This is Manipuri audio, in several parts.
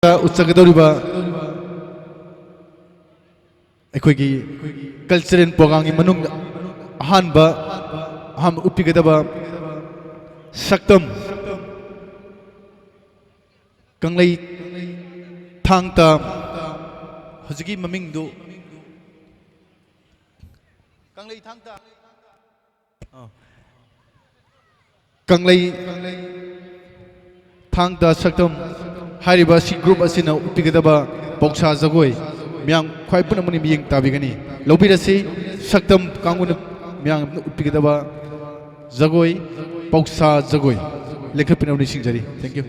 Utsakadoriba Equigi cultural program Manung Hanba Ham Upigadaba Saktam Kanglei Tangta Hoziki Mamingdo Kanglei Tangta Kanglei Tangta Saktam Hariba si group asina upigadaba boksa jagoi myang khwai punamani miyeng tabigani lobirasi saktam kanguna myang upigadaba jagoi boksa jagoi lekhapinawni singjari thank you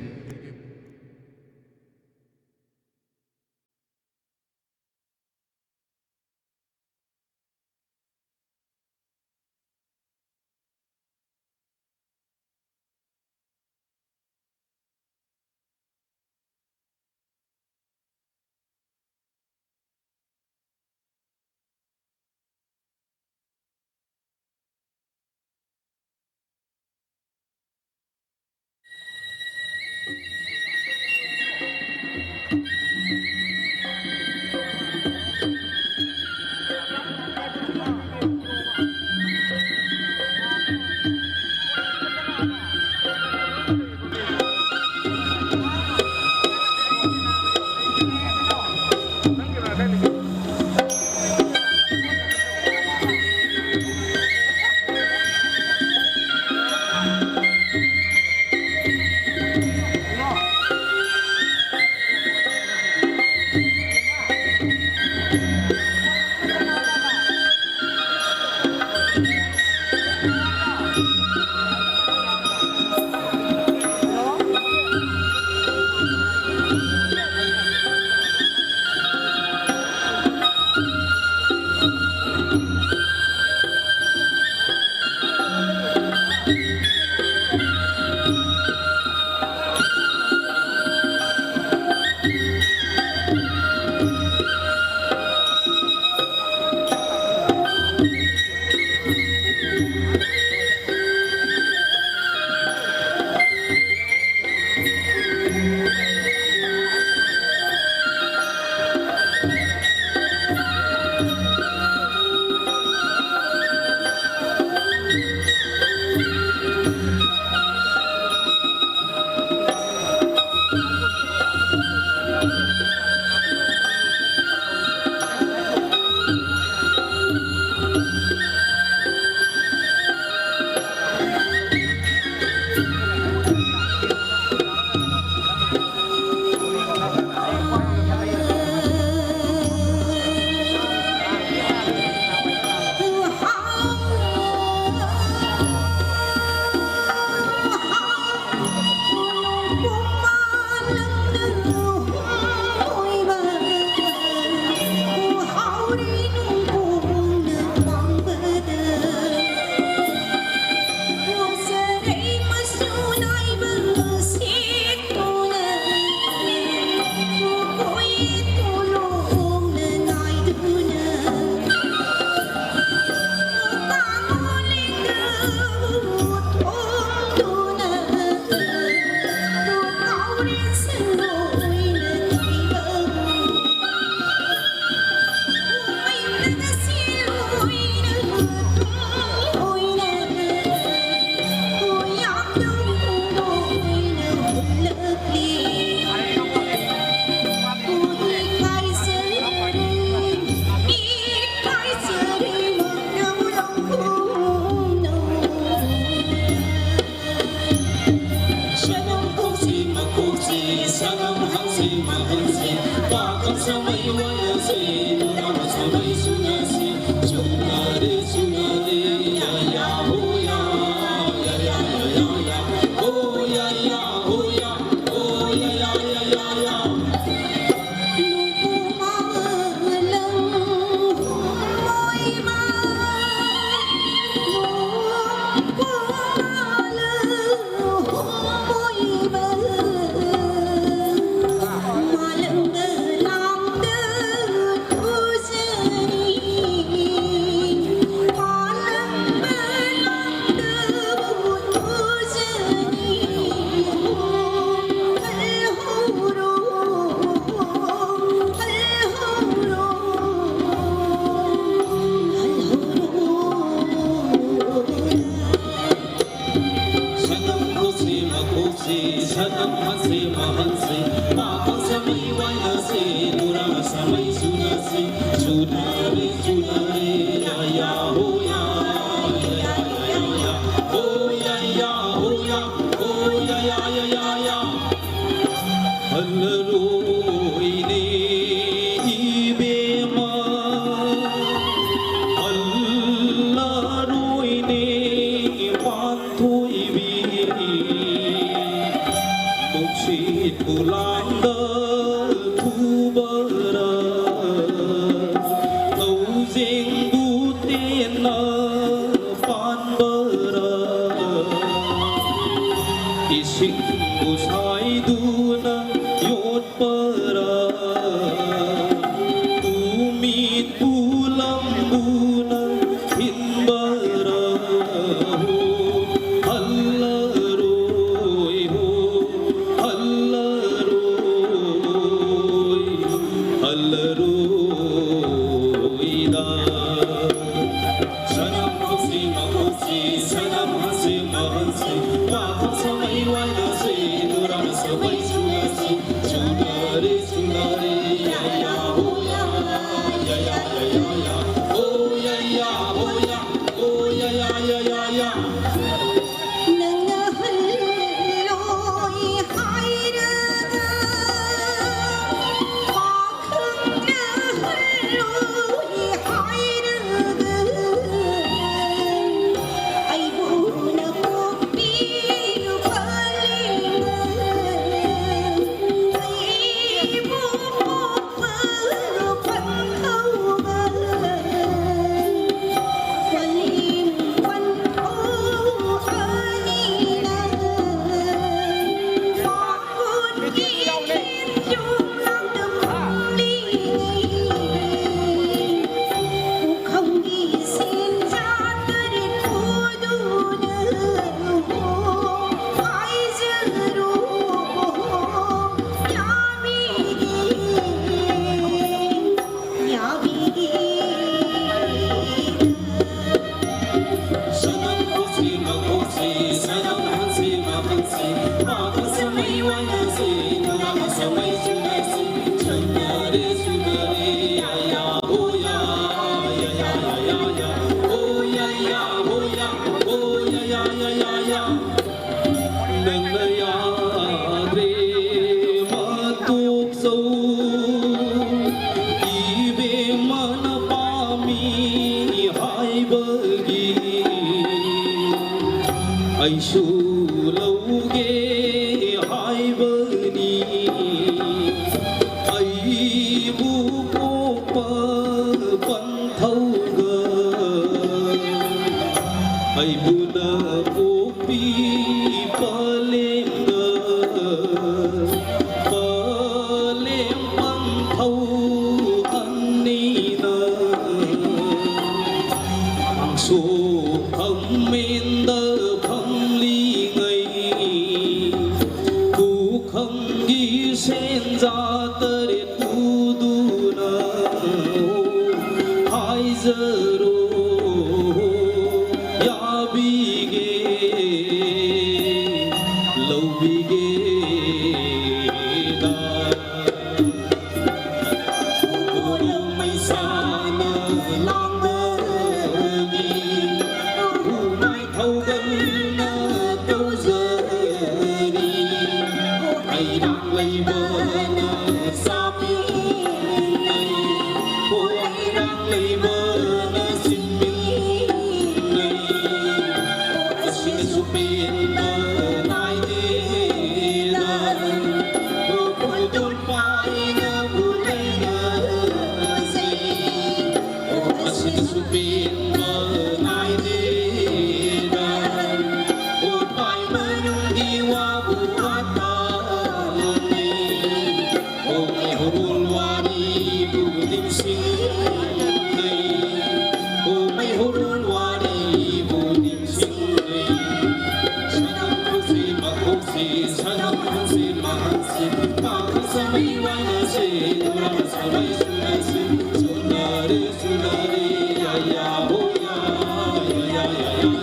Pina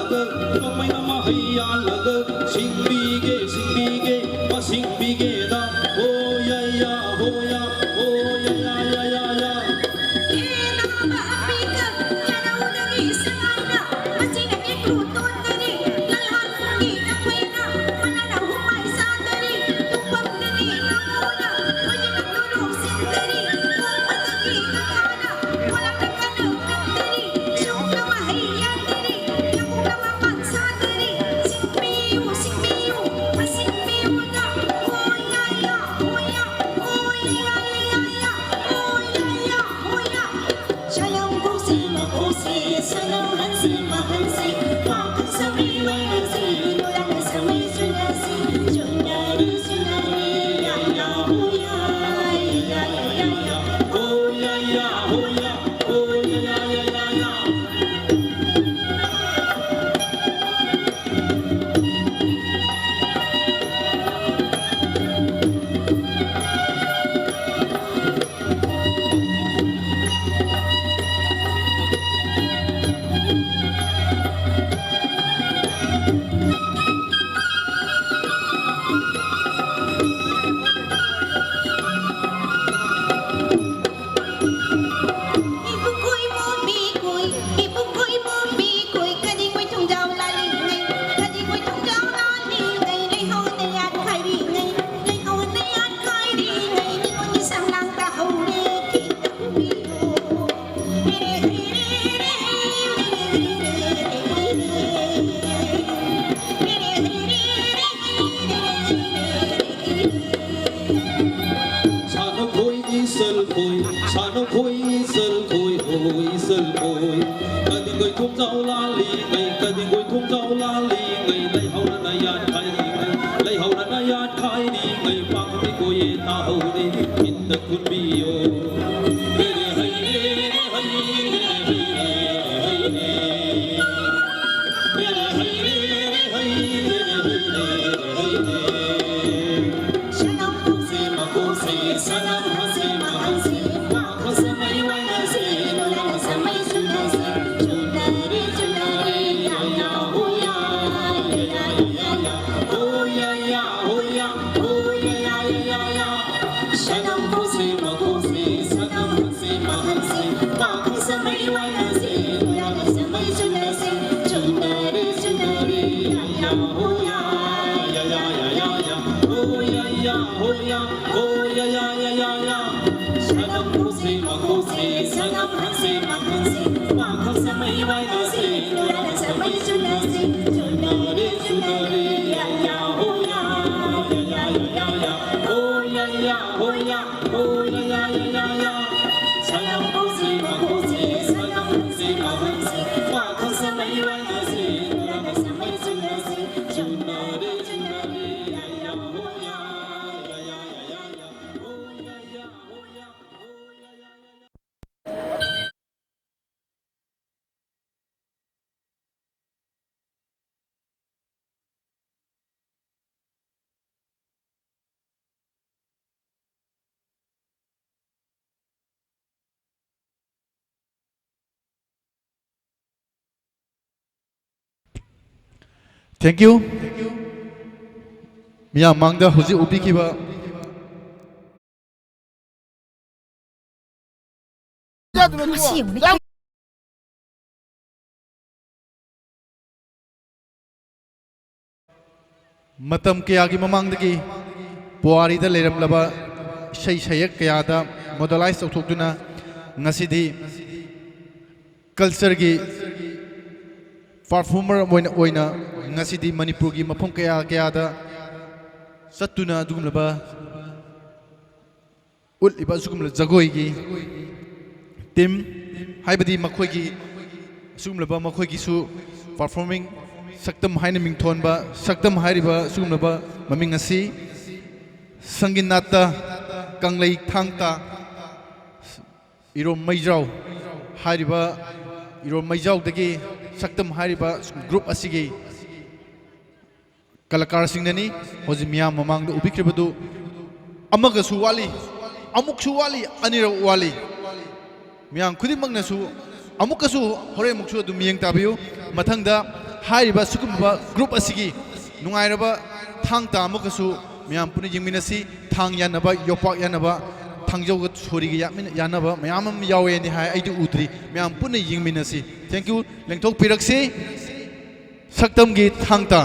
ꯂꯒ ꯀꯃꯩ ꯑꯃ ꯍꯩꯌꯥꯜꯂꯒ ꯁꯤꯡꯕꯤꯒꯦ ꯁꯤꯡꯕꯤꯒꯦ ꯃꯁꯤꯡꯕꯤꯒꯦꯗ ꯍꯣꯌꯥ ꯍꯣꯌꯥ ꯍꯣꯌꯥ ꯌꯥ ꯌꯥ ꯌꯥ Thank you. Miyam mangda huzi ubi kiba matam kaya ki mamangdagi puari da leramlaba isai sayak kaya da modelize tawthokduna ngasidi culture gi performer oina ngasidi manipur gi mafam kaya kaya da satuna dugumlaba uliba sugumla jagoi gi team haibadi makhoi gi sugumlaba makhoi gi su performing saktam haina mingthonba saktam hairiba sugumlaba maming asi sanginata kanglei thangta irom maijau hairiba irom maijau dagi saktam hairiba group asigi kalakar singnani hoji miyam mamangda ubikribadu amaga su wali amuk su wali anira wali miyam khudimangna su amukasu hore muksu du miyeng tabiyu mathangda हाइरिबा सुकुमबा ग्रुप असिगी नुंगाइरबा थांग तामुकसु म्याम पुनि जिंगमिनसी थांग यानबा योपाक यानबा थांजौग सोरिगी यानबा म्याम यावेनि हाय आइदु उद्री म्याम पुनि जिंगमिनसी थैंक यू लेंथोक पिरक्सी सक्तम गी Thangta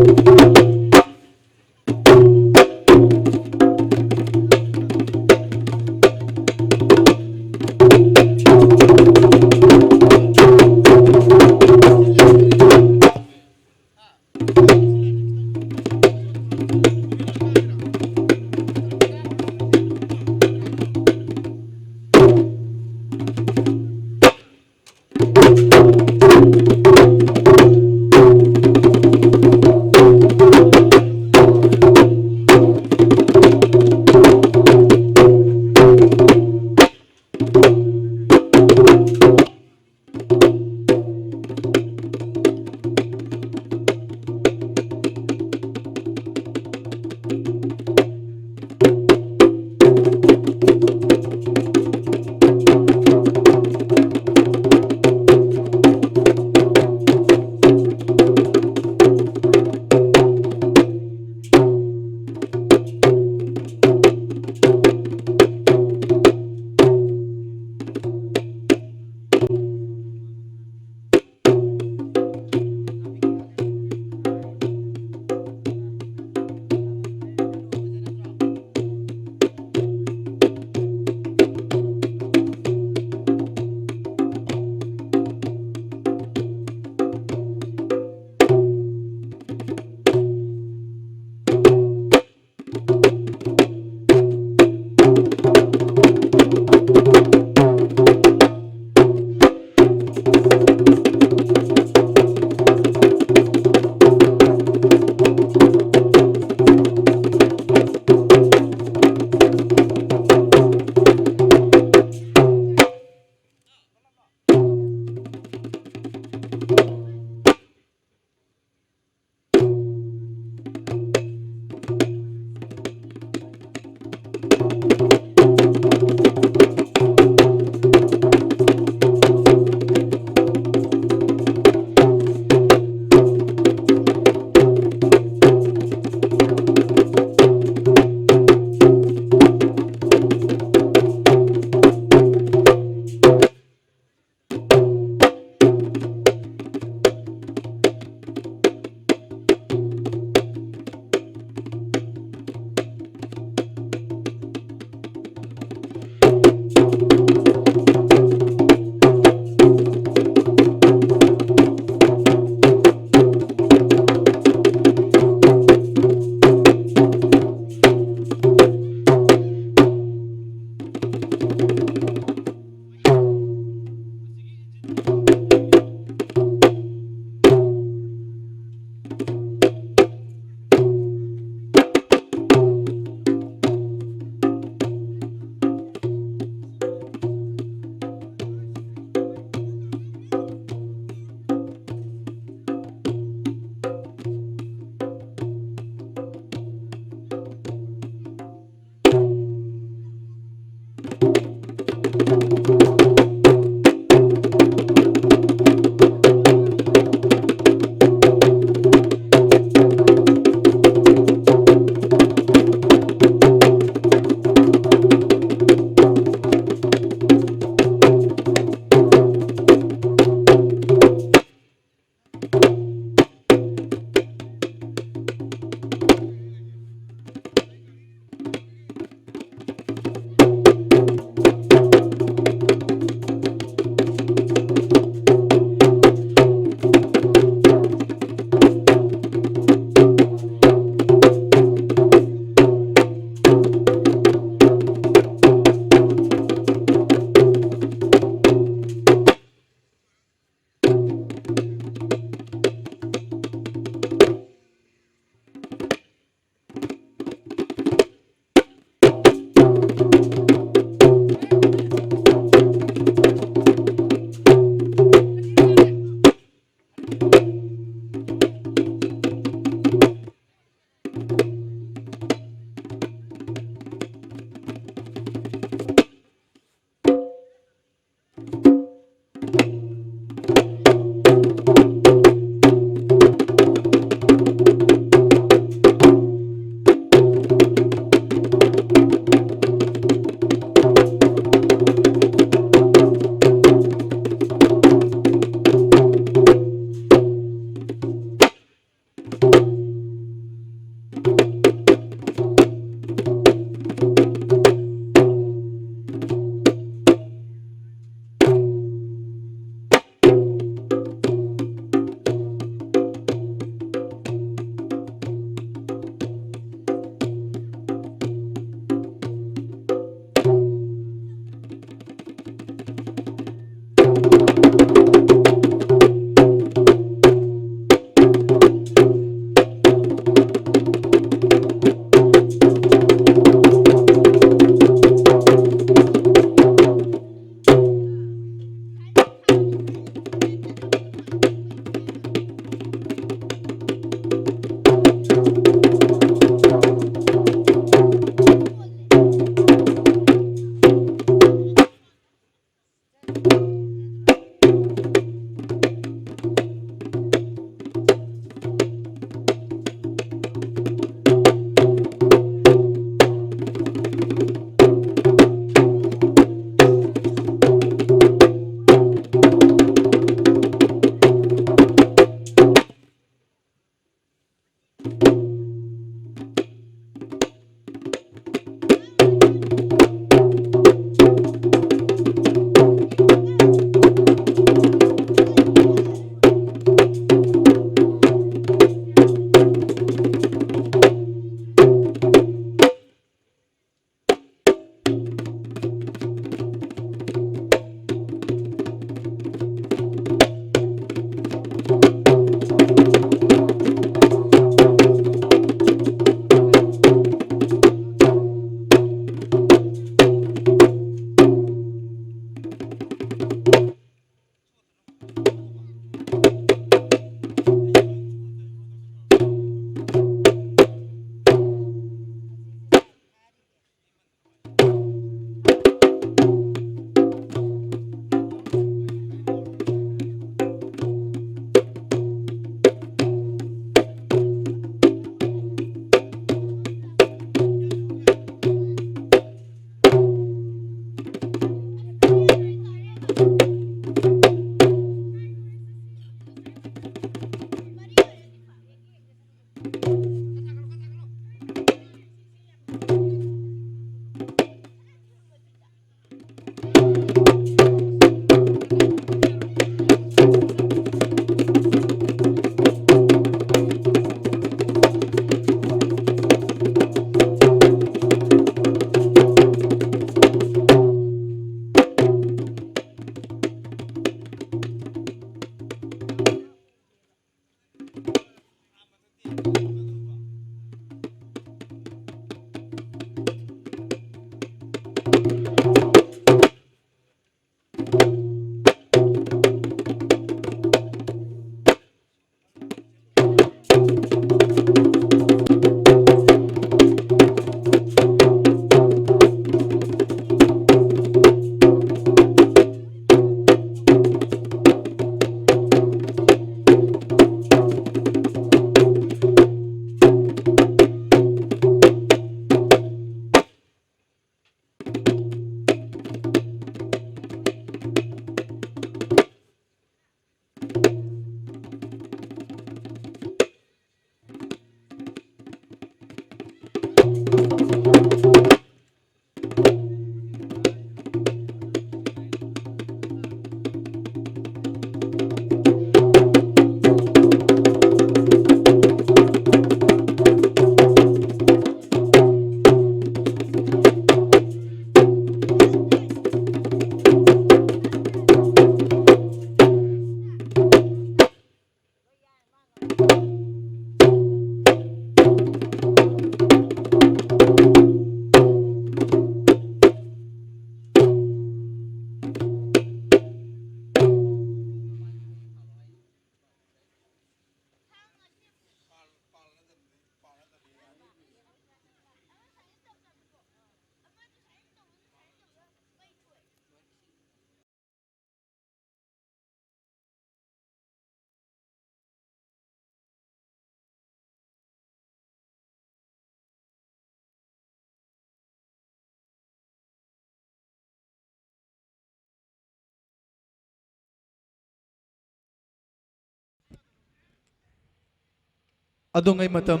adongai matam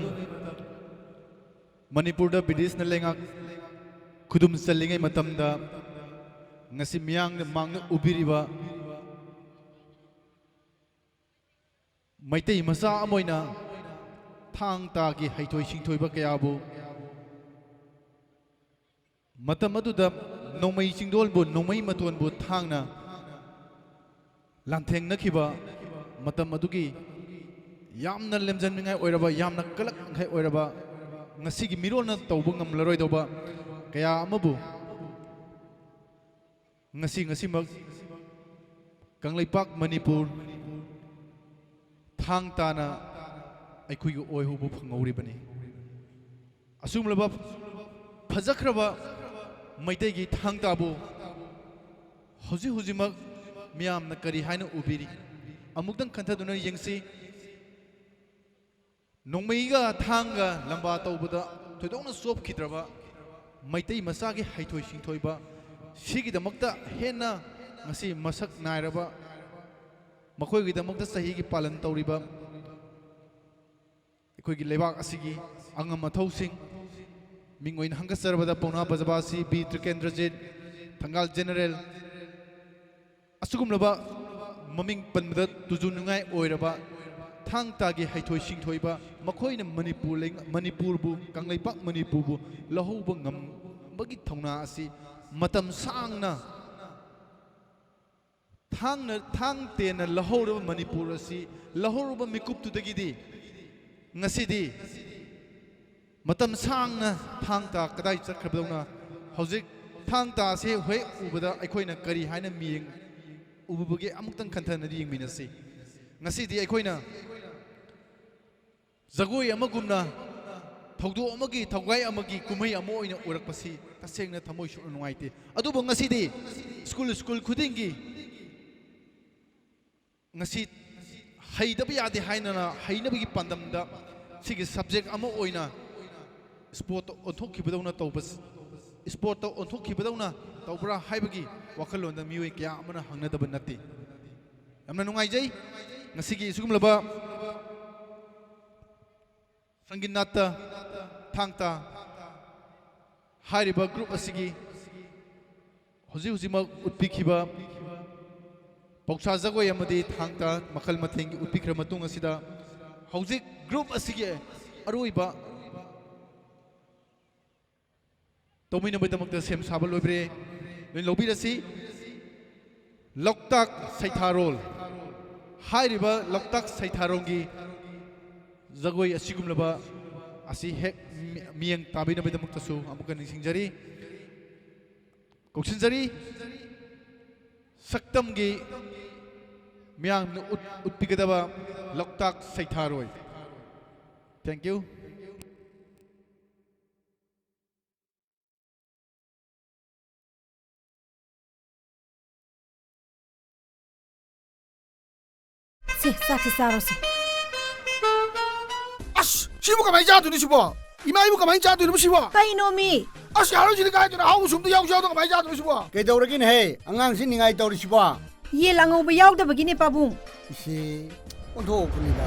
Manipur da British na lengak khudum salingai matam da ngasi miyang na mang na ubiriba Maitei masa amoina thang ta gi haithoi singthoi ba kayabu matam aduda nomai singdol bu nomai maton bu thangna lantheng nakhiba matam adugi yamna lemjanmingai oiraba yamna kalak ngai oiraba ngasigi mirolna tawbu ngamlaroi doba kaya amabu ngasi mak Kanglei Park Manipur thang tana aikhui gu oi hubu phangori bani asumlaba phajakraba maitai gi thang tabu hoji mak miyam na kari haina ubiri amukdang khantaduna yengsi nongmeiga thanga lamba tawbada thoidongna sop khidraba maitai masagi haithoi singthoiba sigi damakta hena ngasi masak nairaba makhoi gi damakta sahi gi palan tawriba ikoi gi lebak asigi angam mathosing mingoin hangasarbada pona bajabasi b trikendrajit thangal general asugumlaba maming panbada tujunungai oiraba thang tagi haithoi singthoiba makhoina manipur bu Kanglei Park Manipur bu lahoba ngam bagi thauna asi matam sangna thang tena lahoraba Manipur asi lahoraba mikup tudagidi ngasidi matam sangna thang ta kadai chakhrabdona hojik thang ta se hoi ubada aikhoina kari haina miyeng ububage amuktang khanthana yengminasi ngasidi aikhoina Zagoi amagumna thawdu amagi thawgai amagi kumai amo oina urakpasi tasengna thamoi su nuaite adubo ngasidi school khudingi ngasi haidaba yade hainana hainabagi pandamda sigi subject amo oina sport onthokibadawna tawbas sport onthokibadawna tawbra haibagi wakalonda mioi kya amana hangnadaba natti amna nungaijai ngasigi sugumlaba Sanginata thangta hairiba group asigi hoji mak utpikhiba pauksa jagoi amadi thangta makal mathengi utpikhra matung asida hojik group asigi aroiba tomina baidamakta sem saba loibre loin lobirasi Loktak Saitharol hairiba Loktak Saitharongi Zagoi asigumlaba asi hek miyang tabina baidamaktasu amukan ningsingjari koksinjari saktamgi miyang utpigadaba Loktak Saitharoi. Thank you. Si, saro si. 시부 가만히 자두니 시부 이마 이부 가만히 자두니 시부 Kainom이 아씨 할아버지 가이드나 하고 숨도 야고 샤도 가만히 자두니 시부 Kaidaurakin hey, angang siningay tawri siya. yelangaw bayaw da bagini pabung. Si, unto kunida.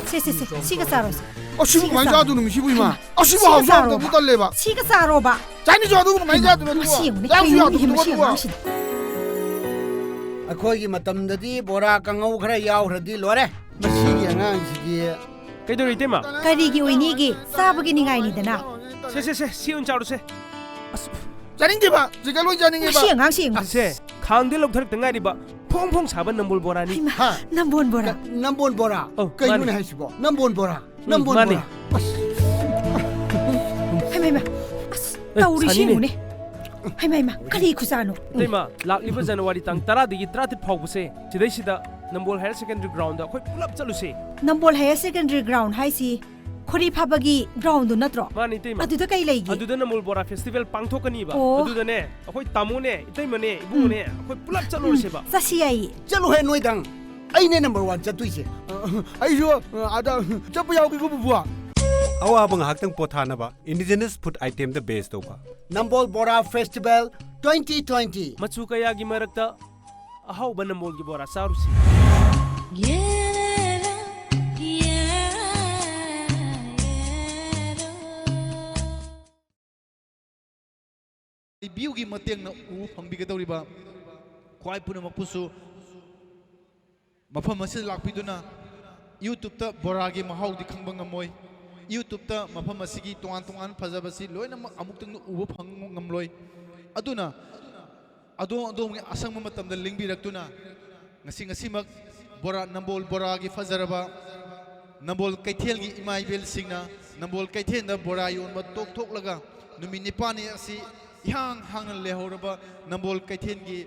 Si, siga saro si. 아 시부 가만히 자두니 시부 이마 아 시부 하고 샤도 못 달래 봐 Siga saro ba? 자니 자두 가만히 자두니 Masiyang 시부 야고 샤도 못 masiyang 봐 masiyang. Ako'y matamdadi bora kangaw khara yaw radi lore. Masigi angang sige. Kaidoray tema. Karigi oinigi sabagi ningay ni dana. Se siun charu se. 자닝게 봐 지가 로 자닝게 봐 Masiyang. Se khangde lok tharak tanga riba. Phong saban Nambol Bora ni. Ha, Nambol Bora. Nambol Bora. Oh, Kayo mani. na hay siya. Nambol Bora. Nambol mani. Bora. Haymay. Tauri sanine. shimune. Haymay kari kusano. Tema lakliba January tang 10 dagi 30 phawbu se. Chidai sida Nambol Higher Secondary Ground da khoi pulap chalu se. Nambol Higher Secondary Ground haisi khori phabagi ground du natro. Mani tema. Aduda kai leigi. Aduda Nambol Bora Festival pangthokani ba. Oh. Aduda ne akhoi tamu ne itai mane ibu ne akhoi pulap chalu se ba. Sasiyai. Chalo hay noy dang. Ay ne number 1 chatuy siya. 아이쇼 아다 접부 야고 이거 부부야 Awabang haktang pothanaba indigenous food item the base toba. Nambol Bora Festival 2020. Machu kaya gi marakta ahau ba Nambol gi Bora saru se. ꯚ꯭ꯌꯨꯒꯤ ꯃꯇꯦꯡꯅ ꯎꯕ ꯐꯪꯕꯤꯒꯗꯧꯔꯤꯕ ꯈ꯭ꯋꯥꯏ ꯄꯨꯝꯅꯃꯛꯄꯨꯁꯨ ꯃꯐꯝ ꯑꯁꯤꯗ ꯂꯥꯛꯄꯤꯗꯨꯅ ꯌꯨꯇ꯭ꯌꯨꯕꯇ ꯕꯣꯔꯥꯒꯤ ꯃꯍꯥꯎꯗꯤ ꯈꯪꯕ ꯉꯝꯃꯣꯏ ꯌꯨꯇ꯭ꯌꯨꯕꯇ ꯃꯐꯝ ꯑꯁꯤꯒꯤ ꯇꯣꯉꯥꯟ ꯇꯣꯉꯥꯟꯕ ꯐꯖꯕꯁꯤ ꯂꯣꯏꯅꯃꯛ ꯑꯃꯨꯛꯇꯪ ꯎꯕ ꯐꯪꯕ ꯉꯝꯂꯣꯏ ꯑꯗꯨꯅ ꯑꯗꯣꯝꯒꯤ ꯑꯁꯪꯕ ꯃꯇꯝꯗ ꯂꯦꯡꯕꯤꯔꯛꯇꯨꯅ ꯉꯁꯤꯃꯛ ꯅꯝꯕꯣꯜ ꯕꯣꯔꯥꯒꯤ ꯐꯖꯔꯕ ꯅꯝꯕꯣꯜ ꯀꯩꯊꯦꯜꯒꯤ ꯏꯃꯥ ꯏꯕꯦꯜꯁꯤꯡꯅ ꯅꯝꯕꯣꯜ ꯀꯩꯊꯦꯜꯗ ꯕꯣꯔꯥ ꯌꯣꯟꯕ ꯇꯣꯛꯊꯣꯛꯂꯒ ꯅꯨꯃꯤꯠ 9ꯅꯤ ꯑꯁꯤ ꯏꯍꯥꯡ ꯍꯥꯡꯅ ꯂꯩꯍꯧꯔꯕ ꯅꯝꯕꯣꯜ ꯀꯩꯊꯦꯜꯒꯤ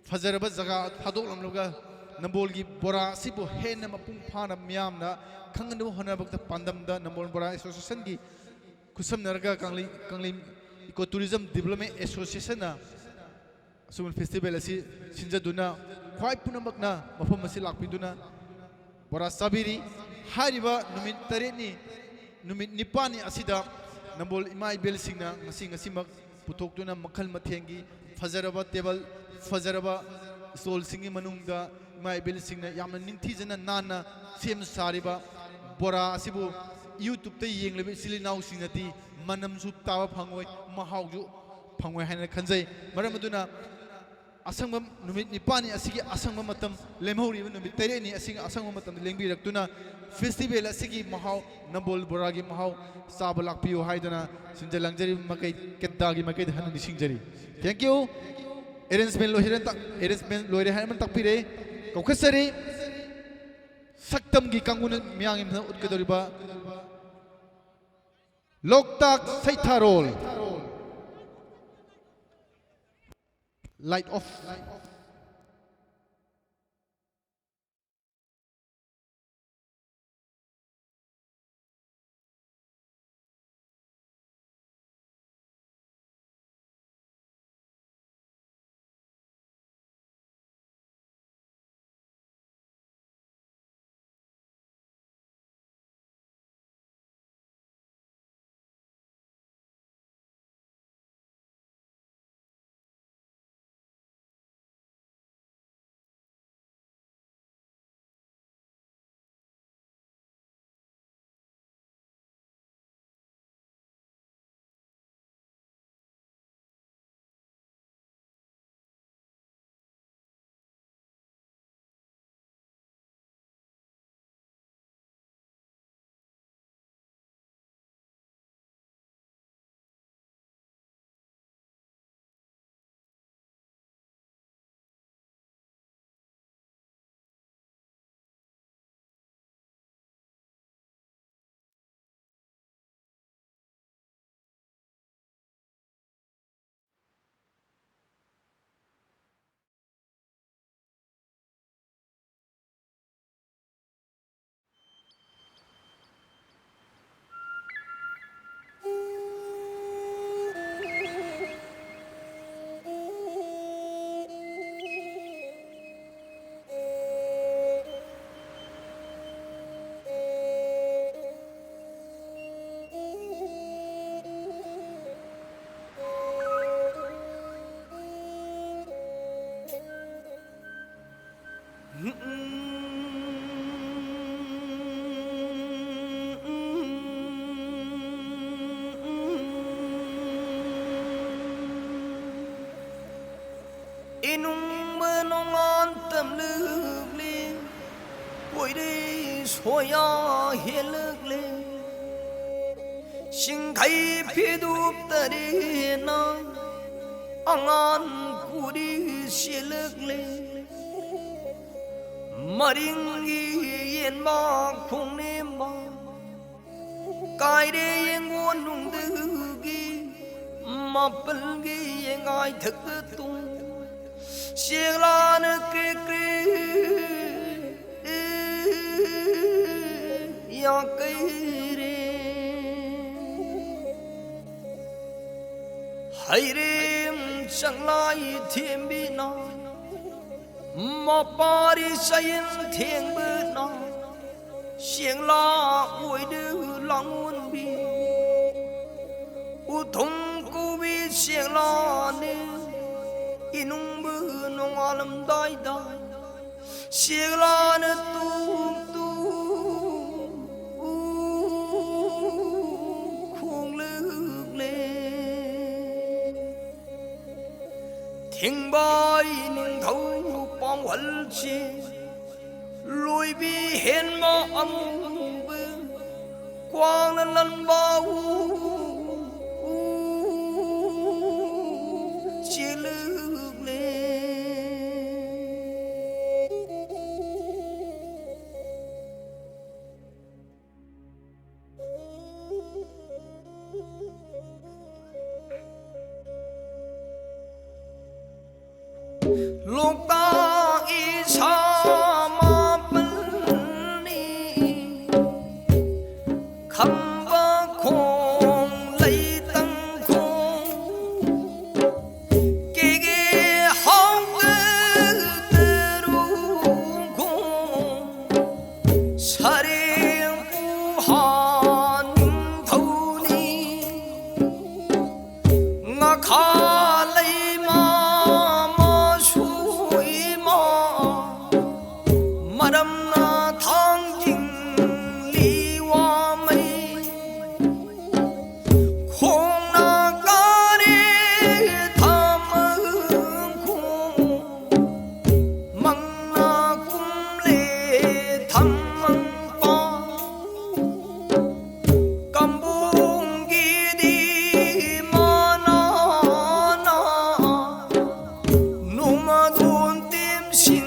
ꯐꯖꯔꯕ ꯖꯒꯥ ꯊꯥꯗꯣꯛꯂꯝꯂꯒ ꯅꯝꯕꯣꯜꯒꯤ ꯕꯣꯔꯥ ꯑꯁꯤꯕꯨ ꯍꯦꯟꯅ ꯃꯄꯨꯡ ꯐꯥꯅ ꯃꯤꯌꯥꯝꯅ ꯈꯪꯍꯟꯅꯕ ꯍꯣꯠꯅꯕꯗ ꯄꯥꯟꯗꯝꯗ ꯅꯝꯕꯣꯜ ꯕꯣꯔꯥ ꯑꯦꯁꯣꯁꯤꯌꯦꯁꯟꯒꯤ ꯈꯨꯠꯁꯝꯅꯔꯒ ꯀꯪꯂꯩ ꯏꯀꯣ ꯇꯨꯔꯤꯖꯝ ꯗꯤꯕꯦꯂꯞꯃꯦꯟ ꯑꯦꯁꯣꯁꯤꯌꯦꯁꯟꯅ ꯑꯁꯨꯝꯕ ꯐꯦꯁꯇꯤꯚꯦꯜ ꯑꯁꯤ ꯁꯤꯟꯖꯗꯨꯅ ꯈ꯭ꯋꯥꯏ ꯄꯨꯝꯅꯃꯛꯅ ꯃꯐꯝ ꯑꯁꯤ ꯂꯥꯛꯄꯤꯗꯨꯅ ꯕꯣꯔꯥ ꯆꯥꯕꯤꯔꯤ ꯍꯥꯏꯔꯤꯕ ꯅꯨꯃꯤꯠ 8ꯅꯤ ꯅꯨꯃꯤꯠ 9ꯅꯤ ꯑꯁꯤꯗ ꯅꯝꯕꯣꯜ ꯏꯃꯥ ꯏꯕꯦꯜꯁꯤꯡꯅ ꯉꯁꯤꯃꯛ ꯄꯨꯊꯣꯛꯇꯨꯅ ꯃꯈꯜ ꯃꯊꯦꯜꯒꯤ ꯐꯖꯔꯕ ꯇꯦꯕꯜ ꯐꯖꯔꯕ ꯁ꯭ꯇꯣꯜꯁꯤꯡꯒꯤ ꯃꯅꯨꯡꯗ ꯏꯃꯥ ꯏꯕꯦꯜꯁꯤꯡꯅ ꯌꯥꯝꯅ ꯅꯤꯡꯊꯤꯖꯅ ꯅꯥꯟꯅ ꯁꯦꯝ ꯁꯥꯔꯤꯕ ꯕꯣꯔꯥ ꯑꯁꯤꯕꯨ ꯌꯨꯇ꯭ꯌꯨꯕꯇ ꯌꯦꯡꯂꯤꯕ ꯏꯆꯤꯜ ꯏꯅꯥꯎꯁꯤꯡꯅꯗꯤ ꯃꯅꯝꯁꯨ ꯇꯥꯕ ꯐꯪꯉꯣꯏ ꯃꯍꯥꯎꯁꯨ ꯐꯪꯉꯣꯏ ꯍꯥꯏꯅ ꯈꯟꯖꯩ ꯃꯔꯝ ꯑꯗꯨꯅ ꯑꯁꯪꯕ ꯅꯨꯃꯤꯠ 9ꯅꯤ ꯑꯁꯤꯒꯤ ꯑꯁꯪꯕ ꯃꯇꯝ ꯂꯦꯝꯍꯧꯔꯤꯕ ꯅꯨꯃꯤꯠ 8ꯅꯤ ꯑꯁꯤꯒꯤ ꯑꯁꯪꯕ ꯃꯇꯝꯗ ꯂꯦꯡꯕꯤꯔꯛꯇꯨꯅ ꯐꯦꯁꯇꯤꯚꯦꯜ ꯑꯁꯤꯒꯤ ꯃꯍꯥꯎ ꯅꯝꯕꯣꯜ ꯕꯣꯔꯥꯒꯤ ꯃꯍꯥꯎ ꯆꯥꯕ ꯂꯥꯛꯄꯤꯌꯨ ꯍꯥꯏꯗꯨꯅ ꯁꯤꯟꯖ ꯂꯥꯡꯖꯔꯤꯕ ꯃꯀꯩ ꯀꯦꯞꯇꯥꯒꯤ ꯃꯥꯏꯀꯩꯗ ꯍꯟꯅ ꯅꯤꯡꯁꯤꯡꯖꯔꯤ ꯊꯦꯡꯛ ꯌꯨ ꯑꯦꯔꯦꯟꯖꯃꯦꯟ ꯂꯣꯏꯔꯦ ꯍꯥꯏꯅ ꯇꯥꯛꯄꯤꯔꯦ ꯀꯧꯈꯠꯆꯔꯤ ꯁꯛꯇꯝꯒꯤ ꯀꯥꯡꯕꯨꯅ ꯃꯤꯌꯥꯝꯒꯤ ꯃꯊꯪ ꯎꯠꯀꯗꯧꯔꯤꯕ ꯂꯣꯛꯇꯥꯛ ꯁꯩꯊꯥꯔꯣꯜ Light off. Inung menongon temlugli Boi đi soya helugli Singkai pidup tadi na Angan kudi silugli Maringi yen ma khung ni ma Kai de yen ngon nung dugi Mapalgi yen ai thực tung Siêng la nước kê kê Ya cây rê Hay rêm chẳng lai thiên bi na Mà ba đi sayên thiên bư na Siêng la ui đưa lòng muôn bi U thông cô bi siêng la nê Inung bư nông alam dai dai Siêng la nê tung tung Khung lức lên 平白宁头帮wal切，雷比显马昂不，光了能把乌接了嘞。Lúc ta ý xa mà bên đi khăm và khôn lấy tăng khôn kê hông tư ru khôn sa riêng u hà ninh thâu ni ngã khá lấy mà Madam na thang jing li wa mai khong na ka re tham khong mang na kum le tham pa kampung gi di ma na nu ma don tim sin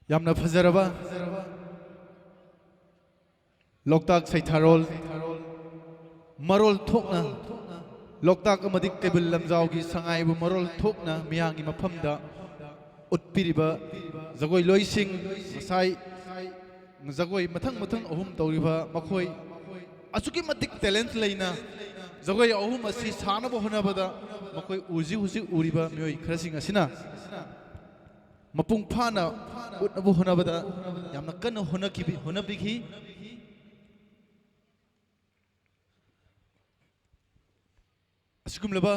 yamna fazaraba loktak saitharol marol thokna loktak amadi kebil lamjau gi sangai bu marol thokna miyangi maphamda utpiriba jagoi loising sai jagoi mathang mathang ahum tawriba makhoi asuki matik talent leina jagoi ahum asi sana bo honabada makhoi uji uji uriba mioi khrasing asina mapung phana utnabu honabada yamna kan honabigi askum laba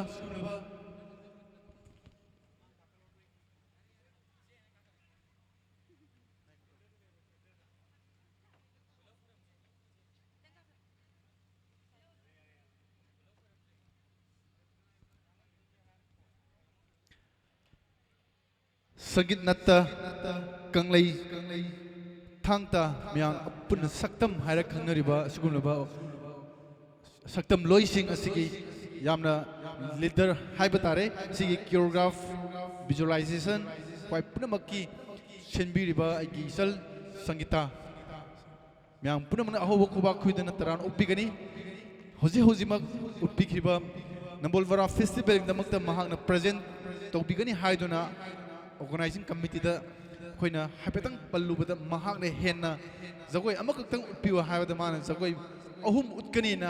Sagit natta Kanglei thangta myang apun saktam haira khangnariba sigumlaba saktam loising asigi yamna leader haibatare sigi choreograph visualization kwai punamaki senbiriba agi sal sangita myang punamana ahoba kuba khuidana taran upigani hoji mak upikriba Nambol Bora festival damakta mahakna present tobigani haiduna organizing committee da koina hapetang pallubada mahakne henna jagoi amakakhtang utpiwa haibada mana jagoi ahum utkani na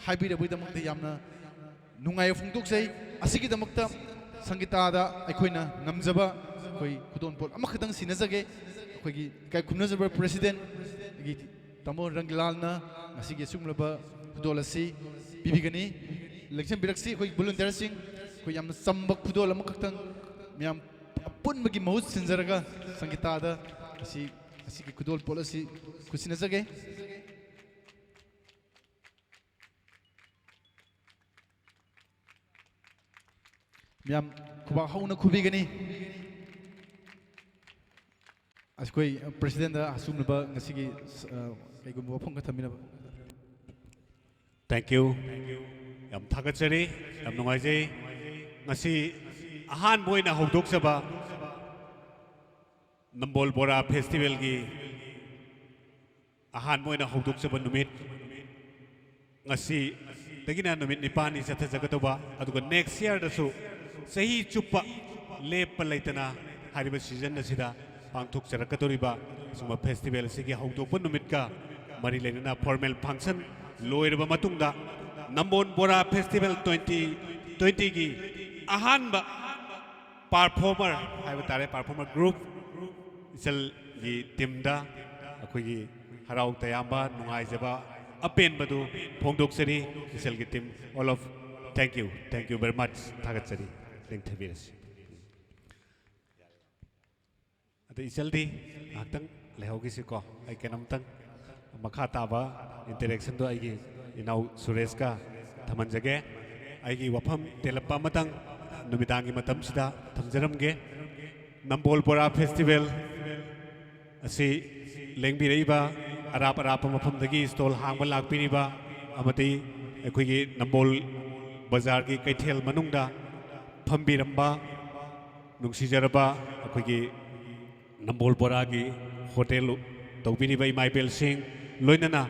haibira buida makta yamna nungai phungtuk sei asigi damakta sangita da aikoina ngamjaba koi khudon pol amakhtang sinajage koigi kai khumnajaba president gi tamo rangilal na asigi sumlaba khudolasi bibigani election biraksi koi volunteer sing koi yamna sambak khudol amakhtang myam pun bagi mahut sinjaraga sangita da asi ki kudol policy kusina sage miam kuba hauna kubigani askoi president da asumnaba ngasi gi kaigumba phongka thamina Thank you. Yam thagatsari, yam nungaijai. Ngasi ahan boina hokdok saba Nambol Bora festival gi ahan boina hokdok saba numit ngasi tagina numit nipani satha jagatoba aduga next year da su sahi chupa lepa laitana hariba season da sida pangthok sarakatoriba suma festival sigi hokdok numit ka mari leina formal function loirba matungda Nambol Bora festival 2020 gi ahanba performer haiba tare performer group isal gi team da akoi gi harau tayamba nungai jaba apen badu phongdok sari isal gi team all of thank you very much thagat sari link thabiras ate isal di aktang lehogi si ko ai kenam tang makha taba interaction do ai gi inau suresh ka thamanjage ai gi wafam telapa matang numidangi matam sida thamjaramge Nambol Bora festival asi lengbiraiba arap mafamdagi stall hangba lakpiniba amati aikoigi Nambol bazar gi kaithel manungda phambiramba nungsijaraba aikoigi Nambol Bora gi hotel tawbiniba imaibel sing loinana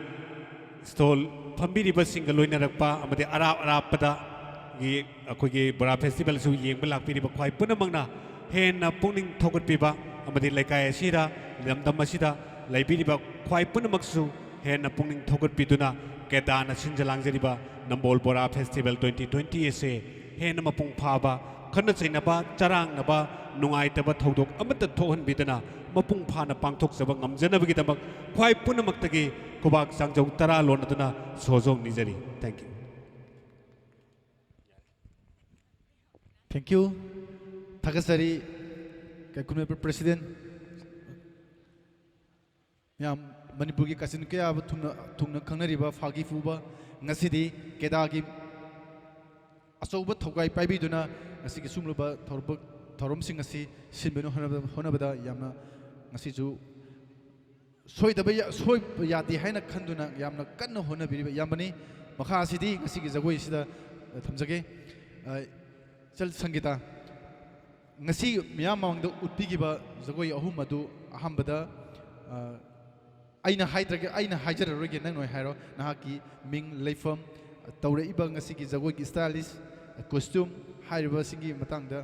stall phambiriba singa loinarakpa amati arap gi akoigi Bora festival su yengba lakpiriba khwai punamangna henna pungning thogatpiba amadi laikai asida lamdam asida laibiriba khwai punamaksu henna pungning thogatpiduna kedana sinjalangjariba Nambol Bora festival 2020 ase henna mapung phaba khana chainaba charangnaba nungaitaba thodok amata thohanbidana mapung phana pangthokjaba ngamjanabagidabak khwai punamaktagi kubak sangjau tara lonaduna sojong nijari thank you Thagasari Kaikunme President Yam Manipur ki kasin kaya thungna khangnariba phagi fuba ngasidi kedagi asoba thogai paibiduna ngasigi sumluba thorom sing asi sinbeno honabada yamna ngasi ju soidaba soi yati haina khanduna yamna kanna honabiriba yamani makha asidi ngasigi jagoi sida thamjage chal sangita ngasi miyam mangda utpigiba jagoi ahum adu ꯑꯍꯥꯟꯕꯗ ꯑꯩꯅ ꯍꯥꯏꯖꯔꯔꯣꯏꯒꯦ ꯅꯪ ꯅꯣꯏ ꯍꯥꯏꯔꯣ ꯅꯍꯥꯛꯀꯤ ꯃꯤꯡ ꯂꯩꯐꯝ ꯇꯧꯔꯛꯏꯕ ꯉꯁꯤꯒꯤ ꯖꯒꯣꯏꯒꯤ ꯁ꯭ꯇꯥꯏꯂꯤꯁ ꯀꯣꯁꯇ꯭ꯌꯨꯝ ꯍꯥꯏꯔꯤꯕꯁꯤꯡꯒꯤ ꯃꯇꯥꯡꯗ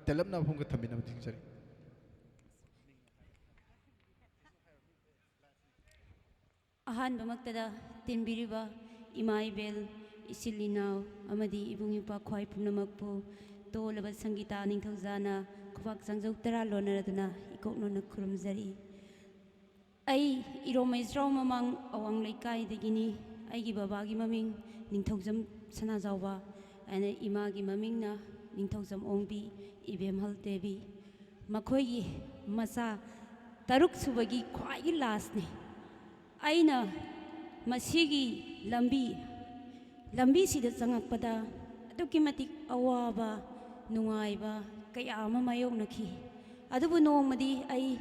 ꯇꯦꯜꯂꯞꯅ ꯃꯐꯝꯒ ꯊꯝꯕꯤꯅꯕ ꯊꯤꯡꯖꯔꯤ ꯑꯍꯥꯟꯕꯃꯛꯇꯗ ꯇꯤꯟꯕꯤꯔꯤꯕ ꯏꯃꯥ ꯏꯕꯦꯜ ꯏꯆꯤꯜ ꯏꯅꯥꯎ ꯑꯃꯗꯤ ꯏꯕꯨꯡ ꯏꯄ꯭ꯋꯥ ꯈ꯭ꯋꯥꯏ ꯄꯨꯝꯅꯃꯛꯄꯨ ꯇꯣꯜꯂꯕ ꯁꯪꯒꯤꯇꯥ ꯅꯤꯡꯊꯧꯖꯥꯅ ꯈꯨꯕꯥꯛ ꯆꯥꯡꯖꯧ ꯇꯔꯥ ꯂꯣꯟꯅꯔꯗꯨꯅ ꯏꯀꯣꯛꯅꯅ ꯈꯨꯔꯨꯝꯖꯔꯤ ꯑꯩ ꯏꯔꯣꯃꯩꯖ꯭ꯔꯥꯎ ꯃꯃꯥꯡ ꯑꯋꯥꯡ ꯂꯩꯀꯥꯏꯗꯒꯤꯅꯤ ꯑꯩꯒꯤ ꯕꯕꯥꯒꯤ ꯃꯃꯤꯡ ꯅꯤꯡꯊꯧꯖꯝ ꯁꯅꯥꯖꯥꯎꯕ ꯑꯩꯅ ꯏꯃꯥꯒꯤ ꯃꯃꯤꯡꯅ ꯅꯤꯡꯊꯧꯖꯝ ꯑꯣꯡꯕꯤ ꯏꯕꯦꯝꯍꯜ ꯗꯦꯕꯤ ꯃꯈꯣꯏꯒꯤ ꯃꯆꯥ ꯇꯔꯨꯛ ꯁꯨꯕꯒꯤ ꯈ꯭ꯋꯥꯏꯒꯤ ꯂꯥꯁꯅꯤ ꯑꯩꯅ ꯃꯁꯤꯒꯤ ꯂꯝꯕꯤꯁꯤꯗ ꯆꯪꯉꯛꯄꯗ ꯑꯗꯨꯛꯀꯤ ꯃꯇꯤꯛ ꯑꯋꯥꯕ ꯅꯨꯡꯉꯥꯏꯕ ꯀꯌా ꯑꯃ ꯃꯥꯌꯣꯛꯅꯈꯤ ꯑꯗꯨꯕꯨ ꯅꯣꯡꯃꯗꯤ ꯑꯩ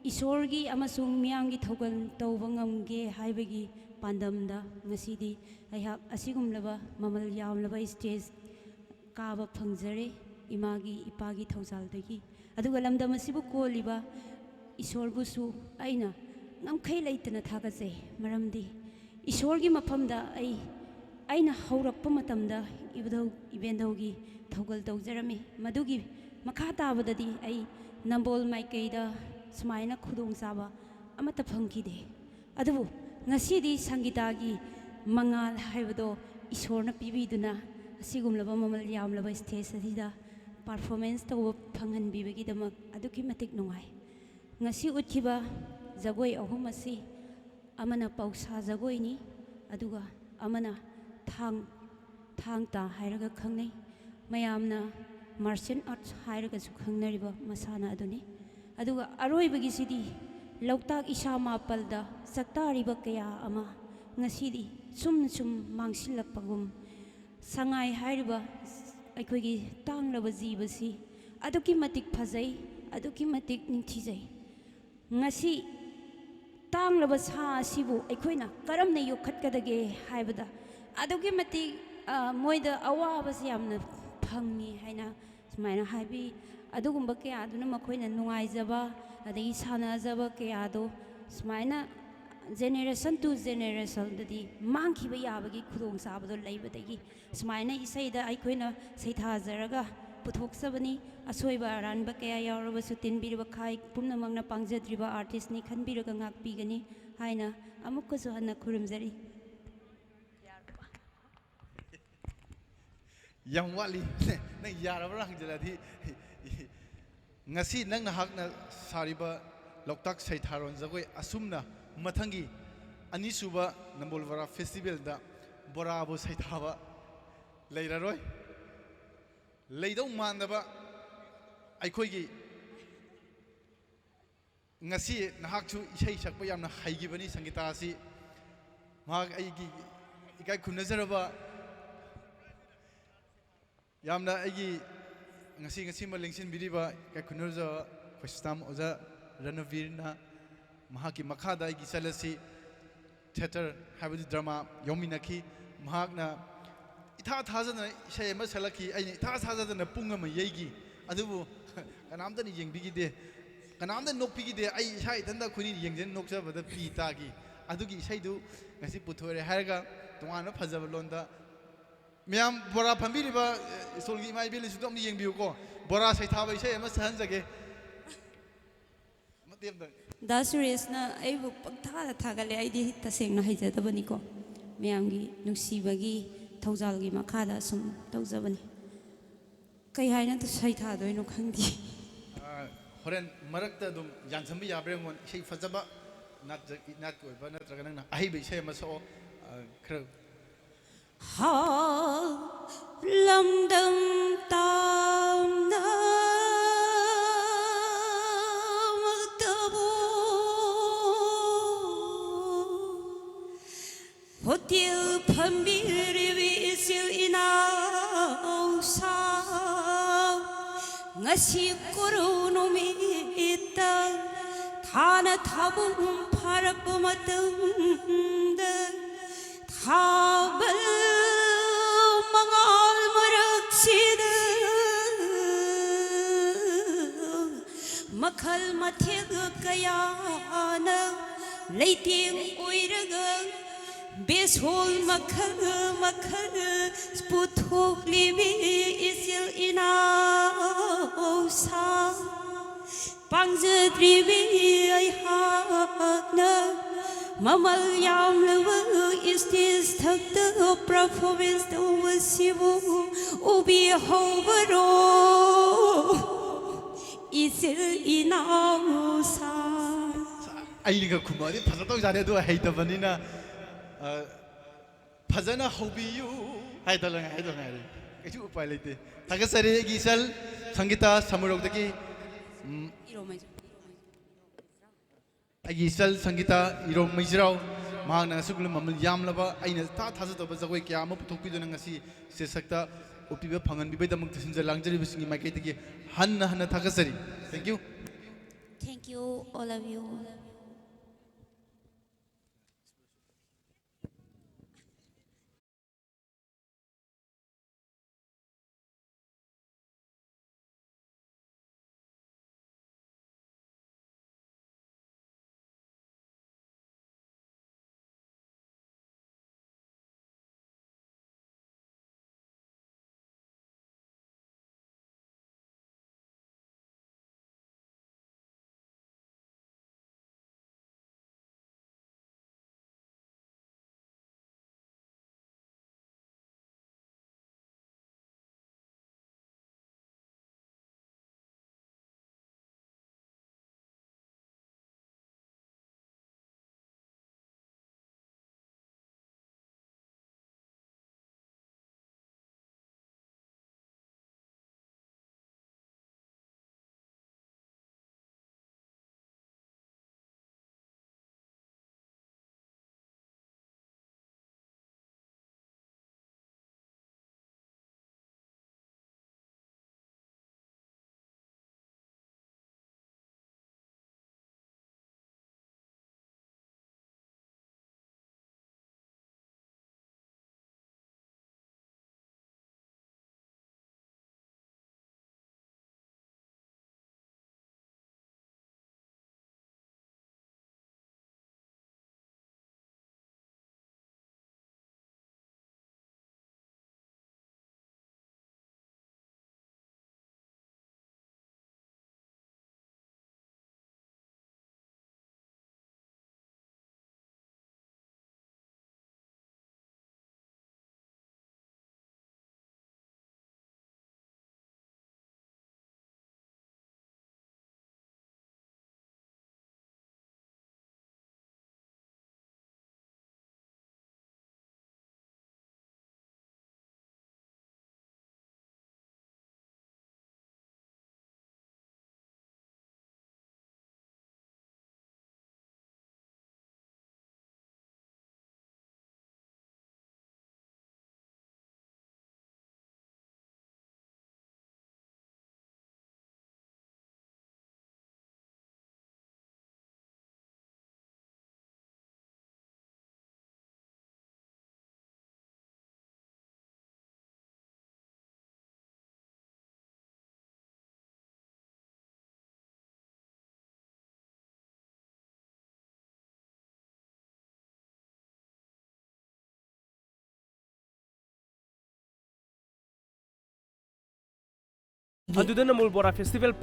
ꯏꯁꯣꯔꯒꯤ ꯑꯃꯁꯨꯡ ꯃꯤꯌꯥꯝꯒꯤ ꯊꯧꯒꯜ ꯇꯧꯕ ꯉꯝꯒꯦ ꯍꯥꯏꯕꯒꯤ ꯄꯥꯟꯗꯝꯗ ꯉꯁꯤꯗꯤ ꯑꯩꯍꯥꯛ ꯑꯁꯤꯒꯨꯝꯂꯕ ꯃꯃꯜ ꯌꯥꯝꯂꯕ ꯁ꯭ꯇꯦꯖ ꯀꯥꯕ ꯐꯪꯖꯔꯦ ꯏꯃꯥꯒꯤ ꯏꯄꯥꯒꯤ ꯊꯧꯖꯥꯜꯗꯒꯤ ꯑꯗꯨꯒ ꯂꯝꯗꯝ ꯑꯁꯤꯕꯨ ꯀꯣꯜꯂꯤꯕ ꯏꯁꯣꯔꯕꯨꯁꯨ ꯑꯩꯅ ꯉꯝꯈꯩ ꯂꯩꯇꯅ ꯊꯥꯒꯠꯆꯩ ꯃꯔꯝꯗꯤ ꯏꯁꯣꯔꯒꯤ ꯃꯐꯝꯗ ꯑꯩꯅ ꯍꯧꯔꯛꯄ ꯃꯇꯝꯗ ꯏꯕꯦꯟꯗꯧꯒꯤ ꯊꯧꯒꯜ ꯇꯧꯖꯔꯝꯃꯤ ꯃꯗꯨꯒꯤ ꯃꯈꯥ ꯇꯥꯕꯗꯗꯤ ꯑꯩ ꯅꯝꯕꯣꯜ ꯃꯥꯏꯀꯩꯗ ꯁꯨꯃꯥꯏꯅ ꯈꯨꯗꯣꯡꯆꯥꯕ ꯑꯃꯠꯇ ꯐꯪꯈꯤꯗꯦ ꯑꯗꯨꯕꯨ ꯉꯁꯤꯗꯤ ꯁꯪꯒꯤꯇꯥꯒꯤ ꯃꯉꯥꯜ ꯍꯥꯏꯕꯗꯣ ꯏꯁꯣꯔꯅ ꯄꯤꯕꯤꯗꯨꯅ ꯑꯁꯤꯒꯨꯝꯂꯕ ꯃꯃꯜ ꯌꯥꯝꯂꯕ ꯁ꯭ꯇꯦꯖ ꯑꯁꯤꯗ ꯄꯔꯐꯣꯔꯃꯦꯟꯁ ꯇꯧꯕ ꯐꯪꯍꯟꯕꯤꯕꯒꯤꯗꯃꯛ ꯑꯗꯨꯛꯀꯤ ꯃꯇꯤꯛ ꯅꯨꯡꯉꯥꯏ ꯉꯁꯤ ꯎꯠꯈꯤꯕ ꯖꯒꯣꯏ ꯑꯍꯨꯝ ꯑꯁꯤ ꯑꯃꯅ ꯄꯧꯁꯥ ꯖꯒꯣꯏꯅꯤ ꯑꯗꯨꯒ ꯑꯃꯅ ꯊꯥꯡ ꯇꯥ ꯍꯥꯏꯔꯒ ꯈꯪꯅꯩ ꯃꯌꯥꯝꯅ ꯃꯥꯔꯁꯤꯌꯦꯜ ꯑꯥꯔꯠꯁ ꯍꯥꯏꯔꯒꯁꯨ ꯈꯪꯅꯔꯤꯕ ꯃꯁꯥꯟꯅ ꯑꯗꯨꯅꯤ ꯑꯗꯨꯒ ꯑꯔꯣꯏꯕꯒꯤꯁꯤꯗꯤ ꯂꯣꯛꯇꯥꯛ ꯏꯁꯥ ꯃꯥꯄꯜꯗ ꯆꯛꯇꯥꯔꯤꯕ ꯀꯌꯥ ꯑꯃ ꯉꯁꯤꯗꯤ ꯁꯨꯝ ꯃꯥꯡꯁꯤꯜꯂꯛꯄꯒꯨꯝ ꯁꯉꯥꯏ ꯍꯥꯏꯔꯤꯕ ꯑꯩꯈꯣꯏꯒꯤ ꯇꯥꯡꯂꯕ ꯖꯤꯕꯁꯤ ꯑꯗꯨꯛꯀꯤ ꯃꯇꯤꯛ ꯐꯖꯩ ꯑꯗꯨꯛꯀꯤ ꯃꯇꯤꯛ ꯅꯤꯡꯊꯤꯖꯩ ꯉꯁꯤ ꯇꯥꯡꯂꯕ ꯁꯥ ꯑꯁꯤꯕꯨ ꯑꯩꯈꯣꯏꯅ ꯀꯔꯝꯅ ꯌꯣꯛꯈꯠꯀꯗꯒꯦ ꯍꯥꯏꯕꯗ ꯑꯗꯨꯛꯀꯤ ꯃꯇꯤꯛ ꯃꯣꯏꯗ ꯑꯋꯥꯕꯁꯤ ꯌꯥꯝꯅ ꯐꯪꯉꯤ ꯍꯥꯏꯅ ꯁꯨꯃꯥꯏꯅ ꯍꯥꯏꯕꯤ ꯑꯗꯨꯒꯨꯝꯕ ꯀꯌꯥꯗꯨꯅ ꯃꯈꯣꯏꯅ ꯅꯨꯡꯉꯥꯏꯖꯕ ꯑꯗꯒꯤ ꯁꯥꯟꯅꯖꯕ ꯀꯌꯥꯗꯣ ꯁꯨꯃꯥꯏꯅ ꯖꯦꯅꯦꯔꯦꯁꯟ ꯇꯨ ꯖꯦꯅꯦꯔꯦꯁꯟꯗꯗꯤ ꯃꯥꯡꯈꯤꯕ ꯌꯥꯕꯒꯤ ꯈꯨꯗꯣꯡꯆꯥꯕꯗꯣ ꯂꯩꯕꯗꯒꯤ ꯁꯨꯃꯥꯏꯅ ꯏꯁꯩꯗ ꯑꯩꯈꯣꯏꯅ ꯁꯩꯊꯥꯖꯔꯒ ꯄꯨꯊꯣꯛꯆꯕꯅꯤ ꯑꯁꯣꯏꯕ ꯑꯔꯥꯟꯕ ꯀꯌా ꯌꯥꯎꯔꯕꯁꯨ ꯇꯤꯟꯕꯤꯔꯤꯕ ꯈꯥꯏ ꯄꯨꯝꯅꯃꯛꯅ ꯄꯥꯡꯖꯗ꯭ꯔꯤꯕ ꯑꯥꯔꯇꯤꯁꯅꯤ ꯈꯟꯕꯤꯔꯒ ꯉꯥꯛꯄꯤꯒꯅꯤ ꯍꯥꯏꯅ ꯑꯃꯨꯛꯀꯁꯨ ꯍꯟꯅ ꯈꯨꯔꯨꯝꯖꯔꯤ ꯌꯥꯝ ꯋꯥꯠꯂꯤ ꯅꯪ ꯌꯥꯔꯕ꯭ꯔꯥ ꯍꯪꯖꯤꯜꯂꯗꯤ ꯉꯁꯤ ꯅꯍꯥꯛꯅ ꯁꯥꯔꯤꯕ ꯂꯣꯛꯇꯥꯛ ꯁꯩꯊꯥꯔꯣꯟ ꯖꯒꯣꯏ ꯑꯁꯨꯝꯅ ꯃꯊꯪꯒꯤ ꯑꯅꯤꯁꯨꯕ ꯅꯝꯕꯣꯜ ꯕꯣꯔꯥ ꯐꯦꯁꯇꯤꯚꯦꯜꯗ ꯕꯣꯔꯥꯕꯨ ꯁꯩꯊꯥꯕ ꯂꯩꯔꯔꯣꯏ ꯂꯩꯗꯧ ꯃꯥꯟꯗꯕ ꯑꯩꯈꯣꯏꯒꯤ ꯉꯁꯤ ꯅꯍꯥꯛꯁꯨ ꯏꯁꯩ ꯁꯛꯄ ꯌꯥꯝꯅ ꯍꯩꯈꯤꯕꯅꯤ ꯁꯪꯒꯤꯇꯥ ꯑꯁꯤ ꯃꯍꯥꯛ ꯑꯩꯒꯤ ꯏꯀꯥꯏ ꯈꯨꯝꯅꯖꯔꯕ ꯌꯥꯝꯅ ꯑꯩꯒꯤ ꯉꯁꯤꯃ ꯂꯦꯡꯁꯤꯟꯕꯤꯔꯤꯕ ꯏꯀꯥꯏ ꯈꯨꯝꯅꯖꯕ ꯈꯣꯏꯁꯇꯥꯝ ꯑꯣꯖꯥ ꯔꯅꯕꯤꯔꯅ ꯃꯍꯥꯛꯀꯤ ꯃꯈꯥꯗ ꯑꯩꯒꯤ ꯏꯆꯜ ꯊꯤꯌꯦꯇꯔ ꯍꯥꯏꯕꯗꯤ ꯗ꯭ꯔꯃꯥ ꯌꯥꯎꯃꯤꯟꯅꯈꯤ ꯃꯍꯥꯛꯅ ꯏꯊꯥ ꯊꯥꯖꯗꯅ ꯏꯁꯩ ꯑꯃ ꯁꯛꯂꯛꯈꯤ ꯑꯩꯅ ꯏꯊꯥ ꯊꯥꯖꯗꯅ ꯄꯨꯡ ꯑꯃ ꯌꯩꯈꯤ ꯑꯗꯨꯕꯨ ꯀꯅꯥꯝꯇꯅ ꯌꯦꯡꯕꯤꯈꯤꯗꯦ ꯀꯅꯥꯝꯇ ꯅꯣꯛꯄꯤꯈꯤꯗꯦ ꯑꯩ ꯏꯁꯥ ꯏꯊꯟꯇ ꯑꯩꯈꯣꯏꯅꯤ ꯌꯦꯡꯖꯟ ꯅꯣꯛꯆꯕꯗ ꯄꯤ ꯇꯥꯈꯤ ꯑꯗꯨꯒꯤ ꯏꯁꯩꯗꯨ ꯉꯁꯤ ꯄꯨꯊꯣꯛꯑꯦ ꯍꯥꯏꯔꯒ ꯇꯣꯉꯥꯟꯕ ꯐꯖꯕ ꯂꯣꯟꯗ ꯃꯌꯥꯝ ꯕꯣꯔꯥ ꯐꯝꯕꯤꯔꯤꯕ ꯏꯁꯣꯔꯒꯤ ꯏꯃꯥ ꯏꯕꯦꯜꯁꯤꯡꯗꯨ ꯑꯃ ꯌꯦꯡꯕꯤꯌꯨꯀꯣ ꯕꯣꯔꯥ ꯁꯩꯊꯥꯕ ꯏꯁꯩ ꯑꯃ ꯁꯛꯍꯟꯖꯒꯦ ꯗꯥ ꯁꯨꯔꯦꯁꯅ ꯑꯩꯕꯨ ꯄꯪꯊꯥꯗ ꯊꯥꯒꯠꯂꯦ ꯑꯩꯗꯤ ꯇꯁꯦꯡꯅ ꯍꯩꯖꯗꯕꯅꯤꯀꯣ ꯃꯌꯥꯝꯒꯤ ꯅꯨꯡꯁꯤꯕꯒꯤ ꯊꯧꯖꯥꯜꯒꯤ ꯃꯈꯥꯗ ꯁꯨꯝ ꯇꯧꯖꯕꯅꯤ ꯀꯩ ꯍꯥꯏꯅ ꯁꯩꯊꯥꯗꯣꯏꯅꯣ ꯈꯪꯗꯦ ꯍꯣꯔꯦꯟ ꯃꯔꯛꯇ ꯑꯗꯨꯝ ꯌꯥꯟꯁꯟꯕ ꯌꯥꯕ꯭ꯔꯥ ꯌꯦꯡꯉꯣ ꯏꯁꯩ ꯐꯖꯕ ꯏꯅꯥꯠꯀꯤ ꯑꯣꯏꯕ ꯅꯠꯇ꯭ꯔꯒ ꯅꯪꯅ ꯑꯍꯩꯕ ꯏꯁꯩ ꯑꯃ ꯁꯛꯑꯣ ꯈꯔ ꯂꯝꯗꯝ ꯇꯥꯝꯅ 호텔 판비리 위실이나 오사 ngasi kurunomi ita thana thabum pharapmatanda thabal mangal maraksida Makal mathil kayana Leiting oiraga Beshol makal Sputhok libi isil ina sa Pangzadribi ay hana Mamal yam lewa is this takta performance wasibu ubi hovaro isil inausa ꯑꯩꯅꯒ ꯈꯨꯝꯃꯗꯤ ꯐꯖꯗꯧꯖꯥꯠꯅꯤ ꯑꯗꯨ ꯍꯩꯇꯕꯅꯤꯅ ꯐꯖꯅ ꯍꯧꯕꯤꯌꯨ ꯍꯥꯏꯗꯣꯉꯥꯏꯔꯦ ꯀꯩꯁꯨ ꯎꯄꯥꯏ ꯂꯩꯇꯦ ꯊꯥꯒꯠꯆꯔꯤ ꯑꯩꯒꯤ ꯏꯆꯜ ꯁꯪꯒꯤꯇꯥ ꯁꯃꯨꯔꯣꯛꯇꯒꯤ ꯑꯩꯒꯤ ꯏꯆꯜ ꯁꯪꯒꯤꯇꯥ ꯏꯔꯣꯝ ꯃꯩꯖ꯭ꯔꯥꯎ ꯃꯍꯥꯛꯅ ꯑꯁꯨꯒꯨꯝꯕ ꯃꯃꯜ ꯌꯥꯝꯂꯕ ꯑꯩꯅ ꯊꯥꯖꯗꯕ ꯖꯒꯣꯏ ꯀꯌꯥ ꯑꯃ ꯄꯨꯊꯣꯛꯄꯤꯗꯨꯅ ꯉꯁꯤ ꯁꯦꯁꯛꯇ ꯎꯠꯄꯤꯕ ꯐꯪꯍꯟꯕꯤꯕꯒꯤꯗꯃꯛꯇ ꯁꯤꯟꯖ ꯂꯥꯡꯖꯔꯤꯕꯁꯤꯡꯒꯤ ꯃꯥꯏꯀꯩꯗꯒꯤ ꯍꯟꯅ ꯊꯥꯒꯠꯆꯔꯤ thank you Thank you all of you ꯑꯗꯨꯗ ꯅꯝꯕꯣꯜ ꯕꯣꯔꯥ ꯐꯦꯁꯇꯤꯚꯦꯜ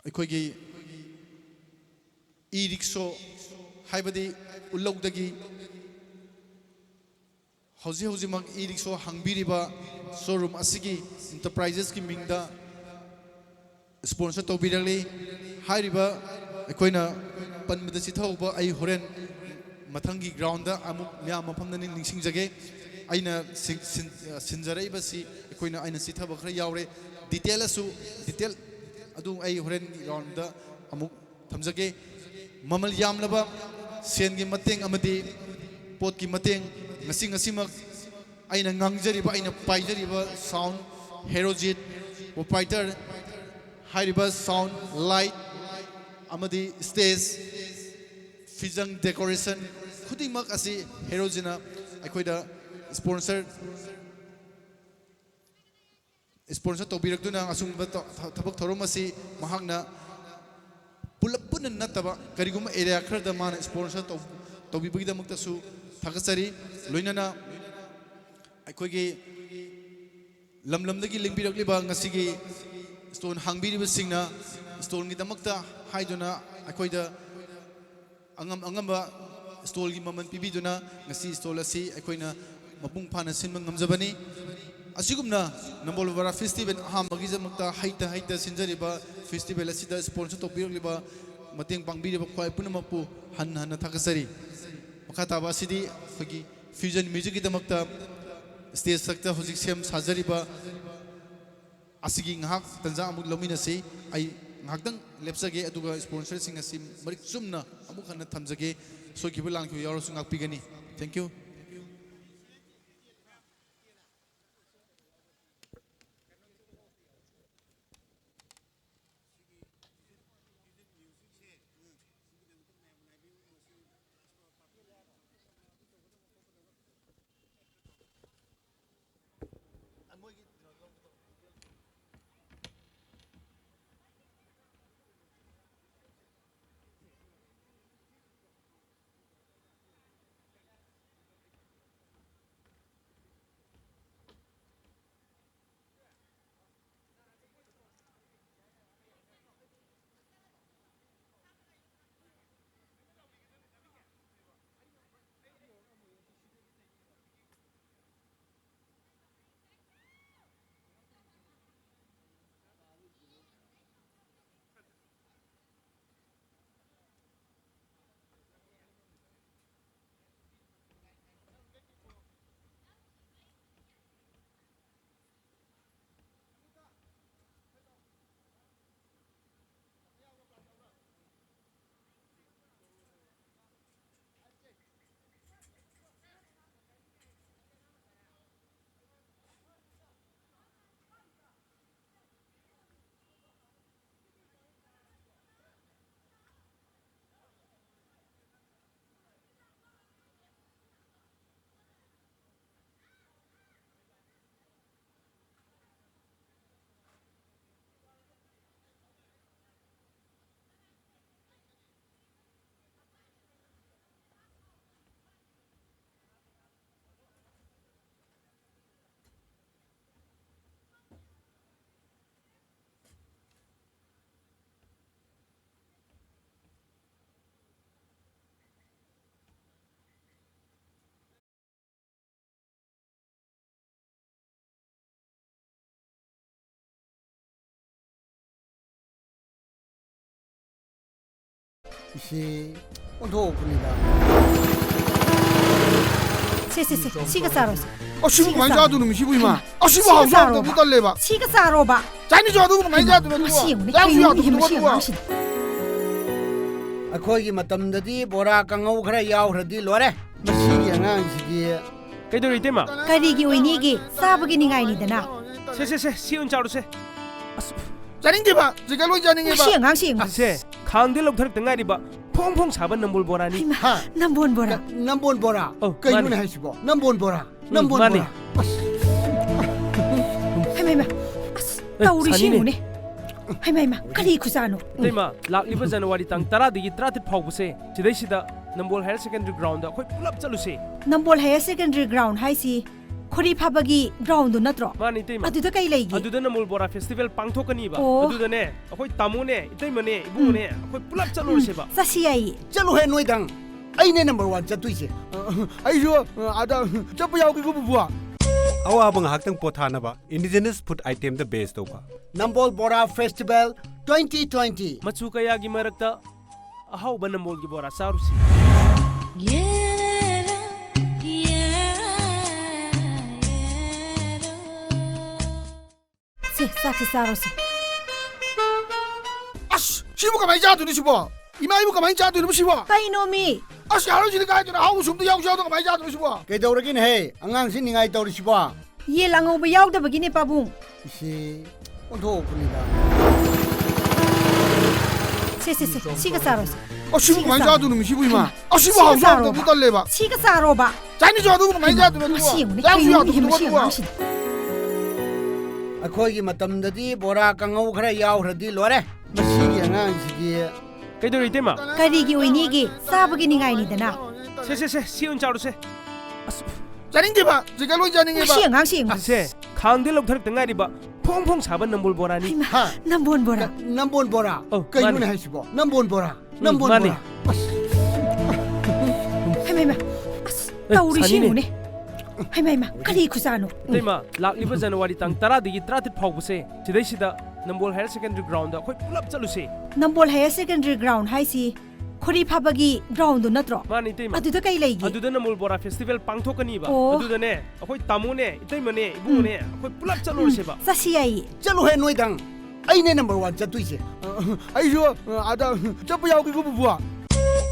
ꯑꯩꯈꯣꯏꯒꯤ ꯏ ꯔꯤꯛꯁꯣ ꯍꯥꯏꯕꯗꯤ ꯎꯜꯂꯧꯗꯒꯤ ꯍꯧꯖꯤꯛꯃꯛ ꯏ ꯔꯤꯛꯁꯣ ꯍꯥꯡꯕꯤꯔꯤꯕ ꯁꯣꯔꯨꯝ ꯑꯁꯤꯒꯤ ꯏꯟꯇꯔꯄ꯭ꯔꯥꯏꯖꯦꯁꯀꯤ ꯃꯤꯡꯗ ꯁ꯭ꯄꯣꯟꯁꯔ ꯇꯧꯕꯤꯔꯛꯂꯤ ꯍꯥꯏꯔꯤꯕ ꯑꯩꯈꯣꯏꯅ ꯄꯟꯕꯗ ꯆꯤꯊꯍꯧꯕ ꯑꯩ ꯍꯣꯔꯦꯟ ꯃꯊꯪꯒꯤ ꯒ꯭ꯔꯥꯎꯟꯗ ꯑꯃꯨꯛ ꯃꯌꯥꯝ ꯃꯐꯝꯗ ꯅꯤꯡꯁꯤꯡꯖꯒꯦ ꯑꯩꯅ ꯁꯤꯟꯖꯔꯛꯏꯕꯁꯤ ꯑꯩꯅ ꯆꯤꯊꯕ ꯈꯔ ꯌꯥꯎꯔꯦ ꯗꯤꯇꯦꯜ ꯑꯗꯨ ꯑꯩ ꯍꯣꯔꯦꯟ ꯒ꯭ꯔꯥꯎꯟꯗ ꯑꯃꯨꯛ ꯊꯝꯖꯒꯦ ꯃꯃꯜ ꯌꯥꯝꯂꯕ ꯁꯦꯟꯒꯤ ꯃꯇꯦꯡ ꯑꯃꯗꯤ ꯄꯣꯠꯀꯤ ꯃꯇꯦꯡ ꯉꯁꯤꯃꯛ ꯑꯩꯅ ꯉꯥꯡꯖꯔꯤꯕ ꯑꯩꯅ ꯄꯥꯏꯖꯔꯤꯕ ꯁꯥꯎꯟ ꯍꯦꯔꯣꯖꯤꯠ ꯄ꯭ꯔꯣꯄꯥꯏꯇꯔ ꯍꯥꯏꯔꯤꯕ ꯁꯥꯎꯟ ꯂꯥꯏꯠ ꯑꯃꯗꯤ ꯁ꯭ꯇꯦꯖ ꯐꯤꯖꯪ ꯗꯦꯀꯣꯔꯦꯁꯟ ꯈꯨꯗꯤꯡꯃꯛ ꯑꯁꯤ ꯍꯦꯔꯣꯖꯤꯠꯅ ꯑꯩꯈꯣꯏꯗ ꯁ꯭ꯄꯣꯟꯁꯔ ꯇꯧꯕꯤꯔꯛꯇꯨꯅ ꯑꯁꯨꯝꯕ ꯊꯕꯛ ꯊꯧꯔꯝ ꯑꯁꯤ ꯃꯍꯥꯛꯅ ꯄꯨꯂꯞ ꯄꯨꯟꯅ ꯅꯠꯇꯕ ꯀꯔꯤꯒꯨꯝꯕ ꯑꯦꯔꯤꯌꯥ ꯈꯔꯗ ꯃꯥꯅ ꯁ꯭ꯄꯣꯟꯁꯔ ꯇꯧꯕꯤꯕꯒꯤꯗꯃꯛꯇꯁꯨ ꯊꯥꯒꯠꯆꯔꯤ ꯂꯣꯏꯅꯅ ꯑꯩꯈꯣꯏꯒꯤ ꯂꯝꯗꯒꯤ ꯂꯦꯡꯕꯤꯔꯛꯂꯤꯕ ꯉꯁꯤꯒꯤ ꯁ꯭ꯇꯣꯜ ꯍꯥꯡꯕꯤꯔꯤꯕꯁꯤꯡꯅ ꯁ꯭ꯇꯣꯜꯒꯤꯗꯃꯛꯇ ꯍꯥꯏꯗꯨꯅ ꯑꯩꯈꯣꯏꯗ ꯑꯉꯝꯕ ꯁ꯭ꯇꯣꯜꯒꯤ ꯃꯃꯜ ꯄꯤꯕꯤꯗꯨꯅ ꯉꯁꯤ ꯁ꯭ꯇꯣꯜ ꯑꯁꯤ ꯑꯩꯈꯣꯏꯅ ꯃꯄꯨꯡ ꯐꯥꯅ ꯁꯤꯟꯕ ꯉꯝꯖꯕꯅꯤ ꯑꯁꯤꯒꯨꯝꯅ ꯅꯝꯕꯣꯜ ꯕꯣꯔꯥ ꯐꯦꯁꯇꯤꯚꯦꯜ ꯑꯍꯥꯟꯕꯒꯤꯗꯃꯛꯇ ꯍꯩꯇ ꯁꯤꯟꯖꯔꯤꯕ ꯐꯦꯁꯇꯤꯚꯦꯜ ꯑꯁꯤꯗ ꯁ꯭ꯄꯣꯟꯁꯔ ꯇꯧꯕꯤꯔꯛꯂꯤꯕ ꯃꯇꯦꯡ ꯄꯥꯡꯕꯤꯔꯤꯕ ꯈ꯭ꯋꯥꯏ ꯄꯨꯝꯅꯃꯛꯄꯨ ꯍꯟꯅ ꯊꯥꯒꯠꯆꯔꯤ ꯃꯈꯥ ꯇꯥꯕ ꯑꯁꯤꯗꯤ ꯑꯩꯈꯣꯏꯒꯤ ꯐ꯭ꯌꯨꯖꯟ ꯃ꯭ꯌꯨꯖꯤꯛꯀꯤꯗꯃꯛꯇ ꯁ꯭ꯇꯦꯖ ꯁꯛꯇ ꯍꯧꯖꯤꯛ ꯁꯦꯝ ꯁꯥꯖꯔꯤꯕ ꯑꯁꯤꯒꯤ ꯉꯥꯏꯍꯥꯛ ꯇꯟꯖꯥ ꯑꯃꯨꯛ ꯂꯧꯃꯤꯟꯅꯁꯤ ꯑꯩ ꯉꯥꯏꯍꯥꯛꯇꯪ ꯂꯦꯞꯆꯒꯦ ꯑꯗꯨꯒ ꯁ꯭ꯄꯣꯟꯁꯔꯁꯤꯡ ꯑꯁꯤ ꯃꯔꯤꯛ ꯆꯨꯝꯅ ꯑꯃꯨꯛ ꯍꯟꯅ ꯊꯝꯖꯒꯦ ꯁꯣꯏꯈꯤꯕ ꯂꯥꯟꯈꯤꯕ ꯌꯥꯎꯔꯁꯨ ꯉꯥꯛꯄꯤꯒꯅꯤ ꯊꯦꯡꯛ ꯌꯨ 이시 온도군이다. 시가 싸로서. 시부 많이 자두는 시부이마. 시부 하우스도 부달래봐. 시가 싸로봐. 자니 자두는 많이 자두는 누가? ꯑꯩꯈꯣꯏꯒꯤ ꯃꯇꯝꯗꯗꯤ ꯕꯣꯔꯥ ꯀꯥꯡꯉꯧ ꯈꯔ ꯌꯥꯎꯈ꯭ꯔꯗꯤ ꯂꯣꯏꯔꯦ ꯃꯁꯤꯒꯤ ꯑꯉꯥꯡꯁꯤꯗꯤ ꯀꯩꯗꯧꯔꯤ ꯏꯇꯩꯃ ꯀꯔꯤꯒꯤ ꯑꯣꯏꯅꯤꯒꯤ ꯆꯥꯕꯒꯤ ꯅꯤꯡꯉꯥꯏꯅꯤꯗꯅ ꯁꯤ ꯑꯣꯏꯅ ꯆꯥꯔꯨꯁꯦ 자닝게봐. 제가 로이 자닝게봐. 시 ꯉꯥꯡꯁꯤ ꯁꯦ ꯈꯥꯡꯗ ꯂꯧꯊꯔꯛꯇ ꯉꯥꯏꯔꯤꯕ ꯐꯣꯡ ꯐꯣꯡ ꯁꯥꯕ ꯅꯝꯕꯣꯜ ꯕꯣꯔꯥꯅꯤ ꯅꯝꯕꯣꯜ ꯕꯣꯔꯥ ꯅꯝꯕꯣꯜ ꯕꯣꯔꯥ ꯀꯩꯅꯣꯅꯦ 하시고 ꯅꯝꯕꯣꯜ ꯕꯣꯔꯥ ꯃꯥꯅꯤ ꯍꯩꯃꯩꯃ ꯑꯁ ꯇꯧꯔꯤꯁꯤꯉꯨꯅꯦ ꯍꯩꯃꯩꯃ ꯀꯔꯤ ꯈꯨꯖꯥꯅꯣ ꯏꯇꯩꯃ ꯂꯥꯛꯂꯤꯕ ꯖꯅꯋꯥꯔꯤ ꯇꯥꯡ 10ꯗꯒꯤ 13 ꯐꯥꯎꯕꯁꯦ ꯁꯤꯗꯩꯁꯤꯗ ꯅꯝꯕꯣꯜ ꯍꯥꯌꯔ ꯁꯦꯀꯦꯟꯗꯔꯤ ꯒ꯭ꯔꯥꯎꯟꯗ ꯑꯩꯈꯣꯏ ꯄꯨꯂꯞ ꯆꯠꯂꯨꯁꯦ ꯅꯝꯕꯣꯜ ꯍꯥꯌꯔ ꯁꯦꯀꯦꯟꯗꯔꯤ ꯒ꯭ꯔꯥꯎꯟ ꯍꯥꯏꯁꯤ ꯈꯣꯔꯤ ꯐꯥꯕꯒꯤ ꯒ꯭ꯔꯥꯎꯟꯗꯨ ꯅꯠꯇ꯭ꯔꯣ ꯃꯥꯅꯤ ꯏꯇꯩꯃ ꯑꯗꯨꯗ ꯀꯩ ꯂꯩꯒꯦ ꯑꯗꯨꯗ ꯅꯝꯕꯣꯜ ꯕꯣꯔꯥ ꯐꯦꯁꯇꯤꯚꯦꯜ ꯄꯥꯡꯊꯣꯛꯀꯅꯤꯕ ꯑꯣ ꯑꯗꯨꯗꯅꯦ ꯑꯩꯈꯣꯏ ꯇꯥꯃꯣꯅꯦ ꯏꯇꯩꯃꯅꯦ ꯏꯕꯨꯡꯅꯦ ꯑꯩꯈꯣꯏ ꯄꯨꯂꯞ ꯆꯠꯂꯨꯔꯁꯦꯕ ꯆꯠꯁꯤ ꯌꯥꯏꯌꯦ ꯆꯠꯂꯨꯍꯦ ꯅꯣꯏꯗꯪ ꯑꯩꯅꯦ ꯅꯝꯕꯔ 1 ꯆꯠꯇꯣꯏꯁꯦ ꯑꯩꯁꯨ ꯑꯗ ꯆꯠꯄ ꯌꯥꯎꯒꯦꯀꯣ ꯕꯨꯕꯨ ꯑꯋꯥꯕ ꯉꯥꯏꯍꯥꯛꯇꯪ ꯄꯣꯊꯥꯅꯕ ꯏꯟꯗꯤꯖꯤꯅꯁ ꯐꯨꯗ ꯑꯥꯏꯇꯦꯝꯗ ꯕꯦꯁ ꯇꯧꯕ ꯅꯝꯕꯣꯜ ꯕꯣꯔꯥ ꯐꯦꯁꯇꯤꯚꯦꯜ 2020 ꯃꯆꯨ ꯀꯌꯥꯒꯤ ꯃꯔꯛꯇ ꯑꯍꯥꯎꯕ ꯅꯝꯕꯣꯜꯒꯤ ꯕꯣꯔꯥ ꯆꯥꯔꯨꯁꯤ ꯁꯦ ꯆꯥꯛꯁꯤ ꯆꯥꯔꯣꯁꯤ ꯑꯁ ꯁꯤꯕꯨ ꯀꯃꯥꯏꯅ ꯆꯥꯗꯣꯏꯅꯣ ꯁꯤꯕꯣ ꯏꯃꯥ 이부 그만이 짜도록 시보 ꯀꯩꯅꯣꯃꯤ 아씨 할아버지는 가야되나 하고 숨도 야우셔도 그만이 짜도록 시보 ꯀꯩꯗꯧꯔꯒꯦꯅꯦ ꯍꯦ ꯑꯉꯥꯡꯁꯤ ꯅꯤꯡꯉꯥꯏ ꯇꯧꯔꯤꯁꯤꯕꯣ ꯌꯦꯟ ꯑꯉꯧꯕ ꯌꯥꯎꯗꯕꯒꯤꯅꯦ ꯄꯥꯕꯨꯡ ꯏꯁꯤ ꯑꯣꯟꯊꯣꯛꯄꯅꯤꯗ ꯁꯦ 시가 싸로세 시부 그만이 짜도록 시부 이마 시부 하고 숨도 떨래봐 시가 싸로봐 짜니 좋아도 그만이 짜도록 양수 야도 그거 ꯑꯩꯈꯣꯏꯒꯤ ꯃꯇꯝꯗꯗꯤ ꯕꯣꯔꯥ ꯀꯥꯡꯉꯧ ꯈꯔ ꯌꯥꯎꯈ꯭ꯔꯗꯤ ꯂꯣꯏꯔꯦ ꯃꯁꯤꯒꯤ ꯑꯉꯥꯡꯁꯤꯗꯤ ꯀꯩꯗꯧꯔꯤ ꯏꯇꯩꯃ ꯀꯔꯤꯒꯤ ꯑꯣꯏꯅꯤꯒꯤ ꯆꯥꯕꯒꯤ ꯅꯤꯡꯉꯥꯏꯅꯤꯗꯅ 세 ꯁꯤ ꯑꯣꯏꯅ ꯆꯥꯔꯨꯁꯦ 짜닝게봐 제가 로이 짜닝게봐 ꯃꯁꯤ ꯑꯉꯥꯡꯁꯤ ꯌꯦꯡꯉꯨ ꯁꯦ ꯈꯥꯡꯗ ꯂꯧꯊꯔꯛꯇ ꯉꯥꯏꯔꯤꯕ ꯐꯣꯡ ꯐꯣꯡ ꯁꯥꯕ ꯅꯝꯕꯣꯜ ꯕꯣꯔꯥꯅꯤ ꯅꯝꯕꯣꯜ ꯕꯣꯔꯥ ꯅꯝꯕꯣꯜ ꯕꯣꯔꯥ ꯑꯧ, ꯀꯩꯅꯣꯅꯦ ꯃꯥꯅꯤ. ꯍꯥꯏꯁꯤꯕꯣ ꯅꯝꯕꯣꯜ ꯕꯣꯔꯥ ꯅꯝꯕꯣꯜ ꯃꯥꯅꯤ. ꯕꯣꯔꯥ ꯍꯩꯃ ꯑꯁ ꯇꯧꯔꯤꯁꯤ ꯁꯥꯅꯤꯅꯦ. ꯌꯦꯡꯉꯨꯅꯦ ꯍꯩꯃ ꯀꯔꯤ ꯈꯨꯆꯥꯅꯣ 이때마 락리버 자누와리 땅 따라디기 트라트 파우부세 지대시다 넘볼 하이어 세컨드리 그라운드 ꯑꯩꯈꯣꯏ ꯄꯨꯂꯞ ꯆꯠꯂꯨꯁꯦ ꯅꯝꯕꯣꯜ ꯍꯥꯌꯔ ꯁꯦꯀꯦꯟꯗꯔꯤ ꯒ꯭ꯔꯥꯎꯟ ꯍꯥꯏꯁꯤ ꯈꯣꯔꯤ ꯐꯥꯕꯒꯤ ꯒ꯭ꯔꯥꯎꯟꯗꯨ ꯅꯠꯇ꯭ꯔꯣ ꯃꯥꯅꯤ ꯏꯇꯩꯃ ꯑꯗꯨꯗ ꯀꯩ ꯂꯩꯒꯦ ꯑꯗꯨꯗ ꯅꯝꯕꯣꯜ ꯕꯣꯔꯥ ꯐꯦꯁꯇꯤꯚꯦꯜ ꯄꯥꯡꯊꯣꯛꯀꯅꯤꯕ ꯑꯣ. ꯑꯗꯨꯗꯅꯦ ꯑꯩꯈꯣꯏ ꯇꯥꯃꯣꯅꯦ ꯏꯇꯩꯃꯅꯦ ꯏꯕꯨꯡꯅꯦ ꯑꯩꯈꯣꯏ ꯄꯨꯂꯞ ꯆꯠꯂꯨꯔꯁꯦꯕ ꯆꯠꯁꯤ ꯌꯥꯏꯌꯦ ꯆꯠꯂꯨꯍꯦ ꯅꯣꯏꯗꯪ ꯑꯩꯅꯦ ꯅꯝꯕꯔ 1 ꯆꯠꯇꯣꯏꯁꯦ 아이쇼 아다 ጨப்பு 야우기고 부부야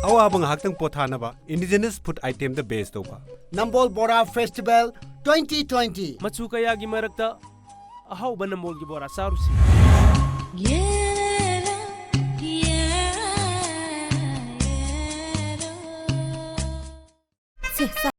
ꯑꯋꯥꯕ ꯉꯥꯏꯍꯥꯛꯇꯪ ꯄꯣꯊꯥꯅꯕ ꯏꯟꯗꯤꯖꯤꯅꯁ ꯐꯨꯗ ꯑꯥꯏꯇꯦꯝꯗ ꯕꯦꯁ ꯇꯧꯕ ꯅꯝꯕꯣꯜ ꯕꯣꯔꯥ ꯐꯦꯁꯇꯤꯚꯦꯜ 2020 ꯃꯆꯨ ꯀꯌꯥꯒꯤ ꯃꯔꯛꯇ ꯑꯍꯥꯎꯕ ꯅꯝꯕꯣꯜꯒꯤ ꯕꯣꯔꯥ ꯆꯥꯔꯨꯁꯤ ꯁꯦ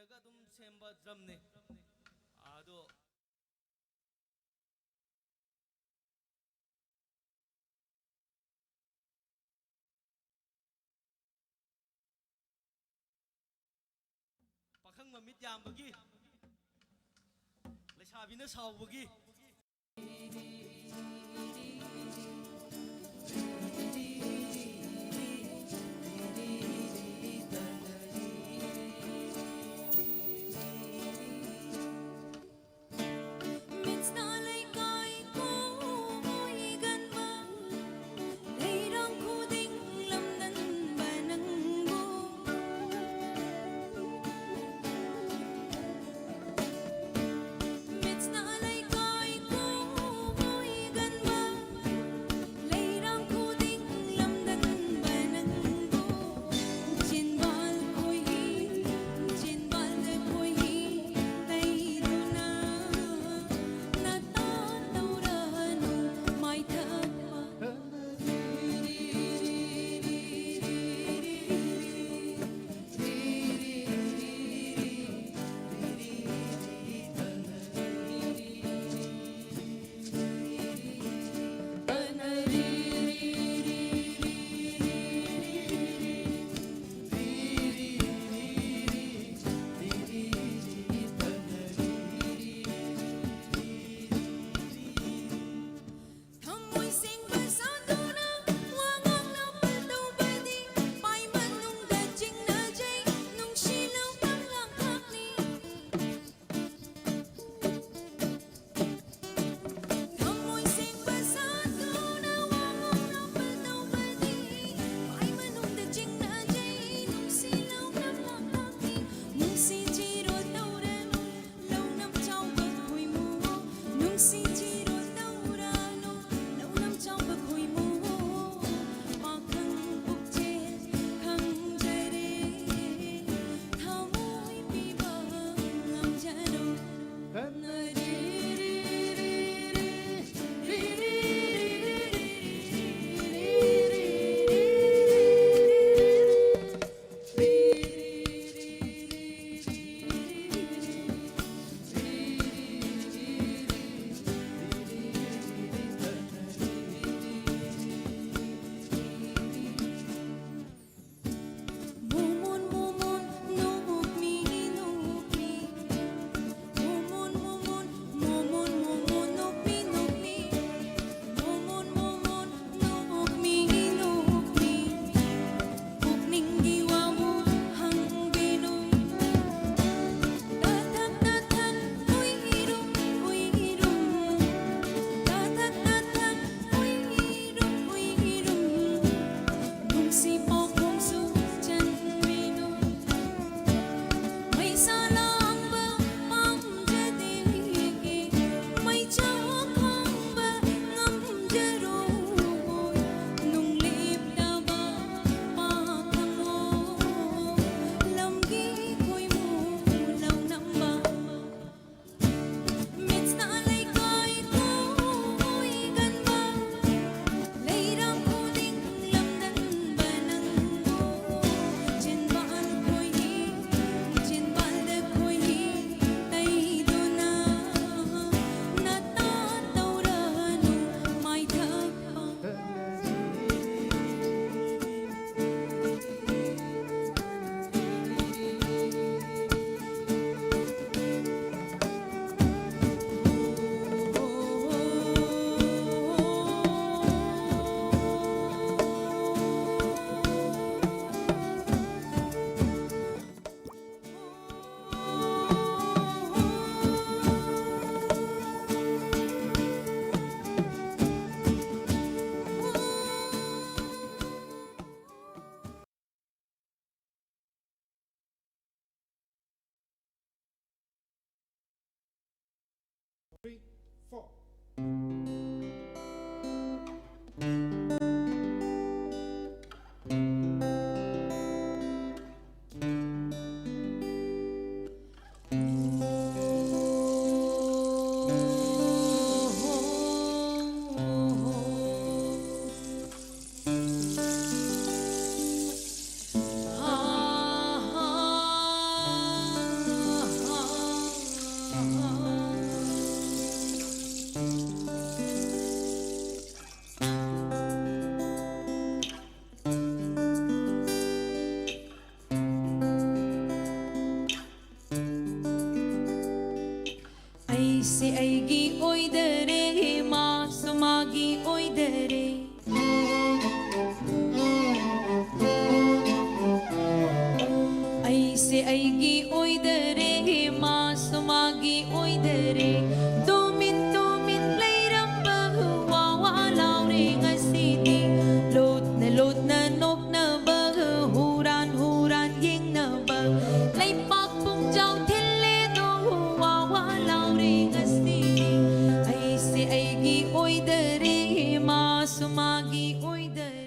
ꯂꯩꯔꯒ ꯑꯗꯨꯝ ꯁꯦꯝꯕ ꯗ꯭ꯔꯝꯅꯤ ꯑꯗꯣ ꯄꯥꯈꯪ ꯃꯃꯤꯠ ꯌꯥꯝꯕꯒꯤ ꯂꯩꯁꯥꯕꯤꯅ ꯁꯥꯎꯕꯒꯤ se aigi oidare ma sumagi oidare ai se aigi oidare ma sumagi oidare tumin tumin leiramba wa wa laure ngasidi lot na nok na ba huran huran ying na ba lay pak pung jaw thille do wa wa laure ngasidi ai se aigi oidare ma sumagi oidare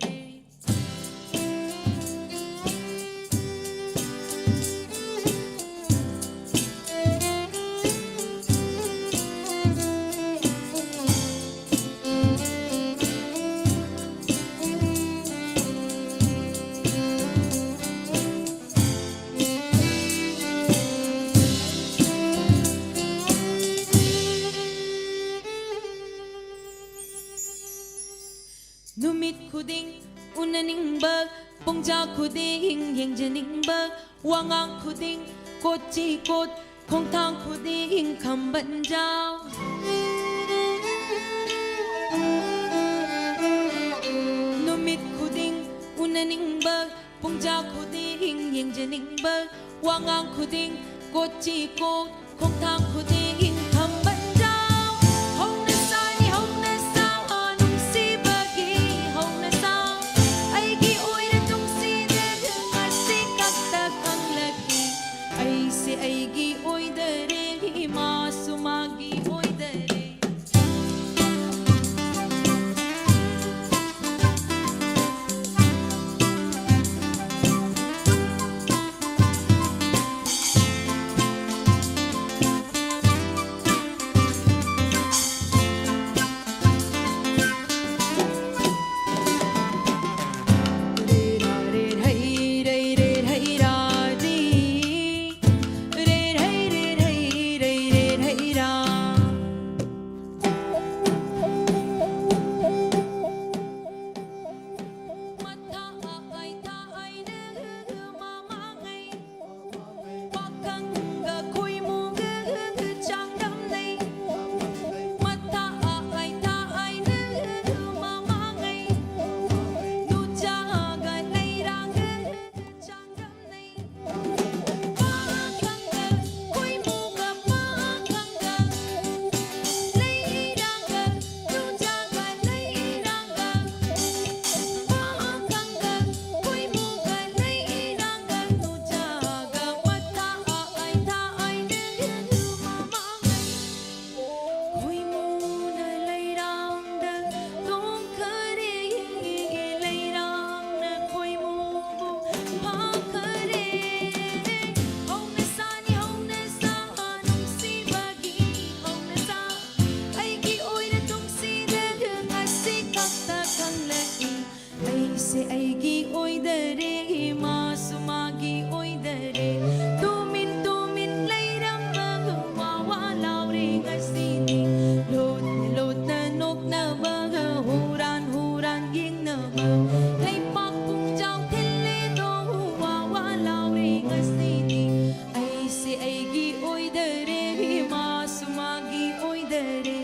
Numit khuding unaning bag pongja khuding yengjaning bag wangang khuding kochi kot khong thang khuding kham ban jaw Numit khuding unaning bag pongja khuding yengjaning bag wangang khuding kochi kot khong thang khuding kham ban aigi oidare ma sumagi oidare se aigi oidare ma sumagi oidare tumin tumin leiram ba wa wa laure ngasini lot na nok na ba huran huran ying na ba lay pak pung jaw thille do wa wa laure ngasini ai se aigi oidare ma sumagi oidare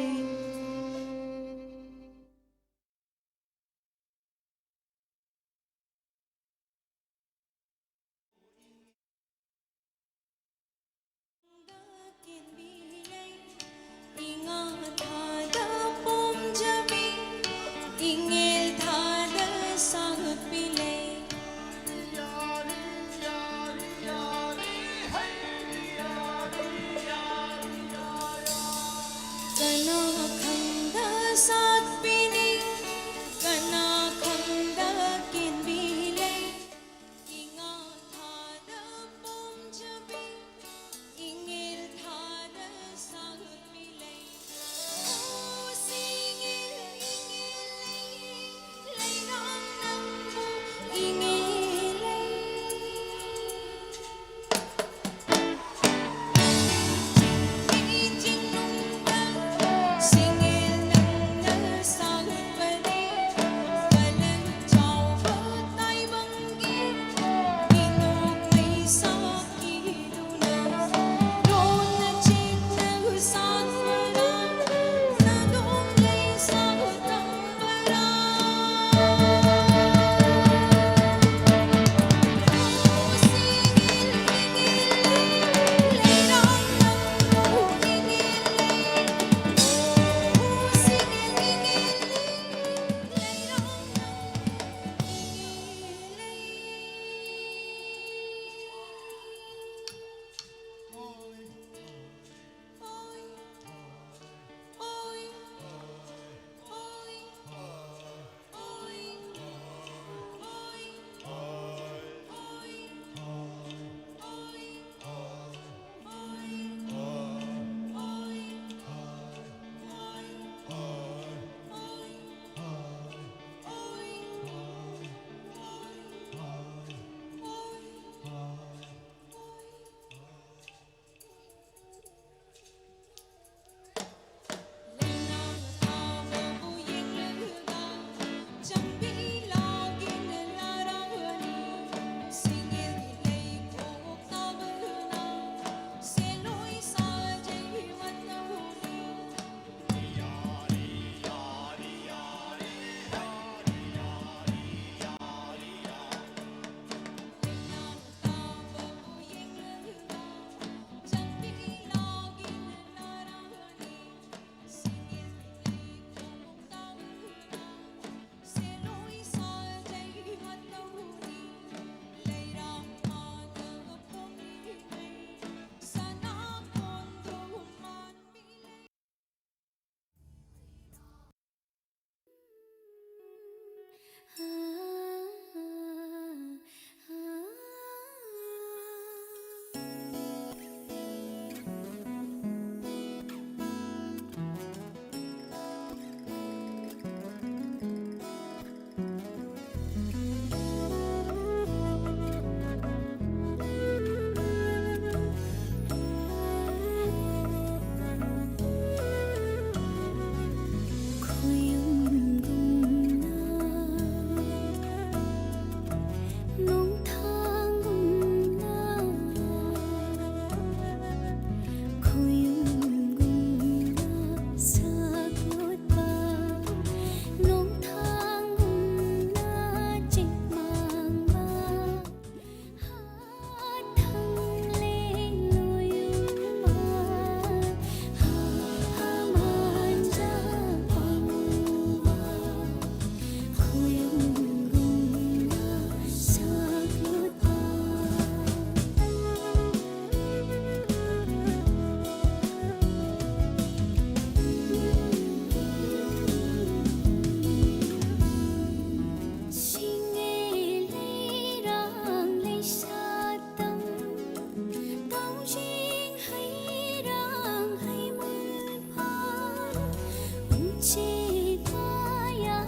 ꯆꯦꯛꯋꯥꯌꯥ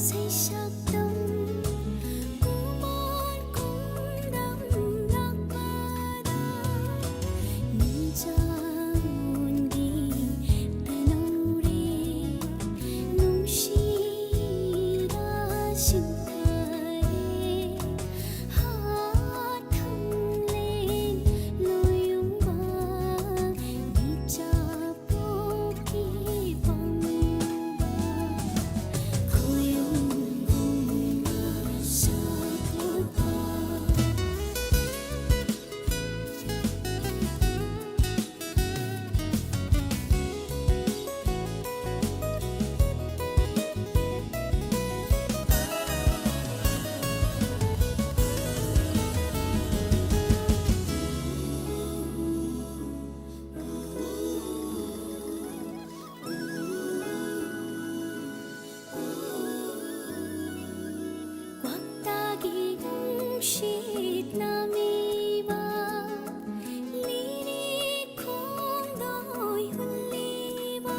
ꯁꯩꯁꯛꯇꯝ ꯀꯨꯃꯣꯟ ꯀꯨꯝꯗꯝ ꯂꯥꯛꯄꯗ ꯅꯨꯡꯖꯥꯎꯟꯒꯤ ꯇꯅꯧꯔꯦ ꯅꯨꯡꯁꯤꯔ ꯁꯤꯟꯊꯔꯦ ꯍꯥꯊꯝꯂꯦꯟ ꯂꯣꯏꯌꯨꯡꯕ ꯃꯤꯆꯥꯄꯣꯛꯀꯤ ꯄꯥꯝꯕ ꯍꯣꯌꯨꯡꯒꯨꯝꯅ ꯁꯛꯂꯛꯄ 꽉따기 음식 남이와 리리 콩도이 흘리와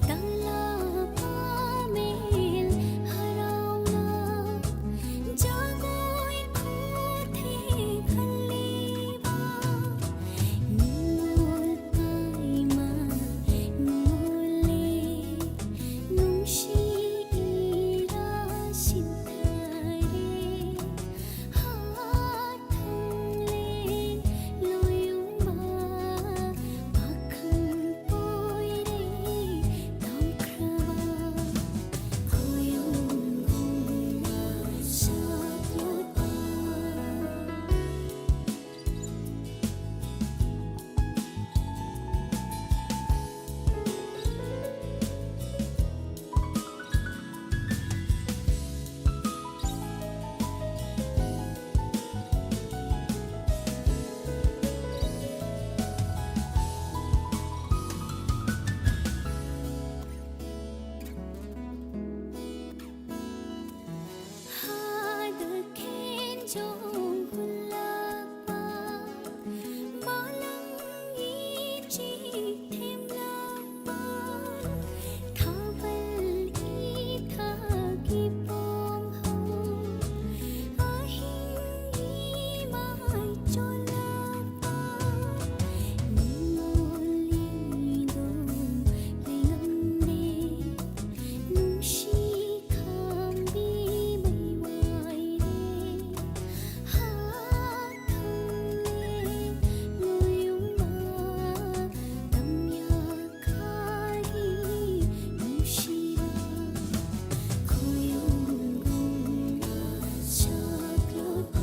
달라파멜 하라우나 자고이 코테 갈리와 눈물파이마 눈물레 눈시이라 신타레 하탕레 로용바 박한보이레 덩크라와 호용공나 샤도바 하득한 종굴락바 마랑이 찌템락바 가발 이타기 봄하우 아힘이 마이 쫄락바 눈물리도 링엄네 눈시감비 마이와이레 하탕레 로용마 담야카리 눈시라 고용공나 샤그로바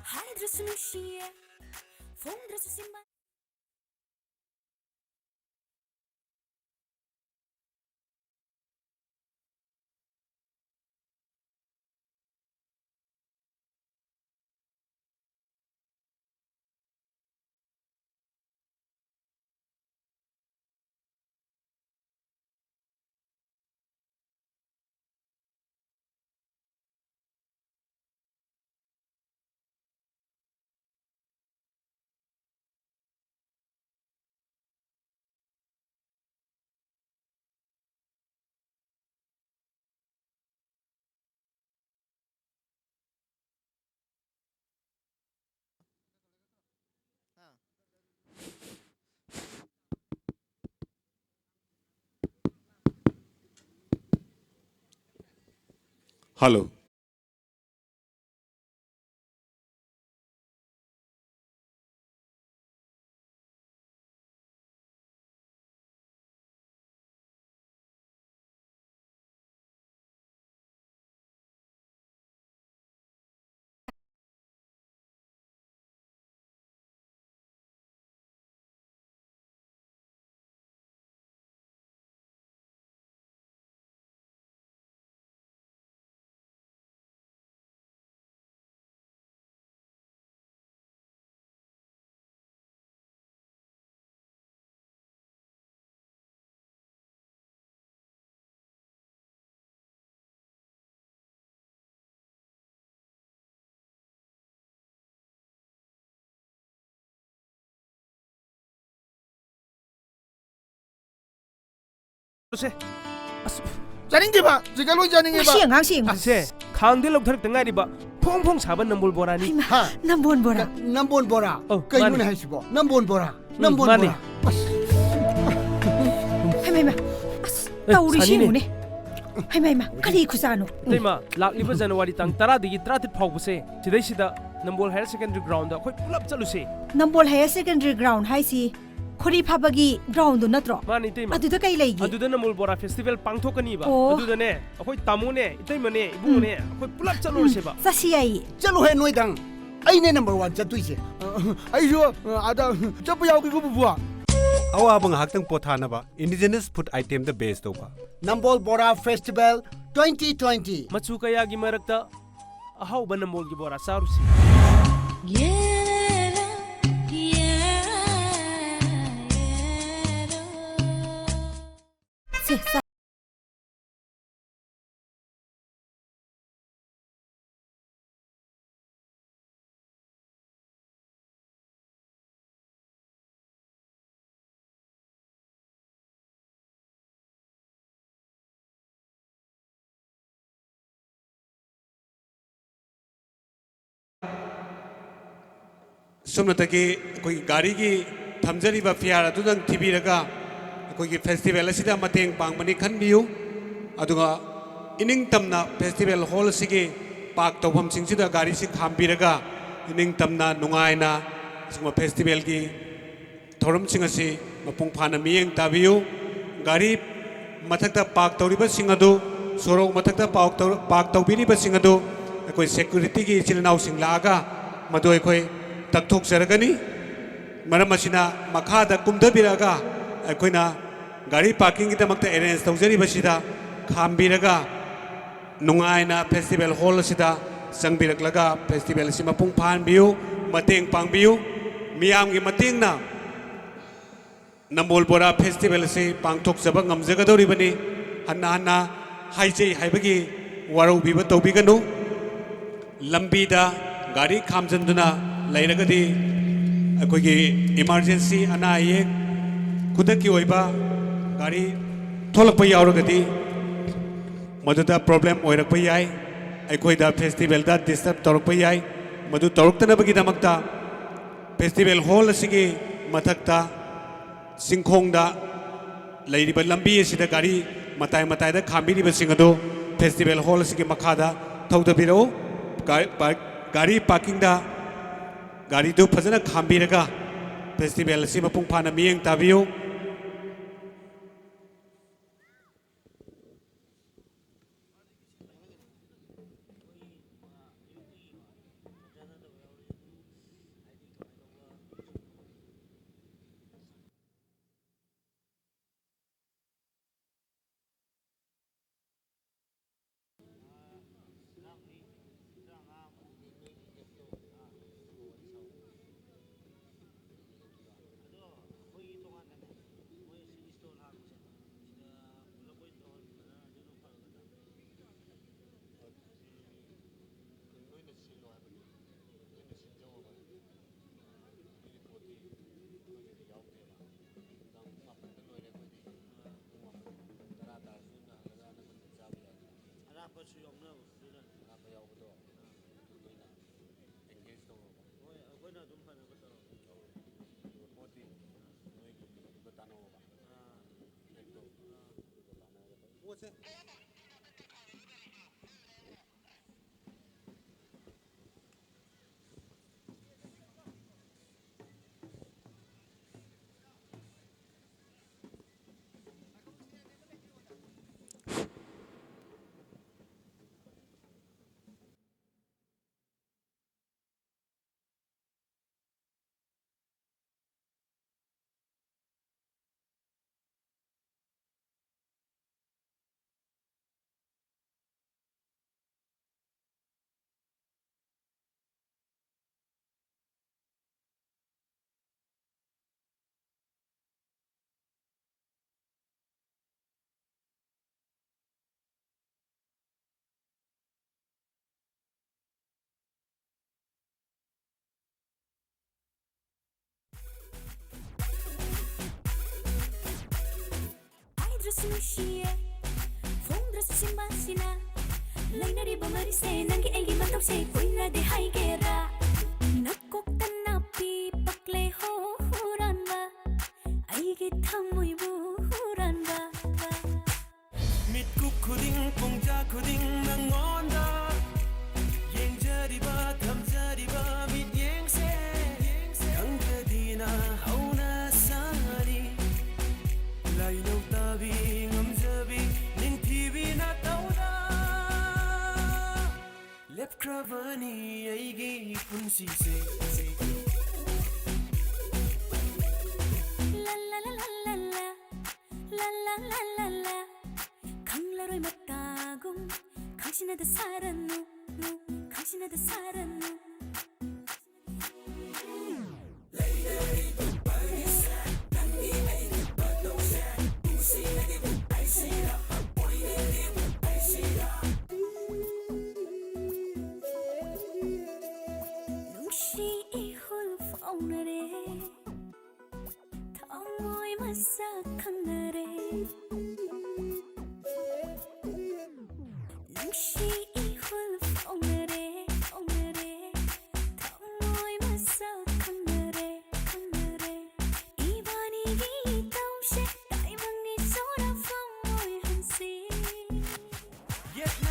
하이드레스 누시에 퐁드레스 심바 Hello. ꯁꯦ ꯑꯁ ꯆꯥꯅꯤꯡꯗꯦꯕ ꯁꯤꯒ ꯂꯣꯏ ꯆꯥꯅꯤꯡꯉꯦꯕ ꯃꯁꯤ ꯑꯉꯥꯡꯁꯤ ꯌꯦꯡꯉꯨ ꯁꯦ ꯈꯥꯡꯗ ꯂꯧꯊꯔꯛꯇ ꯉꯥꯏꯔꯤꯕ ꯐꯣꯡ ꯐꯣꯡ ꯁꯥꯕ ꯅꯝꯕꯣꯜ ꯕꯣꯔꯥꯅꯤ ꯍꯥ ꯅꯝꯕꯣꯜ ꯕꯣꯔꯥ Nambol Bora. Oh, Kayunin mani. haysibo. Nambol Bora. Nambol mani. Bora. ꯍꯩꯃ ꯑꯁ ꯇꯧꯔꯤꯁꯤ ꯁꯥꯅꯤꯅꯦ. ꯌꯦꯡꯉꯨꯅꯦ ꯍꯩꯃ ꯀꯔꯤ ꯈꯨꯆꯥꯅꯣ ꯏꯇꯩꯃ ꯂꯥꯛꯂꯤꯕ ꯖꯅꯋꯥꯔꯤ ꯇꯥꯡ 10ꯗꯒꯤ 17 ꯐꯥꯎꯕꯁꯦ ꯁꯤꯗꯩꯁꯤꯗ ꯅꯝꯕꯣꯜ ꯍꯥꯌꯔ ꯁꯦꯀꯦꯟꯗꯔꯤ ꯒ꯭ꯔꯥꯎꯟꯗ ꯑꯩꯈꯣꯏ ꯄꯨꯂꯞ ꯆꯠꯂꯨꯁꯦ ꯅꯝꯕꯣꯜ ꯍꯥꯌꯔ ꯁꯦꯀꯦꯟꯗꯔꯤ ꯒ꯭ꯔꯥꯎꯟ ꯍꯥꯏꯁꯤ ꯈꯣꯔꯤ ꯐꯥꯕꯒꯤ ꯒ꯭ꯔꯥꯎꯟꯗꯨ ꯅꯠꯇ꯭ꯔꯣ ꯃꯥꯅꯤ ꯏꯇꯩꯃ ꯑꯗꯨꯗ ꯀꯩ ꯂꯩꯒꯦ ꯑꯗꯨꯗ ꯅꯝꯕꯣꯜ ꯕꯣꯔꯥ ꯐꯦꯁꯇꯤꯚꯦꯜ ꯄꯥꯡꯊꯣꯛꯀꯅꯤꯕ ꯑꯣ. ꯑꯗꯨꯗꯅꯦ ꯑꯩꯈꯣꯏ ꯇꯥꯃꯣꯅꯦ ꯏꯇꯩꯃꯅꯦ ꯏꯕꯨꯡꯅꯦ ꯑꯩꯈꯣꯏ ꯄꯨꯂꯞ ꯆꯠꯂꯨꯔꯁꯦꯕ ꯆꯠꯁꯤ ꯌꯥꯏꯌꯦ Chalo he noidang. Aine number 1 chatuise. ꯑꯩꯁꯨ ꯑꯗ ꯆꯠꯄ ꯌꯥꯎꯒꯦꯀꯣ ꯕꯨꯕꯨ ꯑꯋꯥꯕ ꯉꯥꯏꯍꯥꯛꯇꯪ ꯄꯣꯊꯥꯅꯕ ꯏꯟꯗꯤꯖꯤꯅꯁ ꯐꯨꯗ ꯑꯥꯏꯇꯦꯝꯗ ꯕꯦꯁ ꯇꯧꯕ Nambol Bora Festival 2020. ꯃꯆꯨ ꯀꯌꯥꯒꯤ ꯃꯔꯛꯇ ꯑꯍꯥꯎꯕ ꯅꯝꯕꯣꯜꯒꯤ ꯕꯣꯔꯥ ꯆꯥꯔꯨꯁꯤ ꯁꯦ ꯁꯨꯝꯅꯇꯒꯤ ꯑꯩꯈꯣꯏꯒꯤ ꯒꯥꯔꯤꯒꯤ ꯊꯝꯖꯔꯤꯕ ꯐꯤꯌꯥꯔ ꯑꯗꯨꯗꯪ ꯊꯤꯕꯤꯔꯒ ꯑꯩꯈꯣꯏꯒꯤ ꯐꯦꯁꯇꯤꯚꯦꯜ ꯑꯁꯤꯗ ꯃꯇꯦꯡ ꯄꯥꯡꯕꯅꯤ ꯈꯟꯕꯤꯌꯨ ꯑꯗꯨꯒ ꯏꯅꯤꯡꯇꯝꯅ ꯐꯦꯁꯇꯤꯚꯦꯜ ꯍꯣꯜ ꯑꯁꯤꯒꯤ ꯄꯥꯛ ꯇꯧꯐꯝꯁꯤꯡꯁꯤꯗ ꯒꯥꯔꯤꯁꯤ ꯈꯥꯝꯕꯤꯔꯒ ꯏꯅꯤꯡꯇꯝꯅ ꯅꯨꯡꯉꯥꯏꯅ ꯑꯁꯤꯒꯨꯝꯕ ꯐꯦꯁꯇꯤꯚꯦꯜꯒꯤ ꯊꯧꯔꯝꯁꯤꯡ ꯑꯁꯤ ꯃꯄꯨꯡ ꯐꯥꯅ ꯃꯤꯠꯌꯦꯡ ꯇꯥꯕꯤꯌꯨ ꯒꯥꯔꯤ ꯃꯊꯛꯇ ꯄꯥꯛ ꯇꯧꯔꯤꯕꯁꯤꯡ ꯑꯗꯨ ꯁꯣꯔꯣꯛ ꯃꯊꯛꯇ ꯄꯥꯛ ꯇꯧꯕꯤꯔꯤꯕꯁꯤꯡ ꯑꯗꯨ ꯑꯩꯈꯣꯏ ꯁꯦꯀ꯭ꯌꯨꯔꯤꯇꯤꯒꯤ ꯏꯆꯤꯜ ꯏꯅꯥꯎꯁꯤꯡ ꯂꯥꯛꯑꯒ ꯃꯗꯨ ꯑꯩꯈꯣꯏ ꯇꯛꯊꯣꯛꯆꯔꯒꯅꯤ ꯃꯔꯝ ꯑꯁꯤꯅ ꯃꯈꯥꯗ ꯀꯨꯝꯊꯕꯤꯔꯛꯑꯒ ꯑꯩꯈꯣꯏꯅ ꯒꯥꯔꯤ ꯄꯥꯔꯀꯤꯡꯒꯤꯗꯃꯛꯇ ꯑꯦꯔꯦꯟꯖ ꯇꯧꯖꯔꯤꯕꯁꯤꯗ ꯈꯥꯝꯕꯤꯔꯒ ꯅꯨꯡꯉꯥꯏꯅ ꯐꯦꯁꯇꯤꯚꯦꯜ ꯍꯣꯜ ꯑꯁꯤꯗ ꯆꯪꯕꯤꯔꯛꯂꯒ ꯐꯦꯁꯇꯤꯚꯦꯜ ꯑꯁꯤ ꯃꯄꯨꯡ ꯐꯥꯍꯟꯕꯤꯌꯨ ꯃꯇꯦꯡ ꯄꯥꯡꯕꯤꯌꯨ ꯃꯤꯌꯥꯝꯒꯤ ꯃꯇꯦꯡꯅ ꯅꯝꯕꯣꯜ ꯕꯣꯔꯥ ꯐꯦꯁꯇꯤꯚꯦꯜ ꯑꯁꯤ ꯄꯥꯡꯊꯣꯛꯆꯕ ꯉꯝꯖꯒꯗꯧꯔꯤꯕꯅꯤ ꯍꯟꯅ ꯍꯟꯅ ꯍꯥꯏꯖꯩ ꯍꯥꯏꯕꯒꯤ ꯋꯥꯔꯧꯕꯤꯕ ꯇꯧꯕꯤꯒꯅꯨ ꯂꯝꯕꯤꯗ ꯒꯥꯔꯤ ꯈꯥꯝꯖꯤꯟꯗꯨꯅ ꯂꯩꯔꯒꯗꯤ ꯑꯩꯈꯣꯏꯒꯤ ꯏꯃꯥꯔꯖꯦꯟꯁꯤ ꯑꯅꯥ ꯑꯌꯦꯛ ꯈꯨꯗꯛꯀꯤ ꯑꯣꯏꯕ ꯒꯥꯔꯤ ꯊꯣꯛꯂꯛꯄ ꯌꯥꯎꯔꯒꯗꯤ ꯃꯗꯨꯗ ꯄ꯭ꯔꯣꯕ꯭ꯂꯦꯝ ꯑꯣꯏꯔꯛꯄ ꯌꯥꯏ ꯑꯩꯈꯣꯏꯗ ꯐꯦꯁꯇꯤꯚꯦꯜꯗ ꯗꯤꯁꯇꯔꯕ ꯇꯧꯔꯛꯄ ꯌꯥꯏ ꯃꯗꯨ ꯇꯧꯔꯛꯇꯅꯕꯒꯤꯗꯃꯛꯇ ꯐꯦꯁꯇꯤꯚꯦꯜ ꯍꯣꯜ ꯑꯁꯤꯒꯤ ꯃꯊꯛꯇ ꯆꯤꯡꯈꯣꯡꯗ ꯂꯩꯔꯤꯕ ꯂꯝꯕꯤ ꯑꯁꯤꯗ ꯒꯥꯔꯤ ꯃꯇꯥꯏ ꯃꯇꯥꯏꯗ ꯈꯥꯝꯕꯤꯔꯤꯕꯁꯤꯡ ꯑꯗꯨ ꯐꯦꯁꯇꯤꯚꯦꯜ ꯍꯣꯜ ꯑꯁꯤꯒꯤ ꯃꯈꯥꯗ ꯊꯧꯊꯕꯤꯔꯛꯎ ꯒꯥꯔꯤ ꯄꯥꯔꯀꯤꯡꯗ ꯒꯥꯔꯤꯗꯨ ꯐꯖꯅ ꯈꯥꯝꯕꯤꯔꯒ ꯐꯦꯁꯇꯤꯚꯦꯜ ꯑꯁꯤ ꯃꯄꯨꯡ ꯐꯥꯅ ꯃꯤꯠꯌꯦꯡ ꯇꯥꯕꯤꯌꯨ 하이드로스 무시해 퐁드로스 신맛이나 라이너리 버머리세 난게 애기 맛없이 보이나데 하이게라 낙곡단 나비 박레 호호란바 아이기 탐모이부 후란바 밑국 코딩 공자 코딩 낭원다 옌자리바 감자리바 밑행세 강자디나 하우나 사리 라이노 따비 음자비 닝티비나 따오다 랩크라바니 아이기 분시세 랄랄랄랄랄라 랄랄랄랄라 강라로이 맞다고 강신하다 살았노 강신하다 살았노 눈시 이홀 파우나래 텅모이 마삭한 날에 눈시 이홀 파우나래 파우나래 텅모이 마삭한 날에 이번이기 다우시 다이방니 소라 파우모이 한시 옛나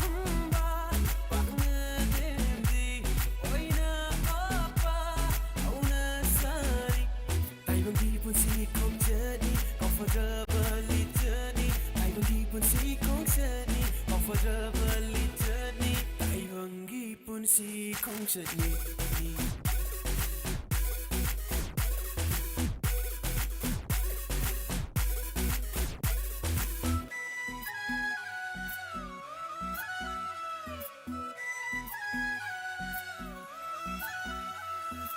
humba 박는디 오이나 아빠 아우나 사리 다이번 기분 시공전이 comfortability 다이번 기분 시공전이 comfortability 다이번 기분 시공전이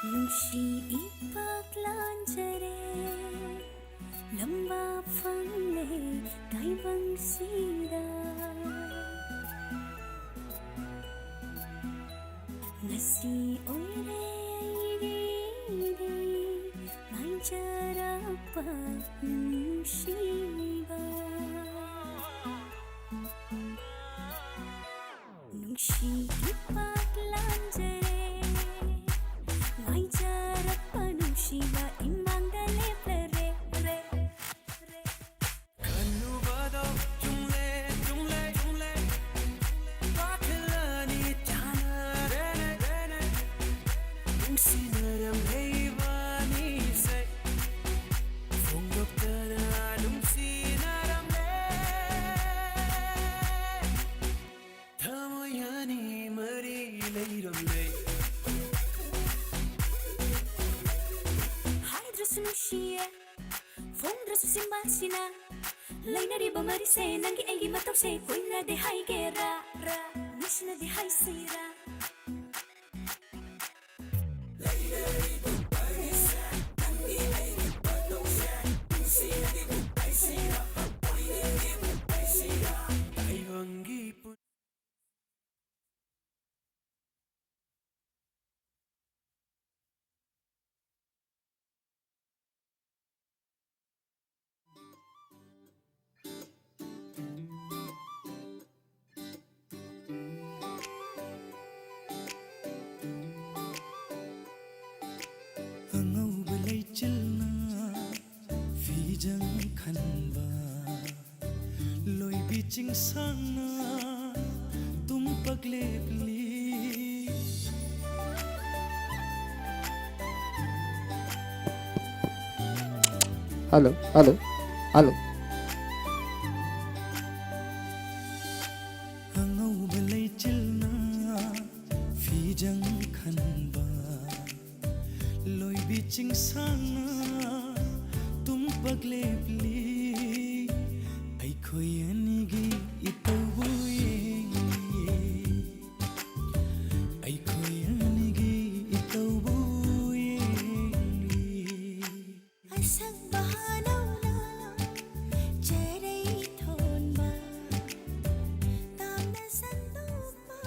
Lungsi ipak lanjare lamba fangle kai bang sida ngasi oire ire mai jarapa nungsiba nungsi ipak lanjare Mai jarak penuh siwa imangale plere re Kanu bado jumle jumle jumle Bakalani jana rene rene Nungsi naram heivani se Fungok tara nungsi naram le Thamoyani mari leiram le Haidrosu nushie Fongdrosu simbasina Lainari bamarise nangi egi matause Koina de haigera ra Nishna de haisira Daivangi pun ꯑꯉꯧꯕ ꯂꯩꯆꯤꯜꯅ ꯐꯤꯖꯪ ꯈꯟꯕ ꯂꯣꯏꯕꯤ ꯆꯤꯡꯁꯥꯡꯅ ꯇꯨꯝꯄꯛ ꯂꯦꯞꯂꯤ Halo, halo, halo. ꯑꯉꯧꯕ ꯂꯩꯆꯤꯜꯅ ꯐꯤꯖꯪ ꯈꯟꯕ ꯂꯣꯏꯕꯤ ꯆꯤꯡꯁꯥꯡꯅ ꯇꯨꯝꯄꯛ ꯂꯦꯞꯂꯤ ꯑꯩꯈꯣꯏ ꯑꯅꯤꯒꯤ ꯏꯇꯧꯕꯨ ꯌꯦꯡꯂꯤ ꯑꯩꯈꯣꯏ ꯑꯅꯤꯒꯤ ꯏꯇꯧꯕꯨ ꯌꯦꯡꯂꯤ Asang bahanauna Jeray thonba Tamna sandupa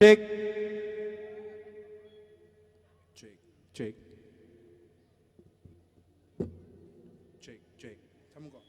Check. Check. Check. Check. Check. Tamko.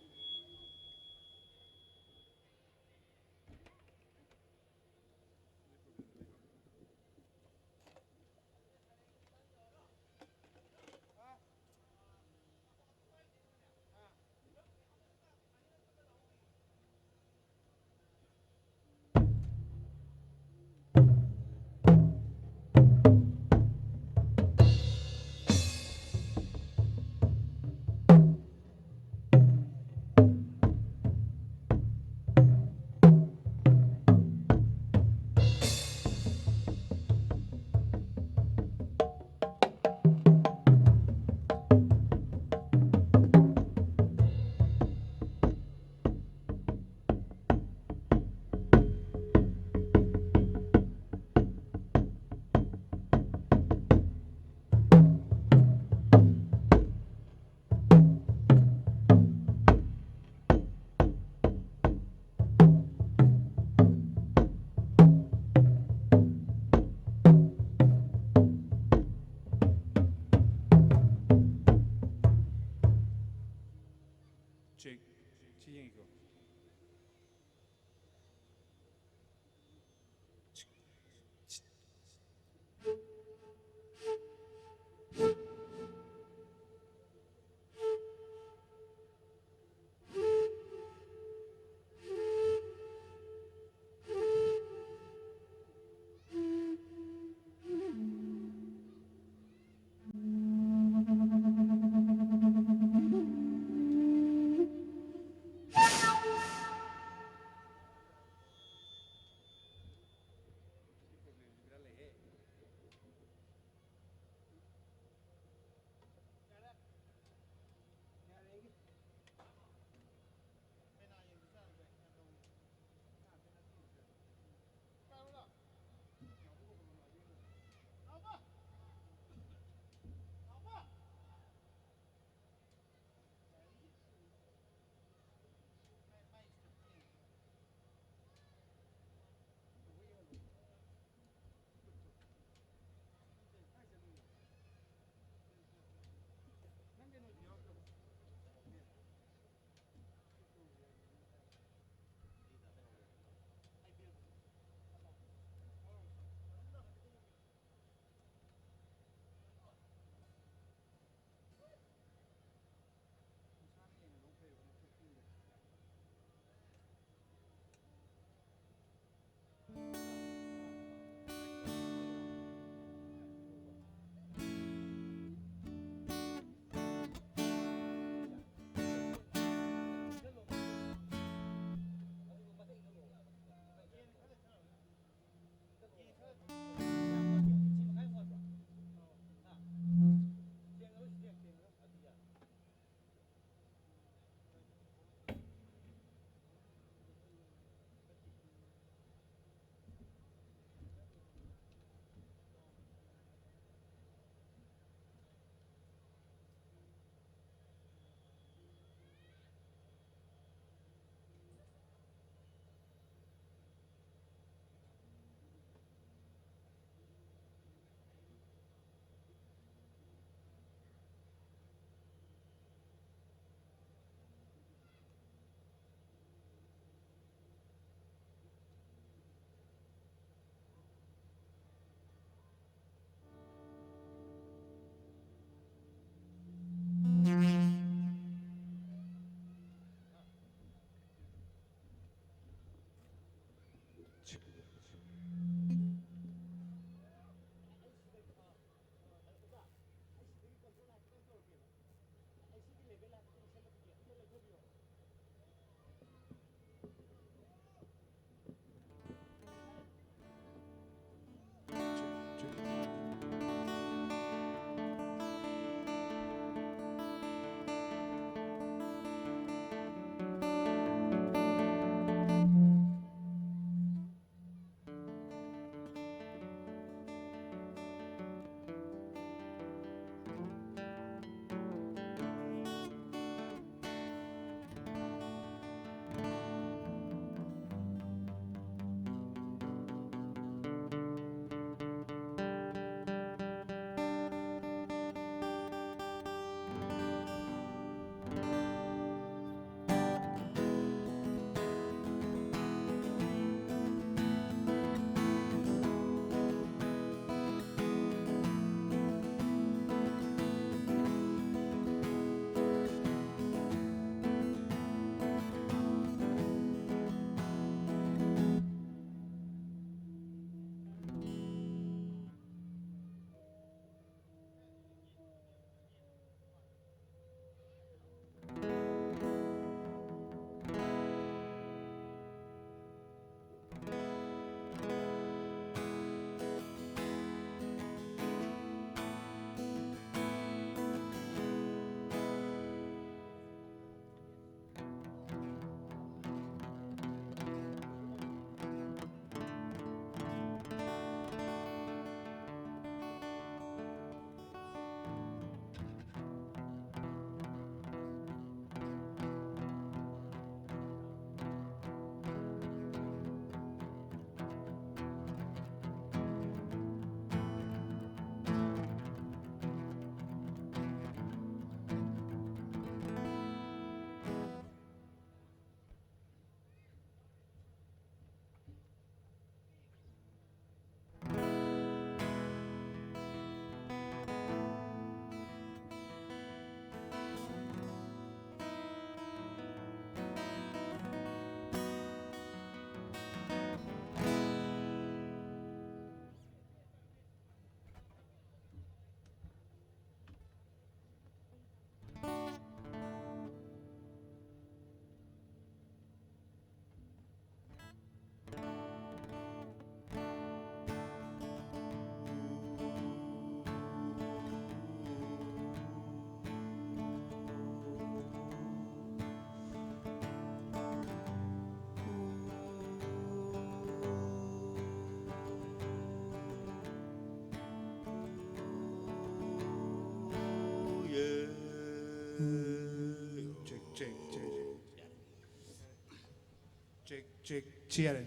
check cheer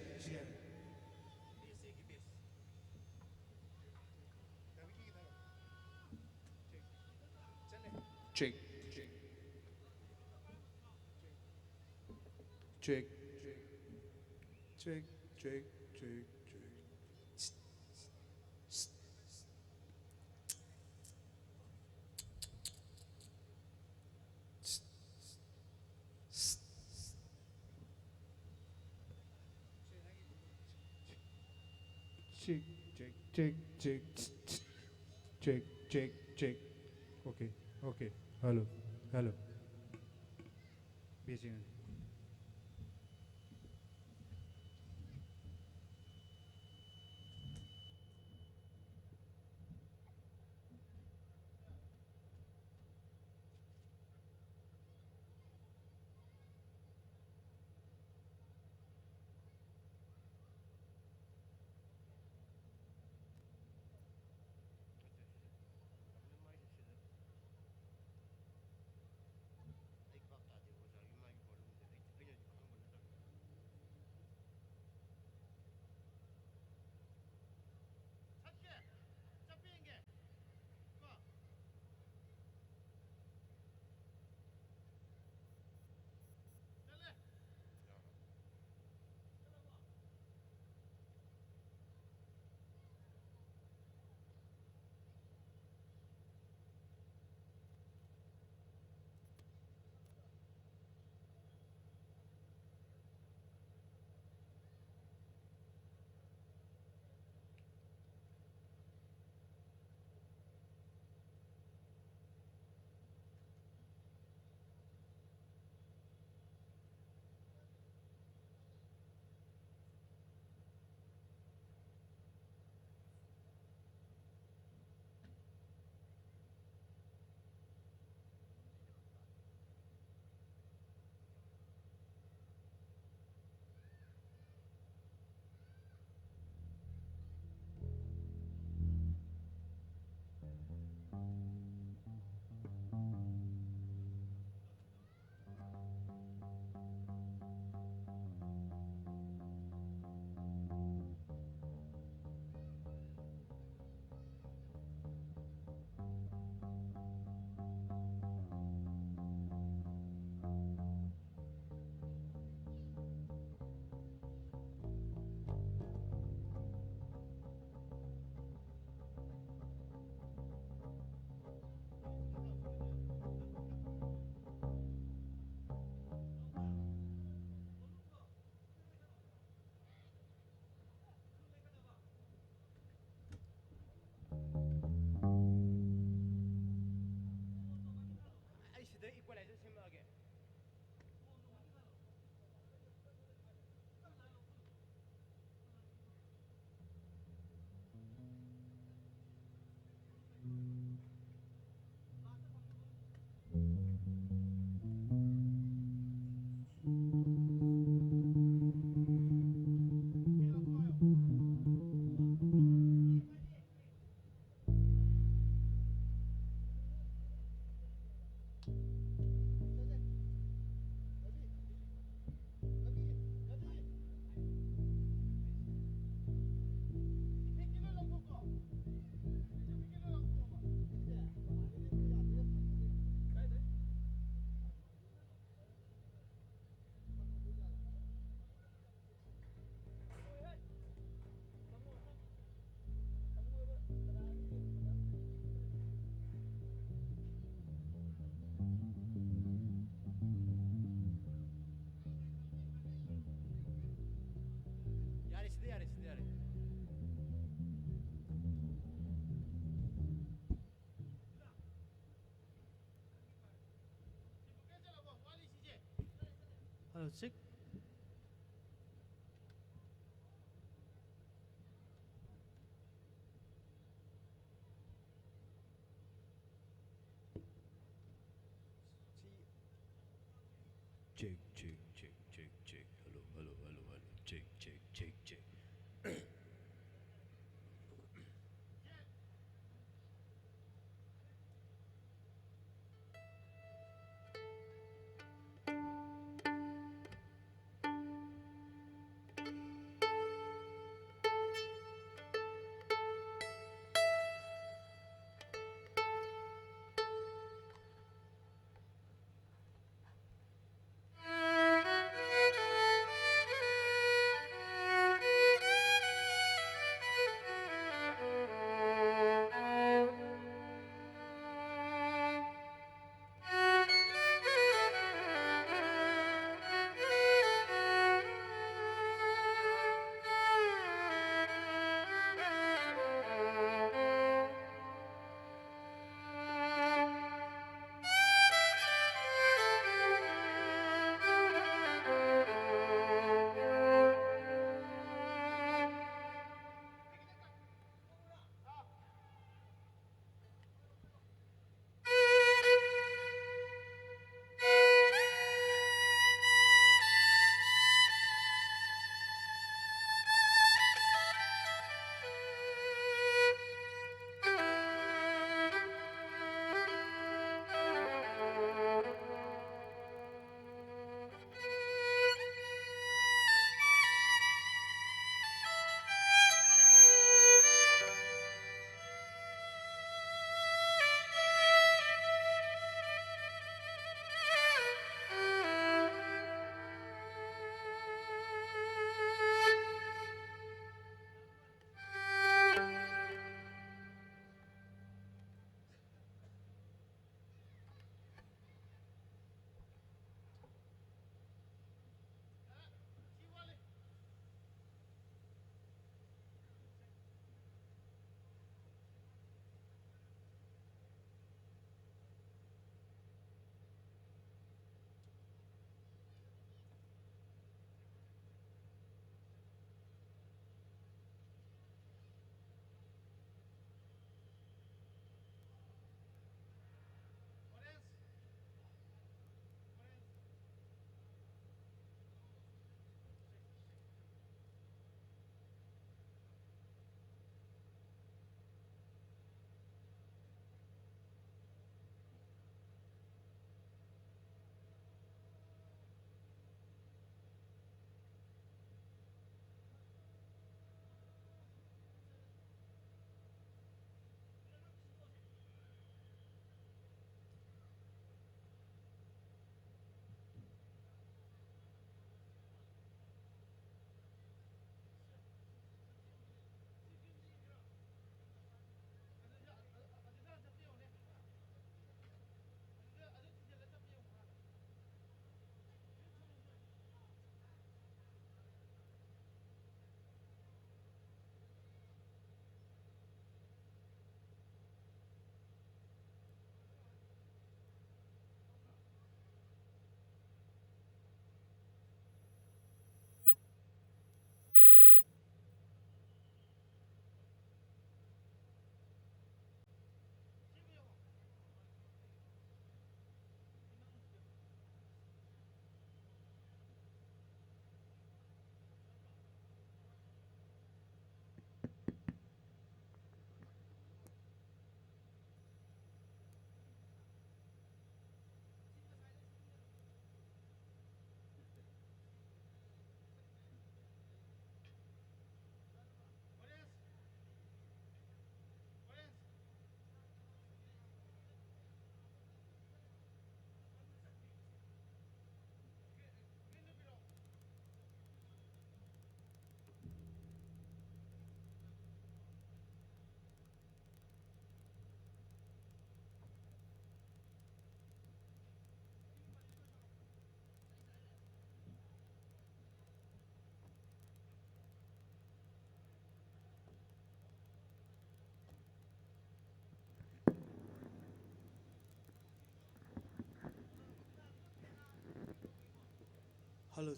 check check check check check check check check check check check check okay okay hello hello busy Hello, check. Check, check, check, check, check. Hello, hello, hello, hello. Check, check, check, check.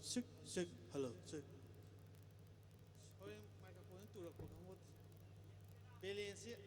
check, check. Hello, check. Microphone turak ko kamot. Balance.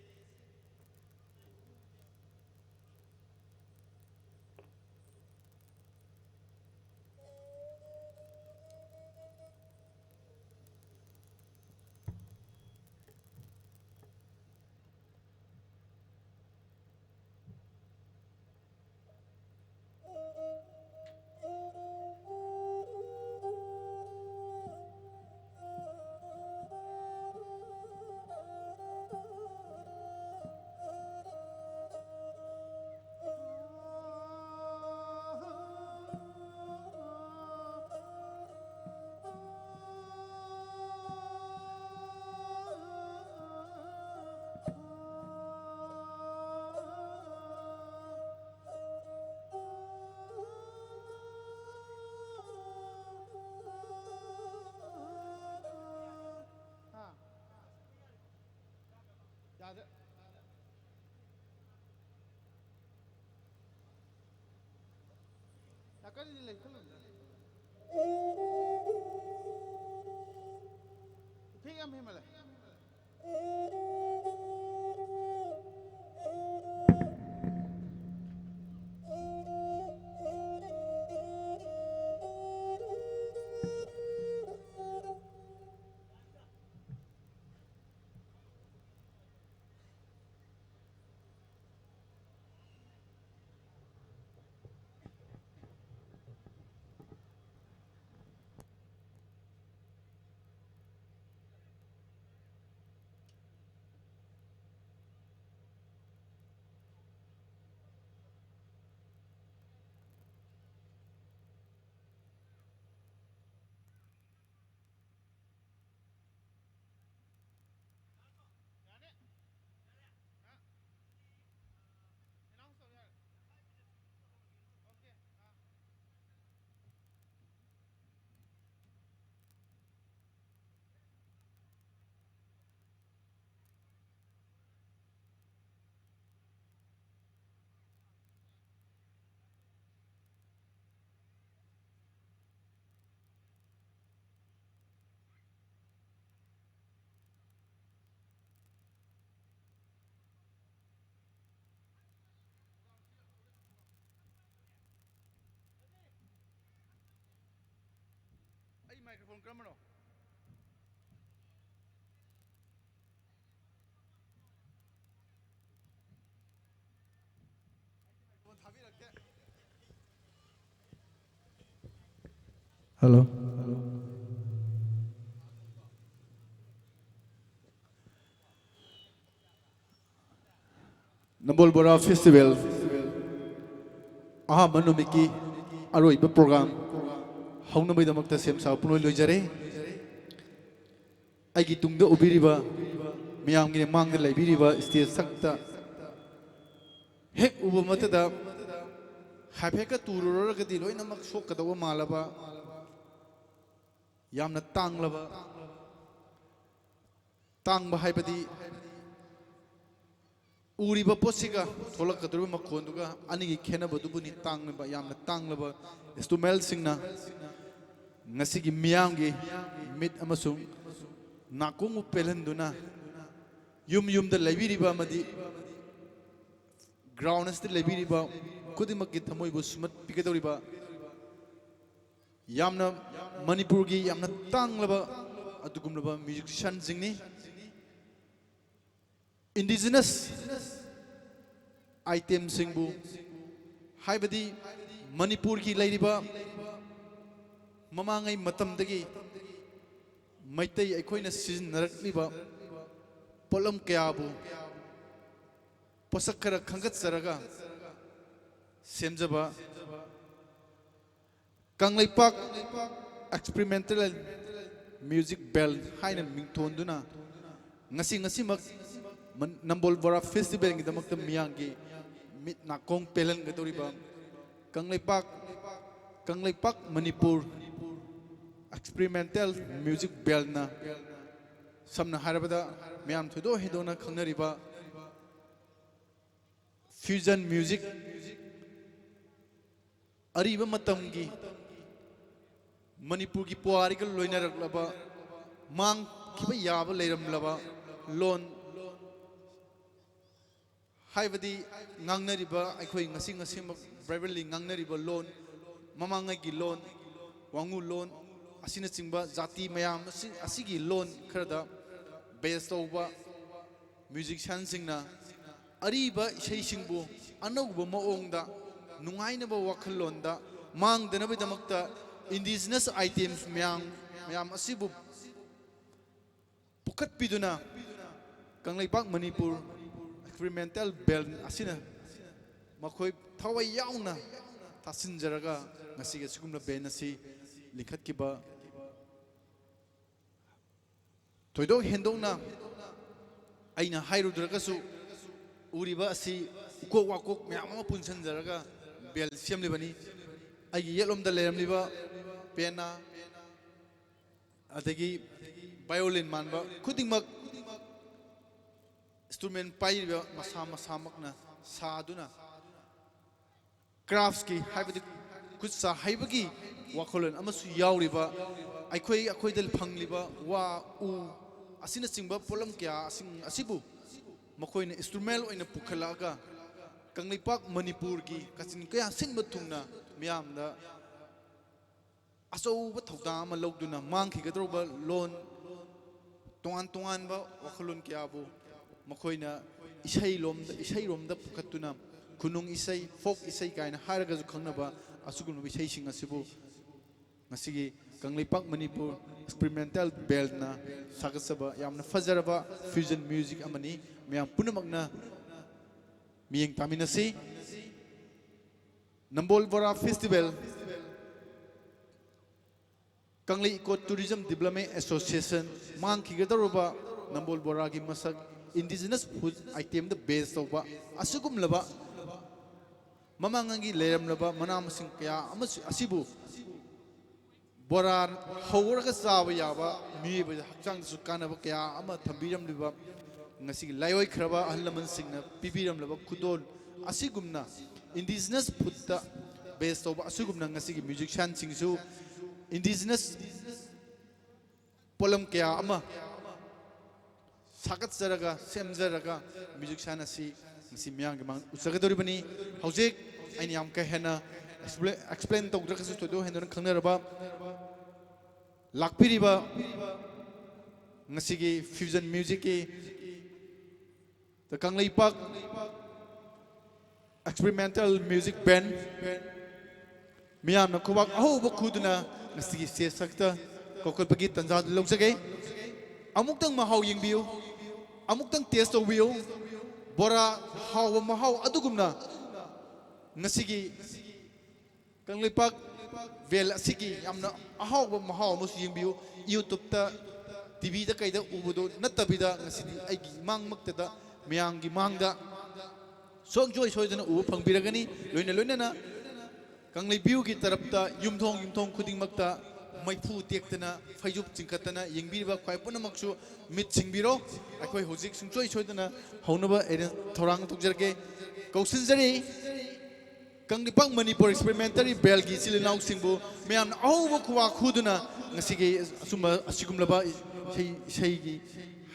Microphone kramano. Hello. Nambol Bora Festival. Aha manumiki aroi ba program. Hauna bai damak ta sem sa punoi loijare. Aigi tungda ubiriba miyam gine mangda laibiriba stage sakta hek uba matada hapheka tururaga di loina mak sok kadawa malaba yamna tanglaba tangba haibadi uriba posiga tholak kadru makhonduga anigi khenaba dubuni tanglaba yamna tanglaba instrumental singna ngasigi miyamgi mit amasung nakung pelanduna yum da laibiriba madi ground asti laibiriba kudimak ki thamoi bu sumat pikadoriba yamna manipur gi yamna tanglaba adugumlaba musician singni indigenous item singbu haibadi manipur ki lairiba mamangai matamdagi maitai aikoina sizinnarakliba polam kayabu posak khara khangat saraga semjaba Kanglei Park experimental music bell haina mingthonduna ngasi mak Nambol Bora festival ngi damakta miyangi mit nakong pelan gadoriba Kanglei Park Manipur experimental music bell na samna harabada miyam thudo hidona khangnariba fusion music ariba matamgi Manipur ki puari ka loinarak laba mang kiba yaba leiram laba lon haibadi ngangnariba aikhoi ngasi ngasi privately ngangnariba lon mamangai gi lon wangu lon asina chingba jati mayam asigi lon kharada base tawba musician singna ariba isei singbu anauba maongda nungainaba wakhallonda mangdanaba damakta indigenous items mayam asibu pukat piduna Kanglei Park Manipur experimental bell asina makhoi thawai yauna tasinjaraga ngasiga sigumna ben asi likhat kiba toido hendongna aina hairudragasu uriba asi ukok wakok mayam ama punsanjaraga bel siamlibani aigi yelomda leramliba pena adagi violin manba khudingmak instrument paiba masa makna saduna crafts ki haibadi kutsa haibagi wakholan amasu yauriba aikhoi dal phangliba wa u asina singba polam kya asibu makoina instrument oina pukhalaga Kanglei Park Manipur ki kachin kaya singba thungna miyamda asauba thauda ama logduna mangkhigadroba lon tongan ba wakhalun kyabu makoina isai romda pukhatuna kunung isai folk isai kaina haraga ju khangnaba asugum isai sing asibu ngasigi Kanglei Park Manipur experimental band na sagasaba yamna fajaraba fusion music amani miyam punamakna miyeng taminasi Nambol Bora Festival Kanglei Eco Tourism Development Association mangkhigadroba Nambol Bora ki masak indigenous food item the base of asugum laba mamangangi leram laba manamasing kaya asibu bora hawraga sawa yaba miba hakchang su kanaba kaya ama thambiram liba ngasi layoi khraba ahlaman singna pibiram laba khudol asigumna indigenous food ta base of asugumna ngasi musician singsu indigenous polam kaya ama sagat zaraga semzaraga musician asi ngasi miyang gemang usagadoribani hojek aini am ka hena explain tawdra kasu todo hendan khangnaraba lakpiriba ngasi gi fusion music ki the Kanglei Park experimental music band miyam na kubak ahoba khuduna ngasi gi se sakta kokol pagi tanza logsage amuktang mahau yingbiu amuktang taste tawbiu bora hawa mahau adugumna ngasigi Kanglei Park vel asigi yamna ahawba mahau amusu yingbiu YouTube ta TV da kaida ubudo natabida ngasidi aigi mangmaktada miyangi mangda songjoy soidana ubu phangbiragani loina na Kanglei view ki tarapta yumthong khudingmakta maifu tektana faijub chingkatana yengbiba khwai punamaksu mit singbiro akhoi hojik sungchoi soidana haunaba eren thorang tukjarge kausinjari Kanglei Park Manipur experimentary belgi silinau singbu meyam auba khwa khuduna ngasigi asuma asigumlaba sei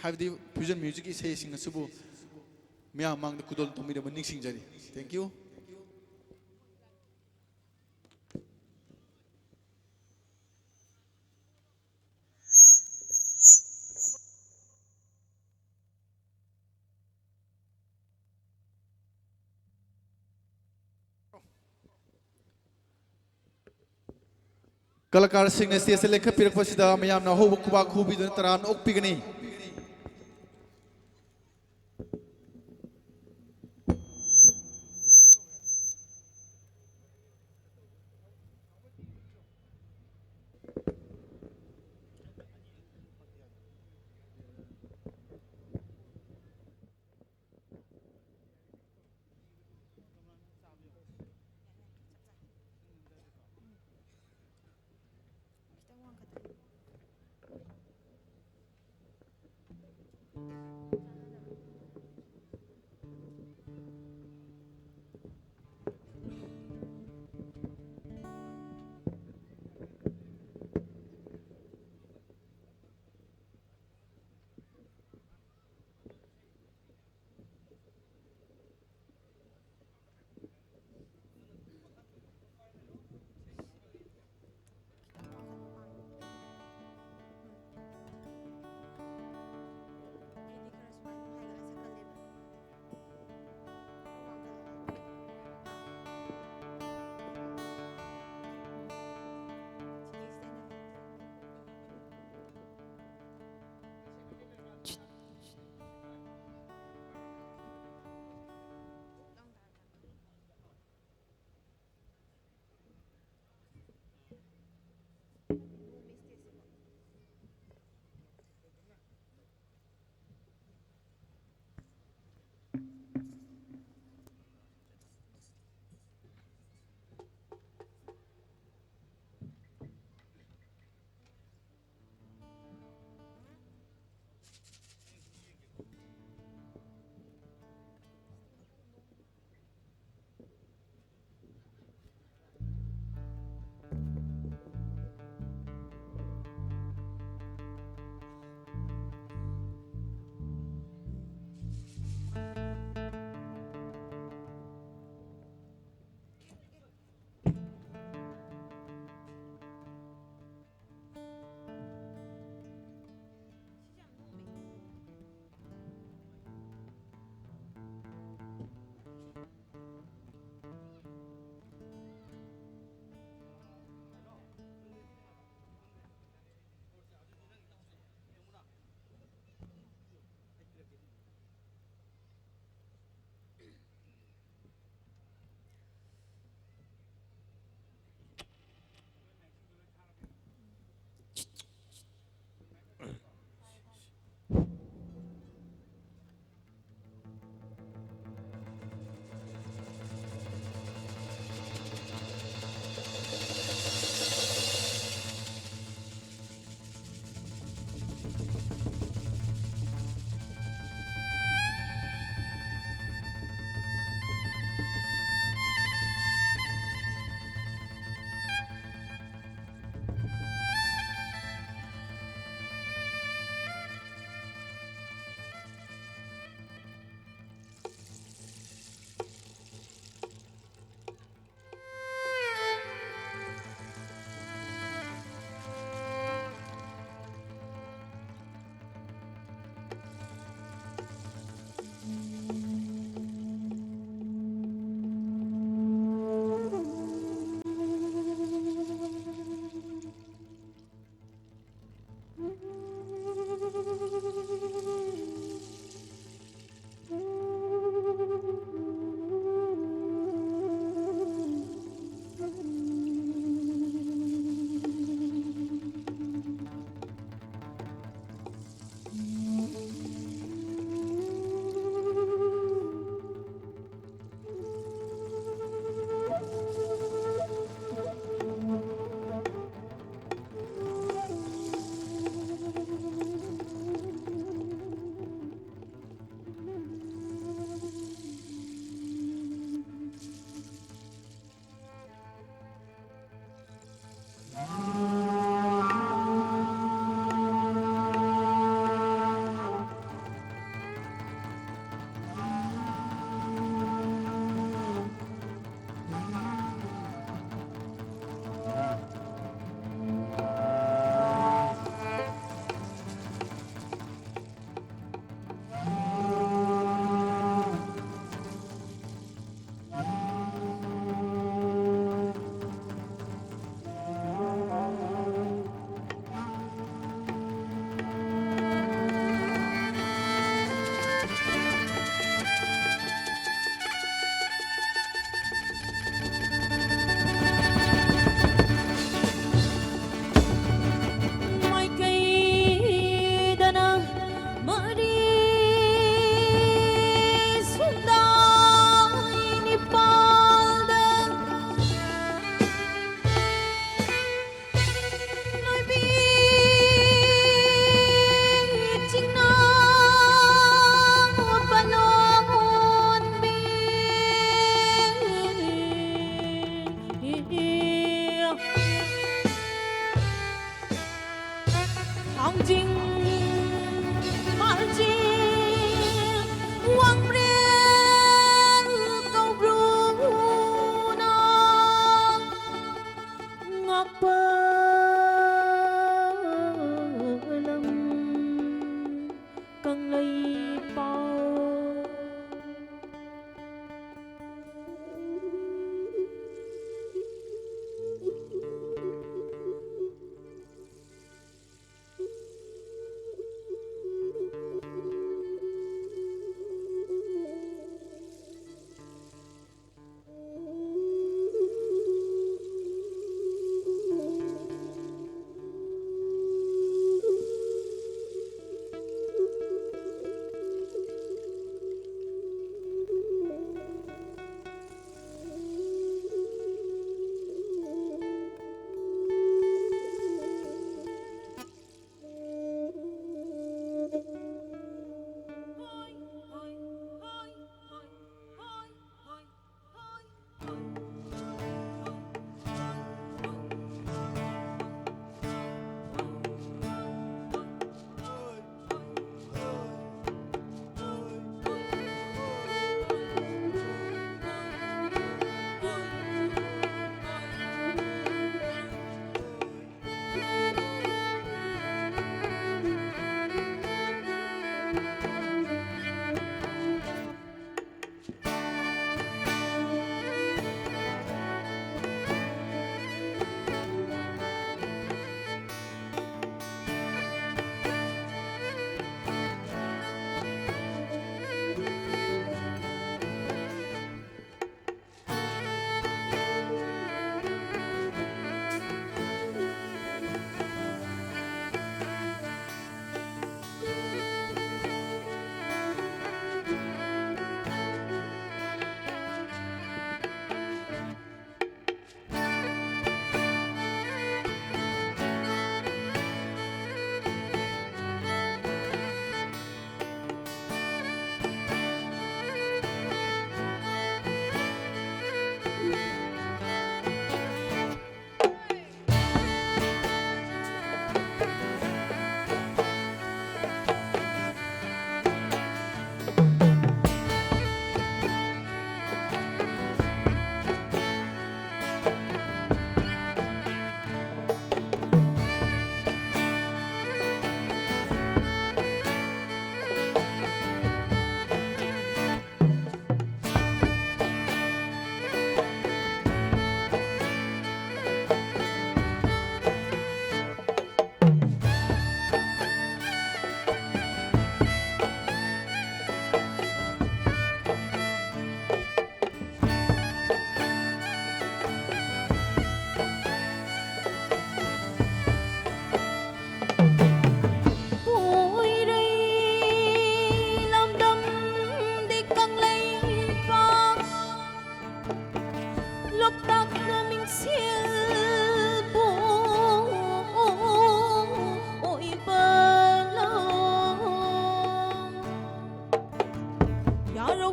habdi fusion music ki sei sing asubu meyam mangda kudol tomida maning singjari thank you कलाकार सिंह ने स्टेज से लेकर पिरक पसीदा मयाम ना हो बकुबा खूबी दन तरान ओक्पिगनी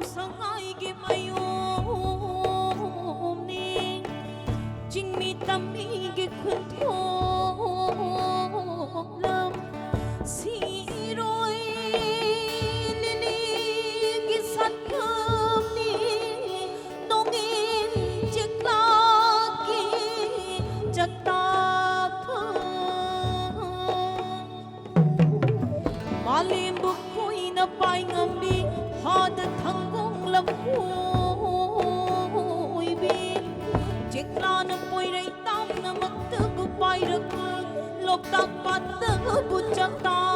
상하이게 마요니 징미 땀이게 큰토람 시로이 리리기 산금니 농인 잭라기 잣다파 말림부 포이나 빠잉암비 하드 탕공 람포이비 잭라는 포이레이 땀나 막뜨고 빠이르고 롭딱 빠뜨고 붙잡다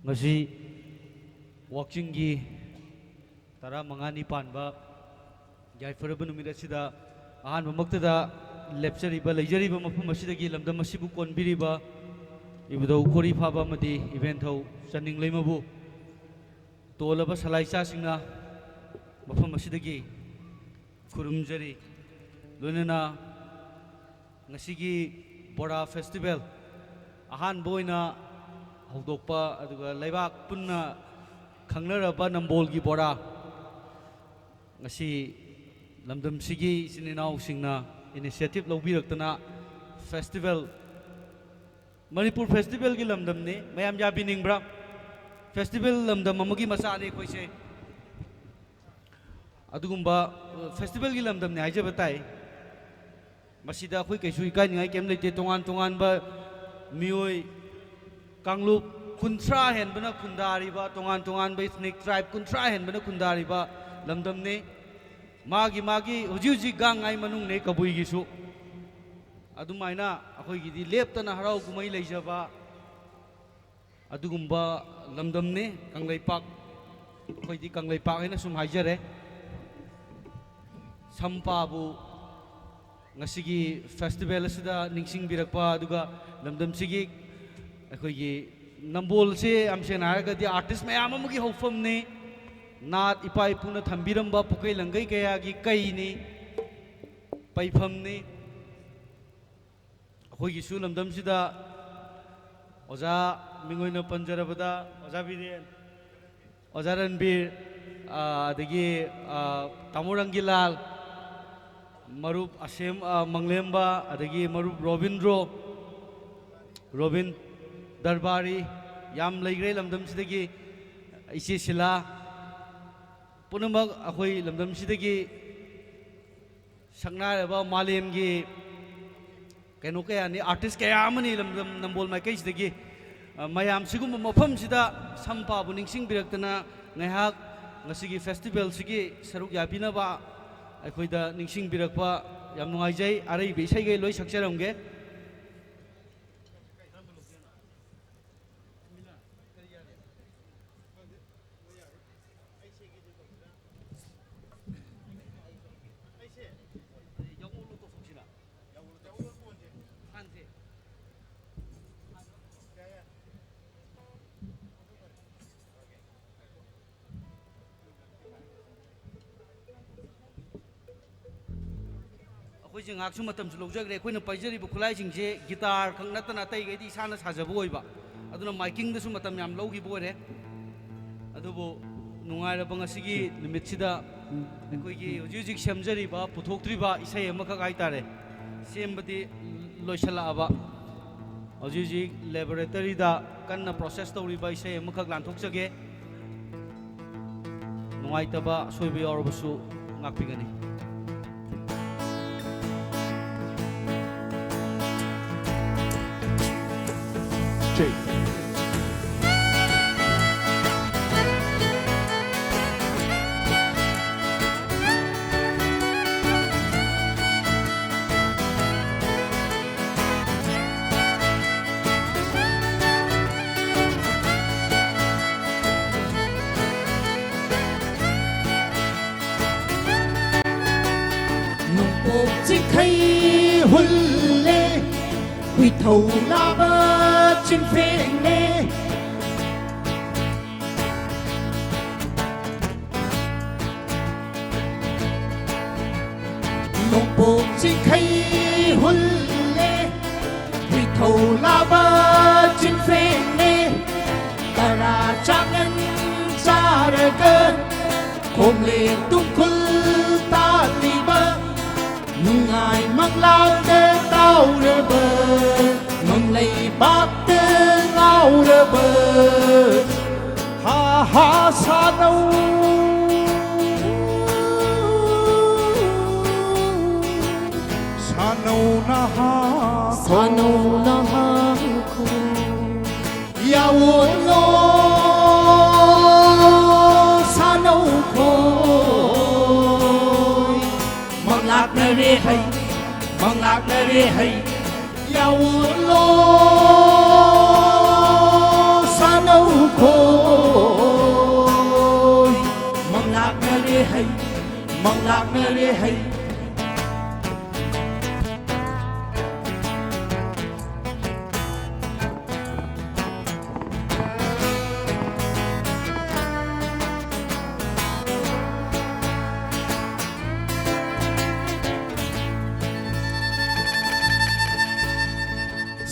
ngasi wakjinggi tara mangani panba yaifarabu numida sida ahan mamaktada lepchariba leijariba mafum asidagi lamdam asibu konbiriba ibudau kori phaba madi event thau chaning leimabu tolaba salaicha singna mafum asidagi kurumjari loinana ngasi Bora Festival ahan boina haudopa aduga leibak punna khangnaraba Nambol gi Bora ngasi lamdam sigi sininau singna initiative lawbiraktana festival Manipur festival gi lamdam ne mayam ja biningbra festival lamdam amagi macha ne koise adugumba festival gi lamdam ne haije batai masida khoi kaisu ikai ngai kem leite tongan tongan ba mioi Kanglei kuntra hen bana kundari ba tongan tongan ba snake tribe kuntra hen bana kundari ba lamdam ne magi huji huji gang ngai manung ne kabui gi su adumaina akhoi gi di leptana harau kumai leijaba adugumba lamdam ne Kanglei Park khoi di Kanglei Park haina sum haijare sampabu ngasigi festival asida ningsing birakpa aduga lamdam sigi akhoi gi Nambol se amsen haraga di artist mayam amugi hofam ne nat ipai puna thambiramba pukai langai kaya gi kai ni paifam ni akhoi gi su lamdam sida oja mingoina panjarabada oja biren oja ranbir adagi tamurangilal marup asem manglemba adagi marup Robin Darbari yam leigre lamdam sidagi ise sila punamak akhoi lamdam sidagi saknaraba malem gi kaino kaya ni artist kaya amani lamdam Nambol maikai sidagi mayam sigum mafam sida sampa bu ningsing biraktana ngaihak ngasigi festival sigi saruk yapinaba aikoida ningsing birakpa yam nungaijai arai be isai gai loi sakcharamge akhoi jing aksu matam su lojagre akhoi na paijari bu khulai sing je guitar khang natana tai gai di sana sajabo oiba aduna miking da su matam yam logi boire adubu nungai ra bangasigi limit sida akhoi gi hujik semjari ba puthoktri ba isai amaka gai tare sembadi loisala aba hujik laboratory da kanna process tori ba isai amaka lanthok jage nungai taba soibe orbusu ngakpigani Chỉ khay hôn lê huy thầu la bơ trên phê lê nông bộ chỉ khay hôn lê huy thầu la bơ trên phê lê ta ra trang nhân cha đời cơ hôm lê tung khul ta li bơ ngài mang lao đê tao đê bờ mang lấy bát đê ngao đê bờ ha ha sa nâu na ha khu ya uốn lô sa nâu khôi mang lạc nơi đi hay mang lạc nơi đi hay ya uốn lô sa nâu khôi mang lạc nơi đi hay mang lạc nơi đi hay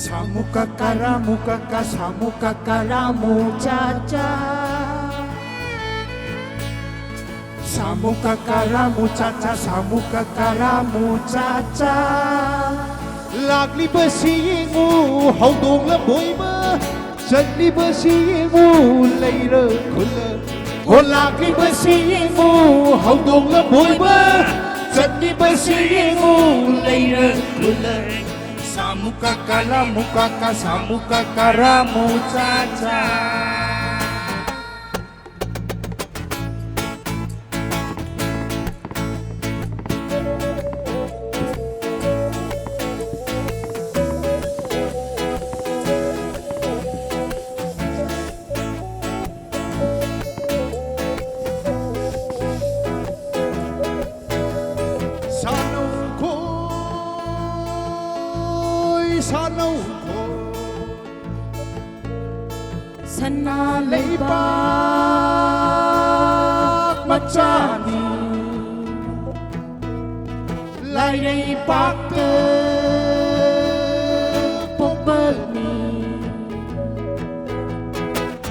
samu kakaramu cha cha. Samu kakaramu cha cha, samu kakaramu cha cha. Lagliba singu haudong la boima, chaliba singu leira khula. Ho lagliba singu haudong la boima, chaliba singu leira khula. Samu kakaramu kaka, samu kakaramu cha cha. Sana leibak machani lai đây bác cơ pobani.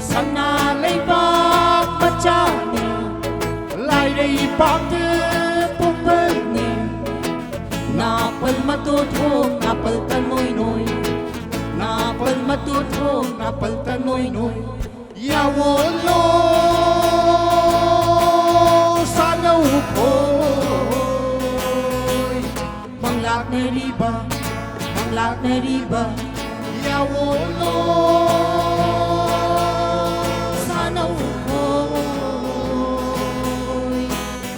Sana leibak machani lai đây bác cơ pobani. Napal matutong napal tanoy noy, napal matutong napal tanoy noy. Ya wolo sana upoy, manglak na riba. Ya wolo sana upoy,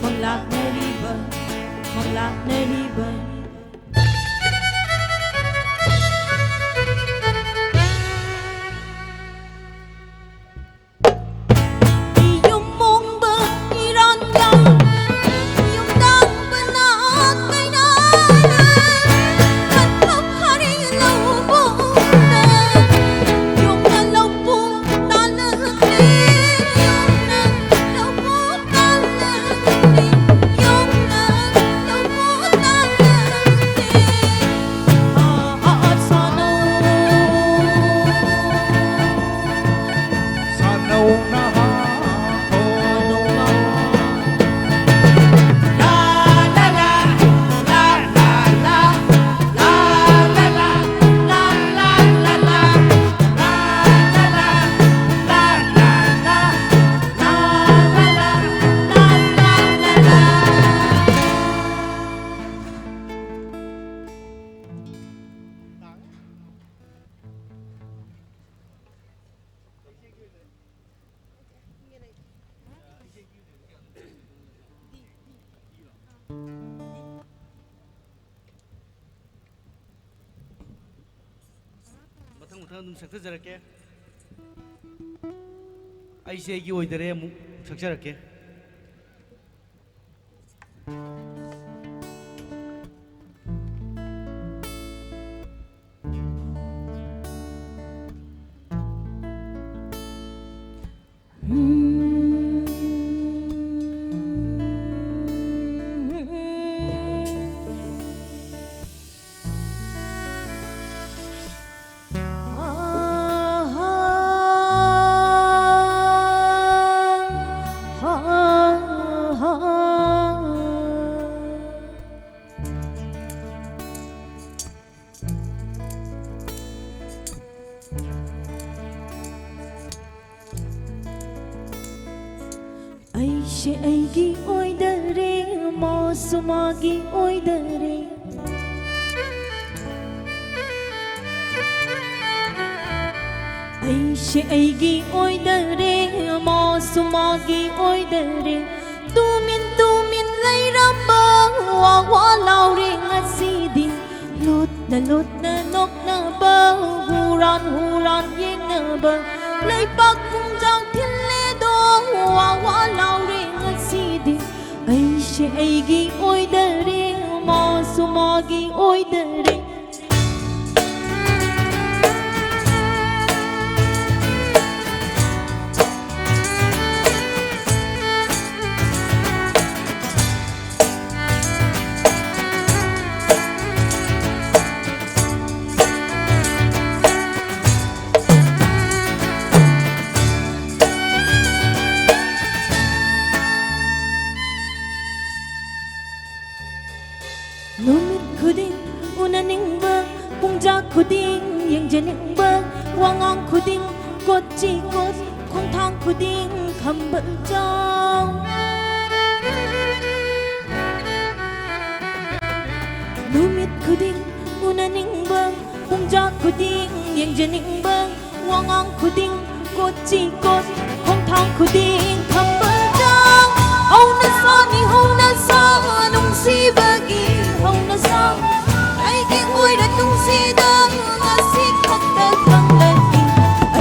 manglak na riba. ꯑꯗꯨꯝ ꯁꯛꯊꯖꯔꯛꯀꯦ ꯑꯩꯁꯦ ꯑꯩꯒꯤ ꯑꯣꯏꯗꯔꯦ ꯑꯃꯨꯛ ꯁꯛꯆꯔꯛꯀꯦ ꯑꯩꯁꯦ ꯑꯩꯒꯤ ꯑꯣꯏꯗꯔꯦ ꯃꯥꯁꯨ ꯃꯥꯒꯤ ꯑꯣꯏꯗꯔꯦ ꯑꯩꯁꯦ ꯑꯩꯒꯤ ꯑꯣꯏꯗꯔꯦ ꯃꯥꯁꯨ ꯃꯥꯒꯤ ꯑꯣꯏꯗꯔꯦ ꯇꯨꯃꯤꯟ ꯇꯨꯃꯤꯟ ꯂꯩꯔꯝꯕ ꯋꯥ ꯋꯥ ꯂꯥꯎꯔꯦ ꯉꯁꯤꯗꯤ ꯂꯨꯠꯅ ꯂꯨꯠꯅ ꯅꯣꯛꯅꯕ ꯍꯨꯔꯥꯟ ꯍꯨꯔꯥꯟ ꯌꯦꯡꯅꯕ ꯂꯩꯄꯥꯛ ꯄꯨꯡꯖꯥꯎ ꯊꯤꯜꯂꯦꯗꯣ ꯋꯥ ꯋꯥ ꯂꯥꯎꯔꯦ ꯉꯁꯤꯗꯤ ꯑꯩꯁꯦ ꯑꯩꯒꯤ ꯑꯣꯏꯗꯔꯦ ꯃꯥꯁꯨ ꯃꯥꯒꯤ ꯑꯣꯏꯗꯔꯦ khuding yang jening bang wangang khuding kot chi kot khong thang khuding khambal chang numit khuding unaning bang pungja khuding yang jening bang wangang khuding kot chi kot khong thang khuding khambal chang hau na sa nung si bagi hau na sa ai ki ui da tung si dang nga si khak ta thang la ki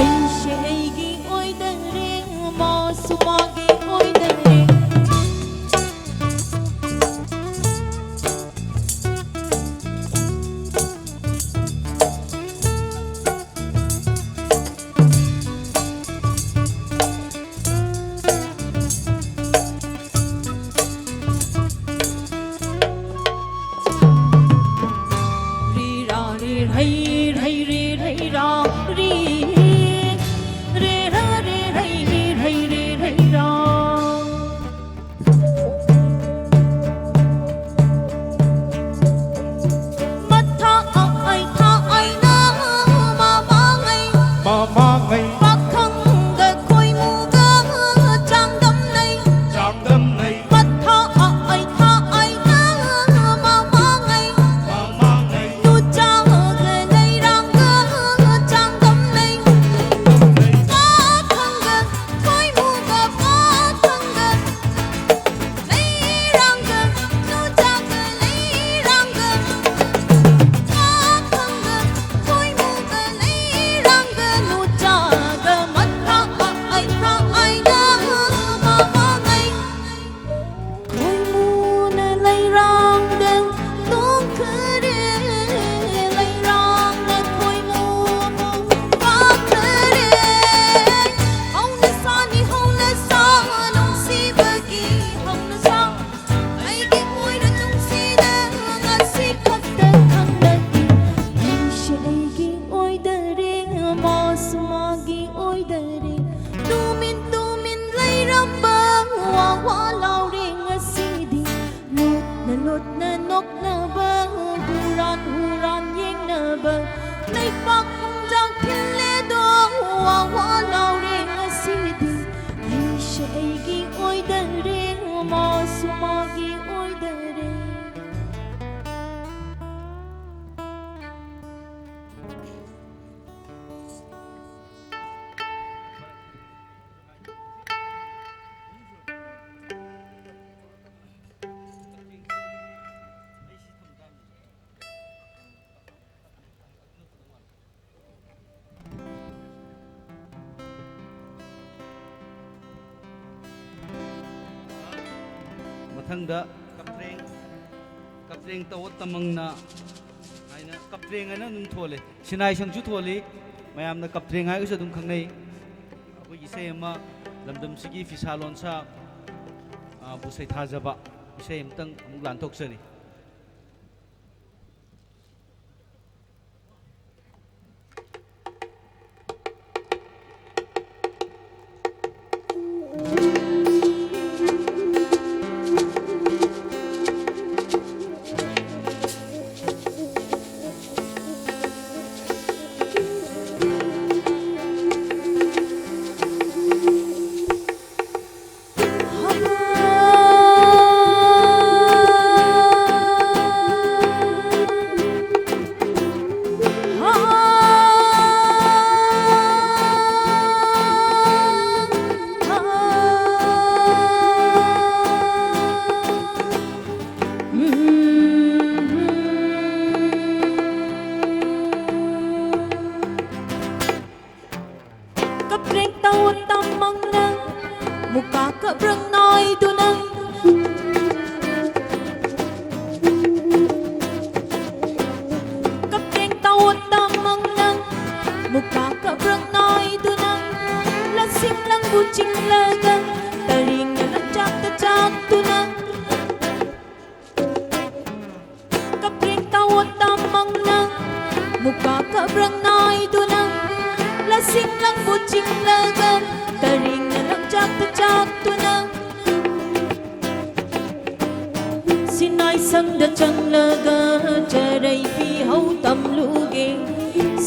ai she ai gi oi da ring ma su ma gi oi da ring mathangda kapreng tawat tamangna aina kapreng ana nung thole sinai sangchu thole mayamna kapreng hai usa dum khangnei akoi isai ama lamdam sigi fisalon sa bu sai thajaba isai amtang amuk lan thoksani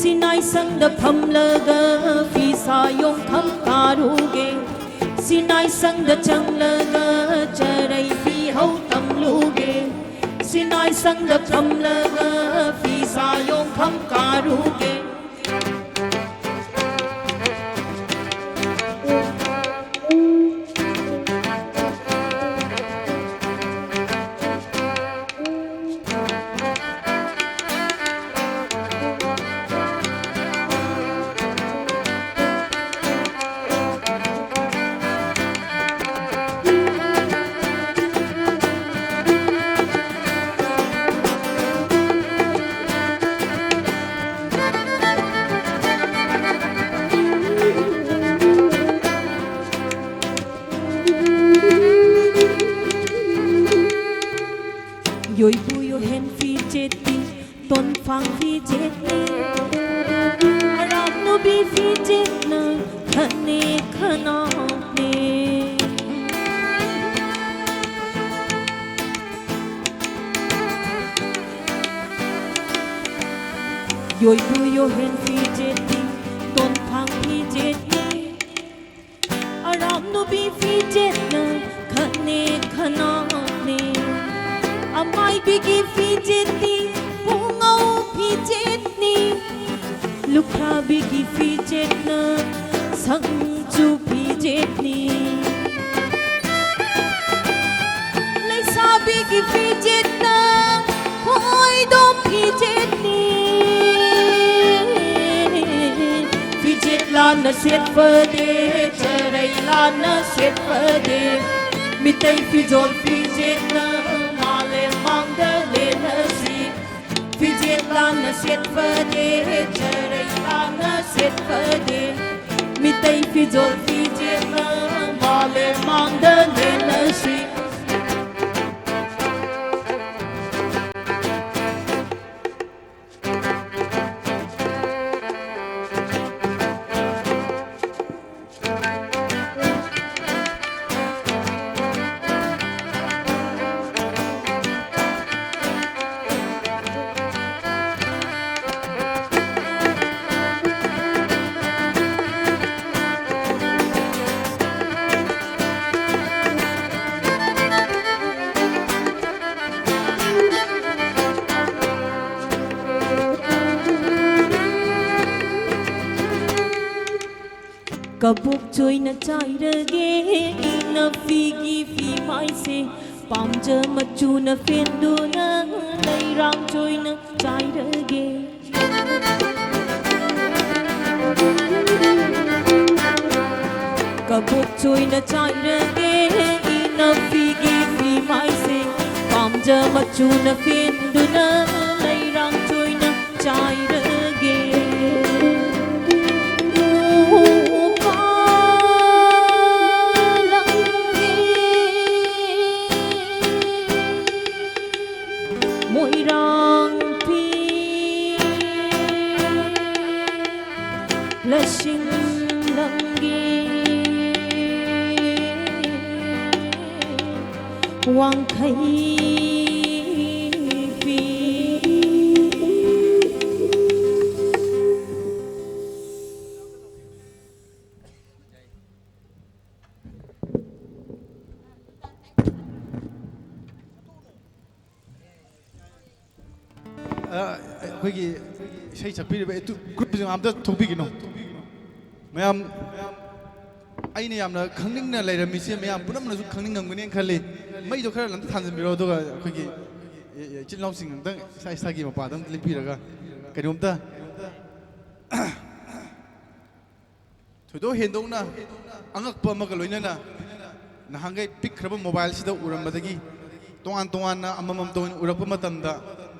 Sinai संग फमलगा फीसा यों खम कारुगे सिनाई संग चंगलगा चरई फी हौ तमलुगे सिनाई संग फमलगा फीसा यों खम कारुगे Yoi buyo hen fi jeti ton fang fi jeti Arab no bi fi jetna khane khana ne Yoi buyo hen fi jeti ton fang fi jeti Arab no bi fi jetna khane khana ne Amai bigi fidgetni, pungau fidgetni, lukha bigi fidgetna, sangchu fidgetni. Laisa bigi fidgetna, hoi dom fidgetni. Fidget lana set fade, charai lana set fade, mitai fidjol fidgetna. Fidget lana set fade, charai lana set fade. Mitai fidjol fidget na, male mangda lena si. Kabuk choy na chai rage ina figi fi mai se pamja machu na fendu na lai rang choy na chai rage Kabuk choy na chai rage ina figi fi mai se pamja machu na fendu na lai rang choy na chai rage Blushing langi wang khai fi ꯑꯩꯈꯣꯏꯒꯤ ꯏꯁꯩ ꯁꯛꯄꯤꯔꯤꯕ ꯒ꯭ꯔꯨꯞꯁꯤꯡ ꯑꯝꯇ ꯊꯣꯛꯄꯤꯒꯅꯣ ꯃꯌꯥꯝ ꯑꯩꯅ ꯌꯥꯝꯅ ꯈꯪꯅꯤꯡꯅ ꯂꯩꯔꯝꯃꯤꯁꯦ ꯃꯌꯥꯝ ꯄꯨꯝꯅꯃꯛꯅꯁꯨ ꯈꯪꯅꯤꯡꯉꯝꯒꯅꯦꯅ ꯈꯜꯂꯤ ꯃꯩꯗꯣ ꯈꯔ ꯑꯝꯇ ꯊꯥꯟꯖꯟꯕꯤꯔꯣ ꯑꯗꯨꯒ ꯑꯩꯈꯣꯏꯒꯤ ꯏꯆꯤꯜ ꯏꯅꯥꯎꯁꯤꯡ ꯑꯝꯇꯪ ꯏꯁꯥ ꯏꯁꯥꯒꯤ ꯃꯄꯥꯗ ꯑꯝꯇ ꯂꯦꯞꯄꯤꯔꯒ ꯀꯩꯅꯣꯝꯇ ꯊꯣꯏꯗꯣꯛ ꯍꯦꯟꯗꯣꯛꯅ ꯑꯉꯛꯄ ꯑꯃꯒ ꯂꯣꯏꯅꯅ ꯅꯍꯥꯟꯒꯩ ꯄꯤꯛꯈ꯭ꯔꯕ ꯃꯣꯕꯥꯏꯜꯁꯤꯗ ꯎꯔꯝꯕꯗꯒꯤ ꯇꯣꯉꯥꯟ ꯇꯣꯉꯥꯟꯅ ꯑꯃꯃꯝ ꯇꯧꯅ ꯎꯔꯛꯄ ꯃꯇꯝꯗ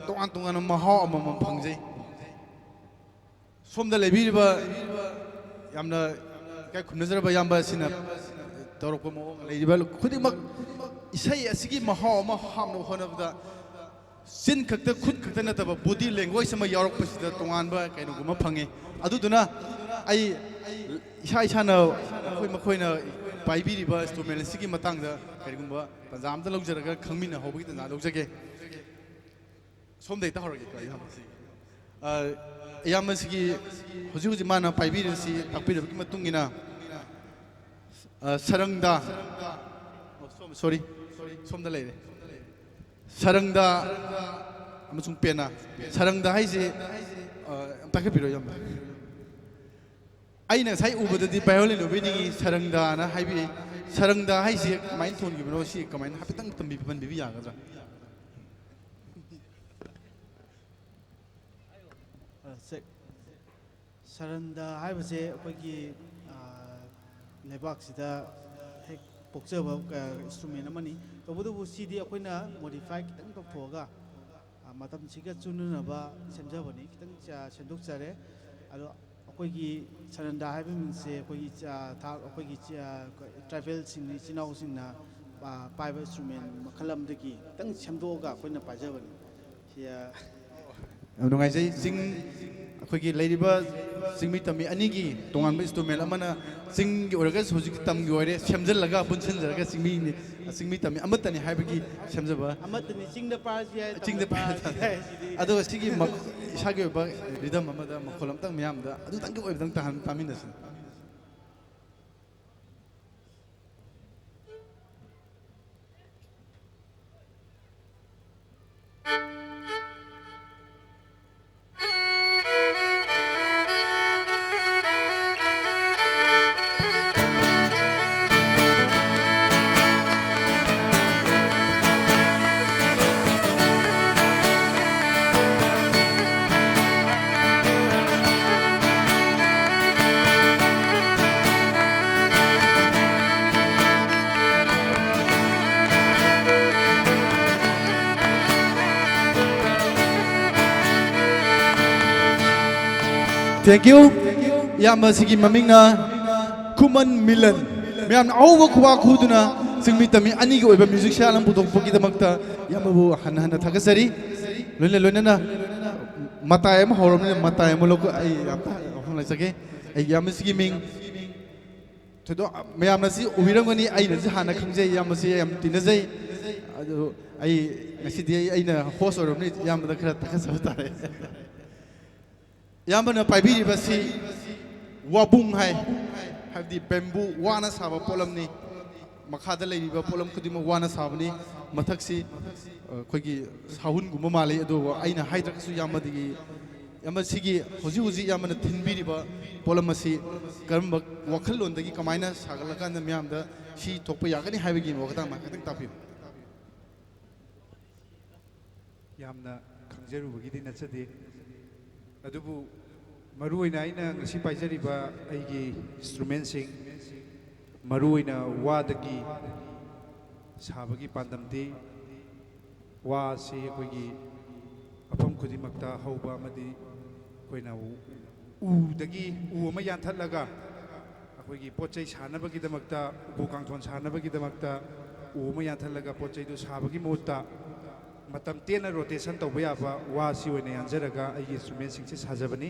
ꯇꯣꯉꯥꯟ ꯇꯣꯉꯥꯟꯅ ꯃꯍꯥꯎ ꯑꯃꯃꯝ ꯐꯪꯖꯩ ꯁꯣꯝꯗ ꯂꯩꯕꯤꯔꯤꯕ ꯌꯥꯝꯅ ꯏꯀꯥꯏ ꯈꯨꯝꯅꯖꯔꯕ ꯏꯌꯥꯝꯕ ꯑꯁꯤꯅ ꯇꯧꯔꯛꯄ ꯃꯑꯣꯡ ꯂꯩꯔꯤꯕ ꯈꯨꯗꯤꯡꯃꯛ ꯏꯁꯩ ꯑꯁꯤꯒꯤ ꯃꯍꯥꯎ ꯑꯃ ꯍꯥꯞꯅꯕ ꯍꯣꯠꯅꯕꯗ ꯆꯤꯟ ꯈꯛꯇ ꯈꯨꯠ ꯈꯛꯇ ꯅꯠꯇꯕ ꯕꯣꯗꯤ ꯂꯦꯡꯒ꯭ꯋꯦꯖ ꯑꯃ ꯌꯥꯎꯔꯛꯄꯁꯤꯗ ꯇꯣꯉꯥꯟꯕ ꯀꯩꯅꯣꯒꯨꯝꯕ ꯐꯪꯉꯤ ꯑꯗꯨꯗꯨꯅ ꯑꯩ ꯏꯁꯥꯅ ꯃꯈꯣꯏꯅ ꯄꯥꯏꯕꯤꯔꯤꯕ ꯏꯟꯁꯇ꯭ꯔꯨꯃꯦꯟ ꯑꯁꯤꯒꯤ ꯃꯇꯥꯡꯗ ꯀꯔꯤꯒꯨꯝꯕ ꯇꯟꯖꯥ ꯑꯝꯇ ꯂꯧꯖꯔꯒ ꯈꯪꯃꯤꯟꯅꯍꯧꯕꯒꯤ ꯇꯟꯖꯥ ꯂꯧꯖꯒꯦ ꯁꯣꯝꯗ ꯍꯦꯛꯇ ꯍꯧꯔꯒꯦꯀꯣ ꯏꯌꯥꯝꯕꯁꯤ ꯌꯥꯝꯕꯁꯤꯒꯤ ꯍꯧꯖꯤꯛ ꯍꯧꯖꯤꯛ ꯃꯥꯅ ꯄꯥꯏꯕꯤꯔꯤꯁꯤ ꯇꯥꯛꯄꯤꯔꯕꯒꯤ ꯃꯇꯨꯡ ꯏꯟꯅ ꯁꯔꯪꯗ ꯁꯣꯔꯤ ꯁꯣꯝꯗ ꯂꯩꯔꯦ ꯁꯔꯪꯗ ꯑꯃꯁꯨꯡ ꯄꯦꯅꯥ ꯁꯔꯪꯗ ꯍꯥꯏꯁꯦ ꯇꯥꯛꯈꯠꯄꯤꯔꯣ ꯌꯥꯝꯕ ꯑꯩꯅ ꯉꯁꯥꯏ ꯎꯕꯗꯗꯤ ꯚꯥꯏꯑꯣꯂꯤꯟ ꯑꯣꯏꯕꯤꯅꯤꯡꯉꯤ ꯁꯔꯪꯗꯥꯅ ꯍꯥꯏꯕꯤꯏ ꯁꯔꯪꯗꯥ ꯍꯥꯏꯁꯦ ꯀꯃꯥꯏꯅ ꯊꯣꯟꯈꯤꯕꯅꯣ ꯁꯤ ꯀꯃꯥꯏꯅ ꯍꯥꯏꯐꯦꯠꯇꯪ ꯄꯟꯕꯤꯕ ꯌꯥꯒꯗ꯭ꯔꯥ ꯁꯔꯟꯗ ꯍꯥꯏꯕꯁꯦ ꯑꯩꯈꯣꯏꯒꯤ ꯂꯩꯕꯥꯛꯁꯤꯗ ꯍꯦꯛ ꯄꯣꯛꯆꯕ ꯏꯟꯁꯇ꯭ꯔꯨꯃꯦꯟ ꯑꯃꯅꯤ ꯇꯧꯕꯇꯕꯨ ꯁꯤꯗꯤ ꯑꯩꯈꯣꯏꯅ ꯃꯣꯗꯤꯐꯥꯏ ꯈꯤꯇꯪ ꯇꯧꯊꯣꯛꯑꯒ ꯃꯇꯝꯁꯤꯒ ꯆꯨꯅꯅꯕ ꯁꯦꯝꯖꯕꯅꯤ ꯈꯤꯇꯪ ꯁꯦꯝꯗꯣꯛꯆꯔꯦ ꯑꯗꯣ ꯑꯩꯈꯣꯏꯒꯤ ꯁꯔꯟꯗꯥ ꯍꯥꯏꯕ ꯃꯤꯡꯁꯦ ꯑꯩꯈꯣꯏꯒꯤ ꯇ꯭ꯔꯥꯏꯕꯦꯜꯁꯤꯡ ꯏꯆꯤꯜ ꯏꯅꯥꯎꯁꯤꯡꯅ ꯄꯥꯏꯕ ꯏꯟꯁꯇ꯭ꯔꯨꯃꯦꯟ ꯃꯈꯜ ꯑꯃꯗꯒꯤ ꯈꯤꯇꯪ ꯁꯦꯝꯗꯣꯛꯑꯒ ꯑꯩꯈꯣꯏꯅ ꯄꯥꯏꯖꯕꯅꯤ ꯁꯤ ꯌꯥꯝ ꯅꯨꯡꯉꯥꯏꯖꯩ ꯆꯤꯡ ꯑꯩꯈꯣꯏꯒꯤ ꯂꯩꯔꯤꯕ ꯆꯤꯡꯃꯤ ꯇꯝꯃꯤ ꯑꯅꯤꯒꯤ ꯇꯣꯉꯥꯟꯕ ꯏꯟꯁꯇ꯭ꯔꯨꯃꯦꯟ ꯑꯃꯅ ꯆꯤꯡꯒꯤ ꯑꯣꯏꯔꯒꯁꯨ ꯍꯧꯖꯤꯛꯀꯤ ꯇꯝꯒꯤ ꯑꯣꯏꯔꯦ ꯁꯦꯝꯖꯤꯜꯂꯒ ꯄꯨꯟꯁꯤꯟꯖꯔꯒ ꯆꯤꯡꯃꯤ ꯇꯝꯃꯤ ꯑꯃꯠꯇꯅꯤ ꯍꯥꯏꯕꯒꯤ ꯁꯦꯝꯖꯕ ꯑꯃꯠꯇꯅꯤ ꯆꯤꯡꯗ ꯄꯥꯔꯁꯨ ꯌꯥꯏ ꯆꯤꯡꯗ ꯄꯥꯔꯁꯨ ꯌꯥꯏ ꯁꯤꯗꯤ ꯑꯗꯨꯒ ꯁꯤꯒꯤ ꯏꯁꯥꯒꯤ ꯑꯣꯏꯕ ꯔꯤꯗꯝ ꯑꯃꯗ ꯃꯈꯣꯜ ꯑꯃꯇꯪ ꯃꯌꯥꯝꯗ ꯑꯗꯨꯇꯪꯒꯤ ꯑꯣꯏꯕꯗꯪ ꯇꯥꯃꯤꯟꯅꯁꯤ Thank you. ꯌꯥꯝꯕ ꯁꯤꯒꯤ ꯃꯃꯤꯡꯅ ꯈꯨꯃꯟ ꯃꯤꯂꯟ ꯃꯌꯥꯝꯅ ꯑꯍꯧꯕ ꯈꯨꯋꯥ ꯈꯨꯗꯨꯅ ꯆꯤꯡꯃꯤ ꯇꯝꯃꯤ ꯑꯅꯤꯒꯤ ꯑꯣꯏꯕ ꯃ꯭ꯌꯨꯖꯤꯛ ꯁꯦꯜ ꯑꯃ ꯄꯨꯊꯣꯛꯄꯒꯤꯗꯃꯛꯇ ꯌꯥꯝꯕꯕꯨ ꯍꯟꯅ ꯍꯟꯅ ꯊꯥꯒꯠꯆꯔꯤ ꯂꯣꯏꯅꯅ ꯃꯇꯥꯏ ꯑꯃ ꯍꯧꯔꯕꯅꯤꯅ ꯃꯇꯥꯏ ꯑꯃ ꯂꯧꯀ ꯑꯩ ꯌꯥꯝ ꯋꯥꯐꯝ ꯂꯩꯖꯒꯦ ꯑꯩ ꯌꯥꯝꯕꯁꯤꯒꯤ ꯃꯤꯡ ꯊꯣꯏꯗꯣꯛ ꯃꯌꯥꯝꯅ ꯁꯤ ꯎꯕꯤꯔꯝꯒꯅꯤ ꯑꯩꯅꯁꯨ ꯍꯥꯟꯅ ꯈꯪꯖꯩ ꯌꯥꯝꯕꯁꯤ ꯌꯥꯝ ꯇꯤꯟꯅꯖꯩ ꯑꯗꯨ ꯑꯩ ꯉꯁꯤꯗꯤ ꯑꯩꯅ ꯍꯣꯁ ꯑꯣꯏꯔꯕꯅꯤ ꯌꯥꯝꯕꯗ ꯈꯔ ꯊꯥꯒꯠꯆꯕ ꯇꯥꯔꯦ ꯌꯥꯝꯕꯅ ꯄꯥꯏꯕꯤꯔꯤꯕꯁꯤ ꯋꯥꯕꯨꯡ ꯍꯥꯏꯕꯗꯤ ꯕꯦꯝꯕꯨ ꯋꯥꯅ ꯁꯥꯕ ꯄꯣꯠꯂꯝꯅꯤ ꯃꯈꯥꯗ ꯂꯩꯔꯤꯕ ꯄꯣꯠꯂꯝ ꯈꯨꯗꯤꯡꯃꯛ ꯋꯥꯅ ꯁꯥꯕꯅꯤ ꯃꯊꯛꯁꯤ ꯑꯩꯈꯣꯏꯒꯤ ꯁꯥꯎꯟꯒꯨꯝꯕ ꯃꯥꯜꯂꯤ ꯑꯗꯨꯒ ꯑꯩꯅ ꯍꯥꯏꯗ꯭ꯔꯒꯁꯨ ꯌꯥꯝꯕ ꯁꯤꯒꯤ ꯍꯧꯖꯤꯛ ꯌꯥꯝꯕꯅ ꯊꯤꯟꯕꯤꯔꯤꯕ ꯄꯣꯠꯂꯝ ꯑꯁꯤ ꯀꯔꯝꯕ ꯋꯥꯈꯜꯂꯣꯟꯗꯒꯤ ꯀꯃꯥꯏꯅ ꯁꯥꯒꯠꯂꯀꯥꯟꯗ ꯃꯤꯌꯥꯝꯗ ꯁꯤ ꯊꯣꯛꯄ ꯌꯥꯒꯅꯤ ꯍꯥꯏꯕꯒꯤ ꯃꯇꯥꯡꯗ ꯈꯤꯇꯪ ꯇꯥꯛꯄꯤꯌꯨ ꯌꯥꯝꯅ ꯈꯪꯖꯔꯨꯕꯒꯤꯗꯤ ꯅꯠꯆꯗꯦ ꯑꯗꯨꯕꯨ ꯃꯔꯨꯑꯣꯏꯅ ꯑꯩꯅ ꯉꯁꯤ ꯄꯥꯏꯖꯔꯤꯕ ꯑꯩꯒꯤ ꯏꯟꯁꯇ꯭ꯔꯨꯃꯦꯟꯁꯤꯡ ꯃꯔꯨꯑꯣꯏꯅ ꯋꯥꯗꯒꯤ ꯁꯥꯕꯒꯤ ꯄꯥꯟꯗꯝꯗꯤ ꯋꯥ ꯑꯁꯤ ꯑꯩꯈꯣꯏꯒꯤ ꯃꯐꯝ ꯈꯨꯗꯤꯡꯃꯛꯇ ꯍꯧꯕ ꯑꯃꯗꯤ ꯑꯩꯈꯣꯏꯅ ꯎꯗꯒꯤ ꯎ ꯑꯃ ꯌꯥꯟꯊꯠꯂꯒ ꯑꯩꯈꯣꯏꯒꯤ ꯄꯣꯠ ꯆꯩ ꯁꯥꯅꯕꯒꯤꯗꯃꯛꯇ ꯎꯄꯨ ꯀꯥꯡꯊꯣꯟ ꯁꯥꯅꯕꯒꯤꯗꯃꯛꯇ ꯎ ꯑꯃ ꯌꯥꯟꯊꯠꯂꯒ ꯄꯣꯠ ꯆꯩꯗꯨ ꯁꯥꯕꯒꯤ ꯃꯍꯨꯠꯇ ꯃꯇꯝ ꯇꯦꯟꯅ ꯔꯣꯇꯦꯁꯟ ꯇꯧꯕ ꯌꯥꯕ ꯋꯥꯁꯤ ꯑꯣꯏꯅ ꯌꯥꯟꯖꯔꯒ ꯑꯩꯒꯤ ꯏꯟꯁꯇ꯭ꯔꯨꯃꯦꯟꯁꯤꯡꯁꯦ ꯁꯥꯖꯕꯅꯤ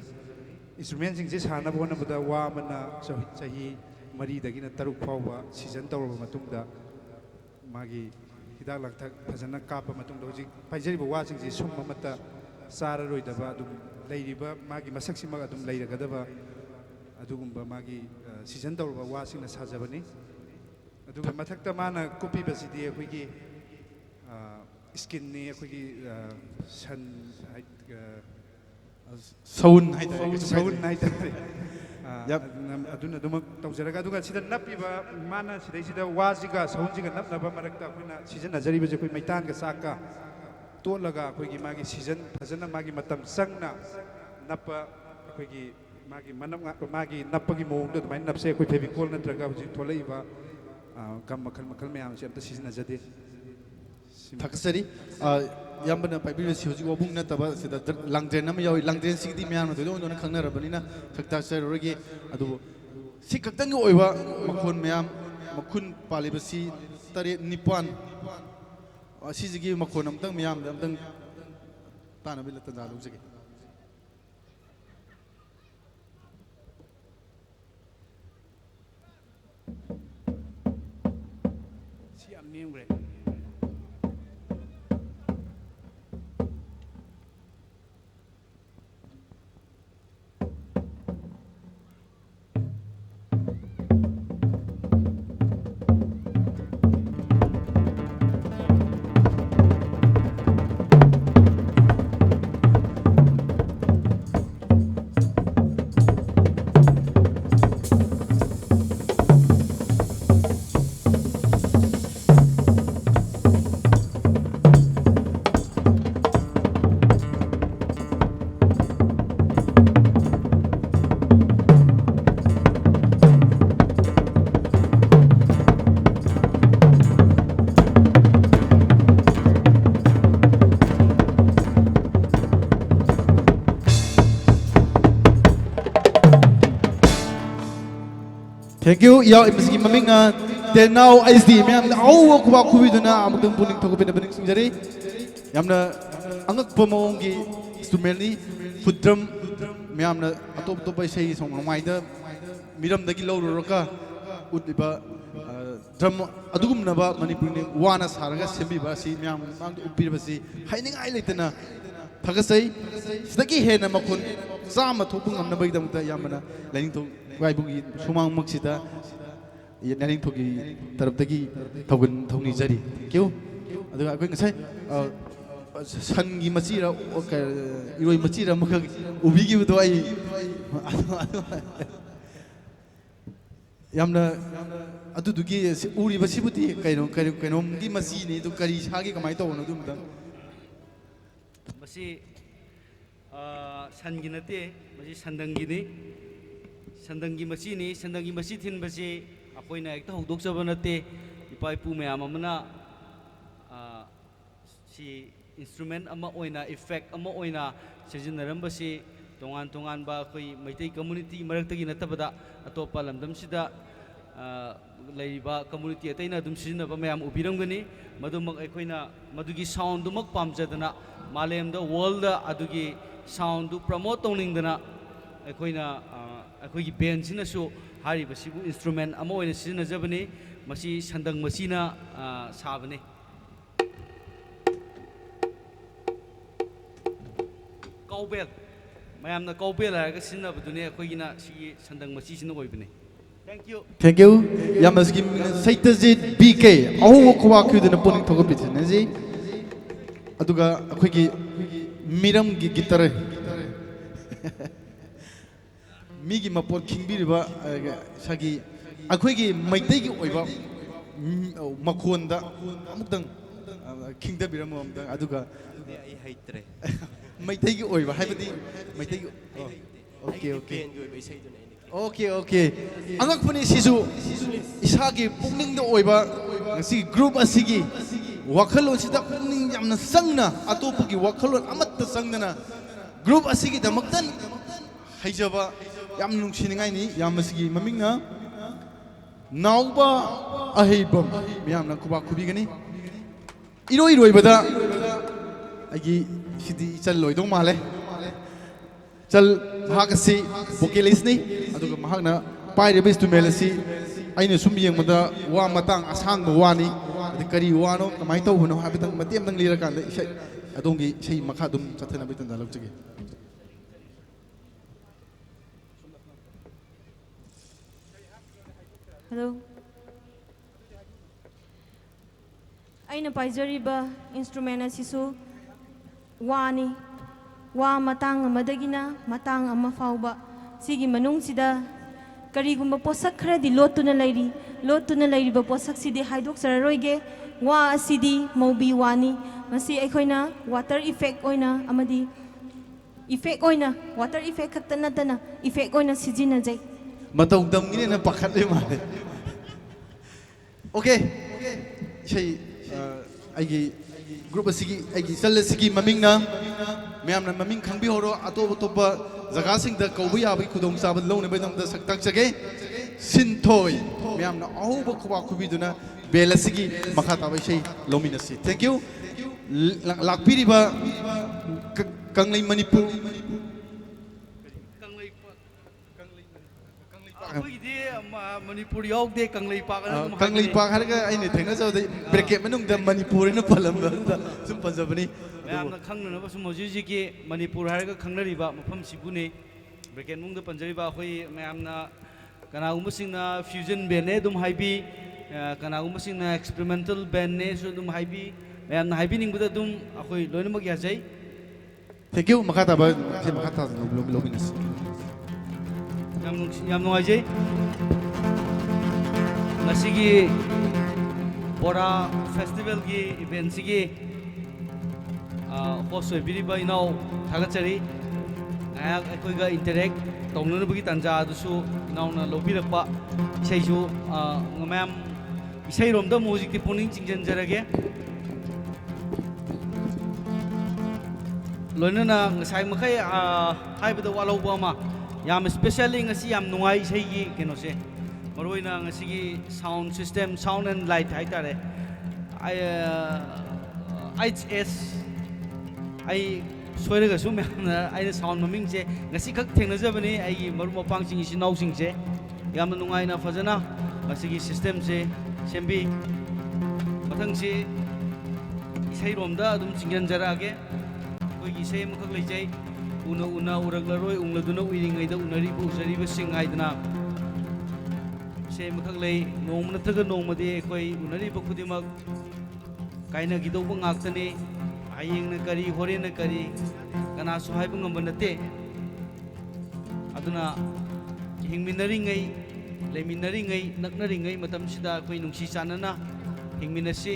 ꯏꯟꯁꯇ꯭ꯔꯨꯃꯦꯟꯁꯤꯡꯁꯦ ꯁꯥꯅꯕ ꯍꯣꯠꯅꯕꯗ ꯋꯥ ꯑꯃꯅ ꯆꯍꯤ 4ꯗꯒꯤꯅ 6 ꯐꯥꯎꯕ ꯁꯤꯖꯟ ꯇꯧꯔꯕ ꯃꯇꯨꯡꯗ ꯃꯥꯒꯤ ꯍꯤꯗꯥꯛ ꯂꯥꯡꯊꯛ ꯐꯖꯅ ꯀꯥꯞꯄ ꯃꯇꯨꯡꯗ ꯍꯧꯖꯤꯛ ꯄꯥꯏꯖꯔꯤꯕ ꯋꯥꯁꯤꯡꯁꯤ ꯁꯨꯝ ꯑꯃꯠꯇ ꯆꯥꯔꯔꯣꯏꯗꯕ ꯑꯗꯨꯝ ꯂꯩꯔꯤꯕ ꯃꯥꯒꯤ ꯃꯁꯛꯁꯤꯃꯛ ꯑꯗꯨꯝ ꯂꯩꯔꯒꯗꯕ ꯑꯗꯨꯒꯨꯝꯕ ꯃꯥꯒꯤ ꯁꯤꯖꯟ ꯇꯧꯔꯕ ꯋꯥꯁꯤꯡꯅ ꯁꯥꯖꯕꯅꯤ ꯑꯗꯨꯒ ꯃꯊꯛꯇ ꯃꯥꯅ ꯀꯨꯞꯄꯤꯕꯁꯤꯗꯤ ꯑꯩꯈꯣꯏꯒꯤ ꯁ꯭ꯀꯤꯟꯅꯤ ꯑꯩꯈꯣꯏꯒꯤ ꯁꯎꯟ ꯍꯥꯏꯇꯥꯔꯦ ꯑꯗꯨꯅ ꯑꯗꯨꯃꯛ ꯇꯧꯖꯔꯒ ꯑꯗꯨꯒ ꯁꯤꯗ ꯅꯞꯄꯤꯕ ꯃꯥꯅ ꯁꯤꯗꯩꯁꯤꯗ ꯋꯥꯁꯤꯒ ꯁꯎꯟꯁꯤꯒ ꯅꯞꯅꯕ ꯃꯔꯛꯇ ꯑꯩꯈꯣꯏꯅ ꯁꯤꯖꯤꯟꯅꯖꯔꯤꯕꯁꯦ ꯑꯩꯈꯣꯏ ꯃꯩꯇꯥꯟꯒ ꯆꯥꯛꯀ ꯇꯣꯠꯂꯒ ꯑꯩꯈꯣꯏꯒꯤ ꯃꯥꯒꯤ ꯁꯤꯖꯟ ꯐꯖꯅ ꯃꯥꯒꯤ ꯃꯇꯝ ꯆꯪꯅ ꯅꯞꯄ ꯑꯩꯈꯣꯏꯒꯤ ꯃꯥꯒꯤ ꯅꯞꯄꯒꯤ ꯃꯑꯣꯡꯗꯣ ꯑꯗꯨꯃꯥꯏꯅ ꯅꯞꯁꯦ ꯑꯩꯈꯣꯏ ꯐꯦꯕꯤꯀꯣꯜ ꯅꯠꯇ꯭ꯔꯒ ꯍꯧꯖꯤꯛ ꯊꯣꯛꯂꯛꯏꯕ ꯒꯝ ꯃꯈꯜ ꯃꯌꯥꯝꯁꯦ ꯑꯝꯇ ꯁꯤꯖꯤꯟꯅꯖꯗꯦ ꯊꯥꯒꯠꯆꯔꯤ ꯌꯥꯝꯕꯅ ꯄꯥꯏꯕꯤꯔꯤꯁꯤ ꯍꯧꯖꯤꯛ ꯋꯥꯕꯨꯡ ꯅꯠꯇꯕ ꯁꯤꯗ ꯂꯥꯡꯗ꯭ꯔꯦꯟ ꯑꯃ ꯌꯥꯎꯏ ꯂꯥꯡꯗ꯭ꯔꯦꯟꯁꯤꯒꯤꯗꯤ ꯃꯌꯥꯝꯅ ꯊꯣꯏꯗꯣꯛ ꯈꯪꯅꯔꯕꯅꯤꯅ ꯈꯛꯇꯥꯛꯆꯔꯨꯔꯒꯦ ꯑꯗꯨꯕꯨ ꯁꯤ ꯈꯛꯇꯪꯒꯤ ꯑꯣꯏꯕ ꯃꯈꯣꯟ ꯃꯌꯥꯝ ꯃꯈꯨꯟ ꯄꯥꯜꯂꯤꯕꯁꯤ 7 9 ꯑꯁꯤꯁꯤꯒꯤ ꯃꯈꯣꯟ ꯑꯝꯇꯪ ꯃꯌꯥꯝꯗ ꯑꯝꯇꯪ ꯇꯥꯅꯕꯒꯤ ꯇꯟꯖꯥ ꯂꯧꯖꯒꯦ ꯁꯤ ꯌꯥꯝ ꯅꯦꯝꯈ꯭ꯔꯦ Thank you. Yaw imsigi maminga Tenau SD ma'am au kuba kubiduna amudang puning thokopina baning singjari. Yamna angak pamonggi instrument ni futram ma'am na atop top sei song ngmaida miram dagi lawraka utiba drum adugumna ba manipur ni wana saraga sembi ba si ma'am mang upir ba si haining ai leitana thagasai sidagi hena makun sama thopung amna baidam ta yamna laning thong Waibugi Sumang Muxita Yaning Togi Tarabtagi Togan Tony Zari. Thank you. I'm going to say Sangi Masira Iroi Masira Ubigi with I Yamna Adugi Uri Basibuti Kaino Gimasini to Kari Hagi Kamaito on Dumda. Masi Sanginate, Masi Sandangini. Sandangi machine, Sandangi machine, Basi, a point like the Dogs of Anate, Ipai Pume Amamana, she instrument Ama Oina, effect Ama Oina, Sajin Rambasi, Tongan Ba, Mate community, Maratagi Natabada, Atopa Lamdam Sida, Laiba community Atena, Dumsina, Bamayam Ubirangani, Madumak Equina, Madugi sound, Dumak Pamjadana, Malem, the world, Adugi sound, to promote owning the Equina. ꯑꯩꯈꯣꯏꯒꯤ ꯕꯦꯟꯁꯤꯅꯁꯨ ꯍꯥꯏꯔꯤꯕꯁꯤꯕꯨ ꯏꯟꯁꯇ꯭ꯔꯨꯃꯦꯟ ꯑꯃ ꯑꯣꯏꯅ ꯁꯤꯖꯤꯟꯅꯖꯕꯅꯤ ꯃꯁꯤ ꯁꯟꯗꯪ ꯃꯁꯤꯅ ꯁꯥꯕꯅꯤ ꯀꯥꯎꯕꯦꯜ ꯃꯌꯥꯝꯅ ꯀꯥꯎꯕꯦꯜ ꯍꯥꯏꯔꯒ ꯁꯤꯖꯤꯟꯅꯕꯗꯨꯅꯦ ꯑꯩꯈꯣꯏꯒꯤꯅ ꯁꯤꯒꯤ ꯁꯟꯗꯪ ꯃꯁꯤꯁꯤꯅ ꯑꯣꯏꯕꯅꯤ Thank you. Yamaski Saitazit BK ahu kwa kyudena poning thogopit naji aduga akhoi miram gi gitar Migi Mapot King Biriba Sagi Akwegi Maitegi Oiba Makonda Amutang King Dabiram Aduga Maitegi Oiba Havadi Maitegi Okay. Angakpuni Sisu Isagi Pungning the Oiba Si group Asigi Wakalo Sita Pungning Yamna Sangna Atopuki Wakalo Amata Sangana Group Asigi the Maktan Hijaba Yam Nungshiningai ni Yamasigi Mamina Nauba Ahibum Yamna Kuba Kubigani Iro Bada Agi Sidi Chaloido Male Chal Hakasi Bokelisni Aduga Mahana Pai the best to Melasi Aina Sumi Mada Wamatang Asang Wani the Kari Wano Kamaito who know habitant Matiam Lirakan Adongi Shei Makadum Satana Bitan Daloptigi. Hello. Aina paijariba instrument asisu wani wa matang amadagina matang ama fauba sigi manung sida karigumba posak khradi lotuna lairiba posak sidi haidok sararoige wa asidi mobi wani masi aikhoina water effect oina amadi effect oina water effect khaktana tana effect oina sijina jai Matau damgini na pakat le male. Okay. Say aigi group asigi aigi sal asigi maming na mayam na maming khangbi horo atop topa jaga sing da kaubi abi khudong sabad lo ne bedam da saktak jage sinthoi mayam na ahu ba khuba khubi duna bel asigi makha ta bai sei lominasi. Thank you. Lakpiri ba Kanglei Manipur Manipur yauk de Kanglei Park Kanglei Park harga aini thengna so de bracket manung da Manipur na palam da sum panjabani mayamna khangna ba sum hoji ki Manipur harga khangnariba mafam sibune bracket mung da panjariba khoi mayamna kanagumba singna fusion band ne dum haibi kanagumba singna experimental band ne so dum haibi mayamna haibi ningbuda dum akhoi loinamak yajai. Thank you makata ba makata lominas Yam Noise Masigi Bora Festival ki event sigi host biriba inau thagachari ayak akoiga interact tongna bugi tanja adusu inau na lobirakpa isaisu ngamam isai romda music ti puning chingjanjarage loinana ngasai makai haibada walauba ma yam especially ngasi yam nungai isai gi kenose ꯃꯔꯨꯑꯣꯏꯅ ꯉꯁꯤꯒꯤ sound system sound and light ꯍꯥꯏꯇꯥꯔꯦ HS ꯑꯩ ꯁꯣꯏꯔꯒꯁꯨ ꯃꯌꯥꯝꯅ ꯑꯩꯅ ꯁꯥꯎꯟ ꯃꯃꯤꯡꯁꯦ ꯉꯁꯤ ꯈꯛ ꯊꯦꯡꯅꯖꯕꯅꯤ ꯑꯩꯒꯤ ꯃꯔꯨꯞ ꯃꯄꯥꯡꯁꯤꯡ ꯏꯆꯤꯟ ꯏꯅꯥꯎꯁꯤꯡꯁꯦ ꯌꯥꯝꯅ ꯅꯨꯡꯉꯥꯏꯅ ꯐꯖꯅ ꯃꯁꯤꯒꯤ ꯁꯤꯁꯇꯦꯝꯁꯦ ꯁꯦꯝꯕꯤ ꯃꯊꯪꯁꯤ ꯏꯁꯩꯔꯣꯝꯗ ꯑꯗꯨꯝ ꯆꯤꯡꯖꯟꯖꯔꯛꯑꯒꯦ ꯑꯩꯈꯣꯏꯒꯤ ꯏꯁꯩ ꯑꯃꯈꯛ ꯂꯩꯖꯩ ꯎꯅ ꯎꯅ ꯎꯔꯛꯂꯔꯣꯏ ꯎꯡꯂꯗꯨꯅ ꯎꯏꯔꯤꯉꯩꯗ ꯎꯅꯔꯤꯕ ꯎꯖꯔꯤꯕꯁꯤꯡ ꯍꯥꯏꯗꯅ ꯏꯁꯩ ꯑꯃꯈꯛ ꯂꯩ ꯅꯣꯡꯃ ꯅꯠꯇ꯭ꯔꯒ ꯅꯣꯡꯃꯗꯤ ꯑꯩꯈꯣꯏ ꯎꯅꯔꯤꯕ ꯈꯨꯗꯤꯡꯃꯛ ꯀꯥꯏꯅꯈꯤꯗꯧꯕ ꯉꯥꯛꯇꯅꯤ ꯍꯌꯦꯡꯅ ꯀꯔꯤ ꯍꯣꯔꯦꯟꯅ ꯀꯔꯤ ꯀꯅꯥꯁꯨ ꯍꯥꯏꯕ ꯉꯝꯕ ꯅꯠꯇꯦ ꯑꯗꯨꯅ ꯍꯤꯡꯃꯤꯟꯅꯔꯤꯉꯩ ꯂꯩꯃꯤꯟꯅꯔꯤꯉꯩ ꯅꯛꯅꯔꯤꯉꯩ ꯃꯇꯝꯁꯤꯗ ꯑꯩꯈꯣꯏ ꯅꯨꯡꯁꯤ ꯆꯥꯟꯅꯅ ꯍꯤꯡꯃꯤꯟꯅꯁꯤ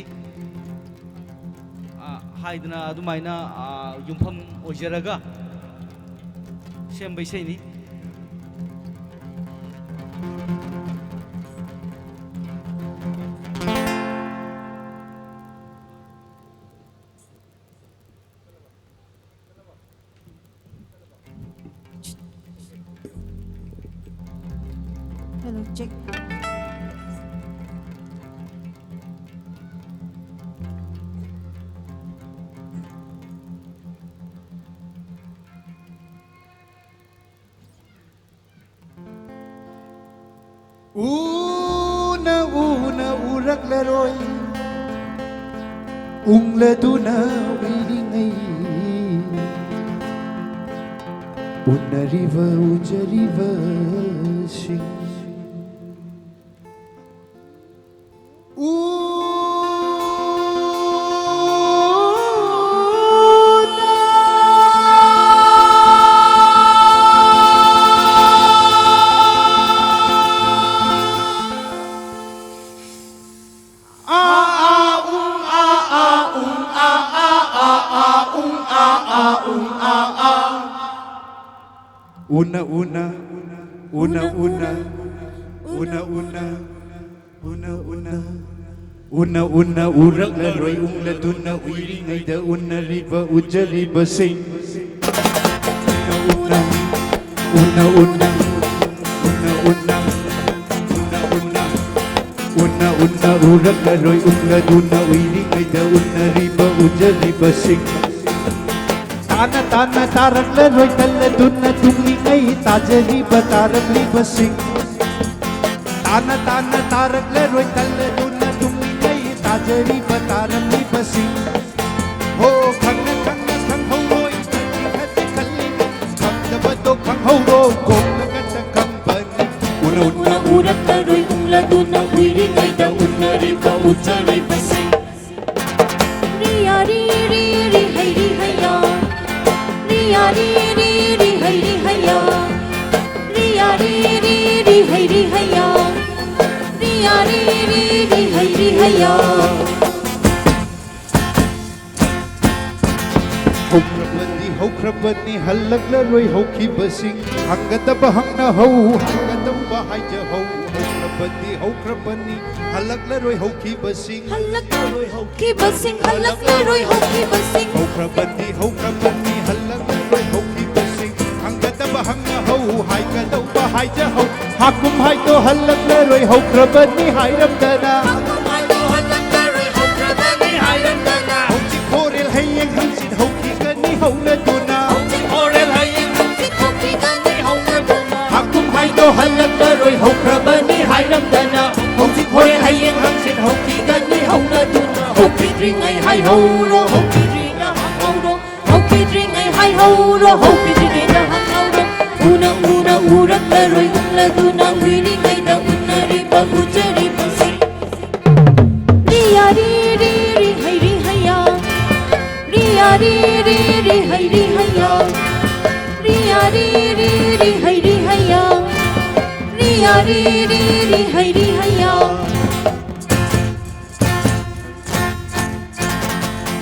ꯍꯥꯏꯗꯅ ꯑꯗꯨꯃꯥꯏꯅ ꯌꯨꯝꯐꯝ ꯑꯣꯏꯖꯔꯒ ꯁꯦꯝꯕ ꯏꯁꯩꯅꯤ Hello, check. Una uraklaroi ungladuna wiringai unariva ujariva sing Una uraklaroi ungladuna uiringaida unariva ujariva sing una uraklaroi ungladuna uiringaida unariva ujariva sing Tana taraklaroi talladuna tumlingai tajariva tarakliva sing Tana taraklaroi talladuna tumlingai tajariva tarakliva sing Ho khang hoi khati khalli khang dabado khang horo kong nagat khang bani Una uraklaroi ungladuna uiringaida unariva ujariva sing Riya ri ri ri hai ri haya Riya ri ri ri hai ri haya Riya ri ri ri hai ri haya Riya ri ri ri hai ri haya Hokrabani halaklaroi hokibasing hangadaba hangna ho hangadaba haija ho Hokrabani halaklaroi hokibasing halaklaroi hokibasing halaklaroi hokibasing Hokrabani halaklaroi hokibasing hangadaba hangna ho hangadaba haija ho hakum haito halaklaroi hokrabani hairamdana hakum haito halaklaroi hokrabani hairamdana hokchi khorel hayeng hangsit hokigani hauladuna hokchi khorel hayeng hangsit hokigani hauladuna hakum haito halaklaroi hokrabani hairamdana hokchi khorel hayeng hangsit hokigani hauladuna hokidringai hai horo hokidringa hangoro hokidringai hai horo hokidringa hangoro Una uraklaroi ungladuna uiringaida unariva ujariva sing Riya ri ri ri hai ri haya Riya ri ri ri hai ri haya Riya ri ri ri hai ri haya Riya ri ri ri hai ri haya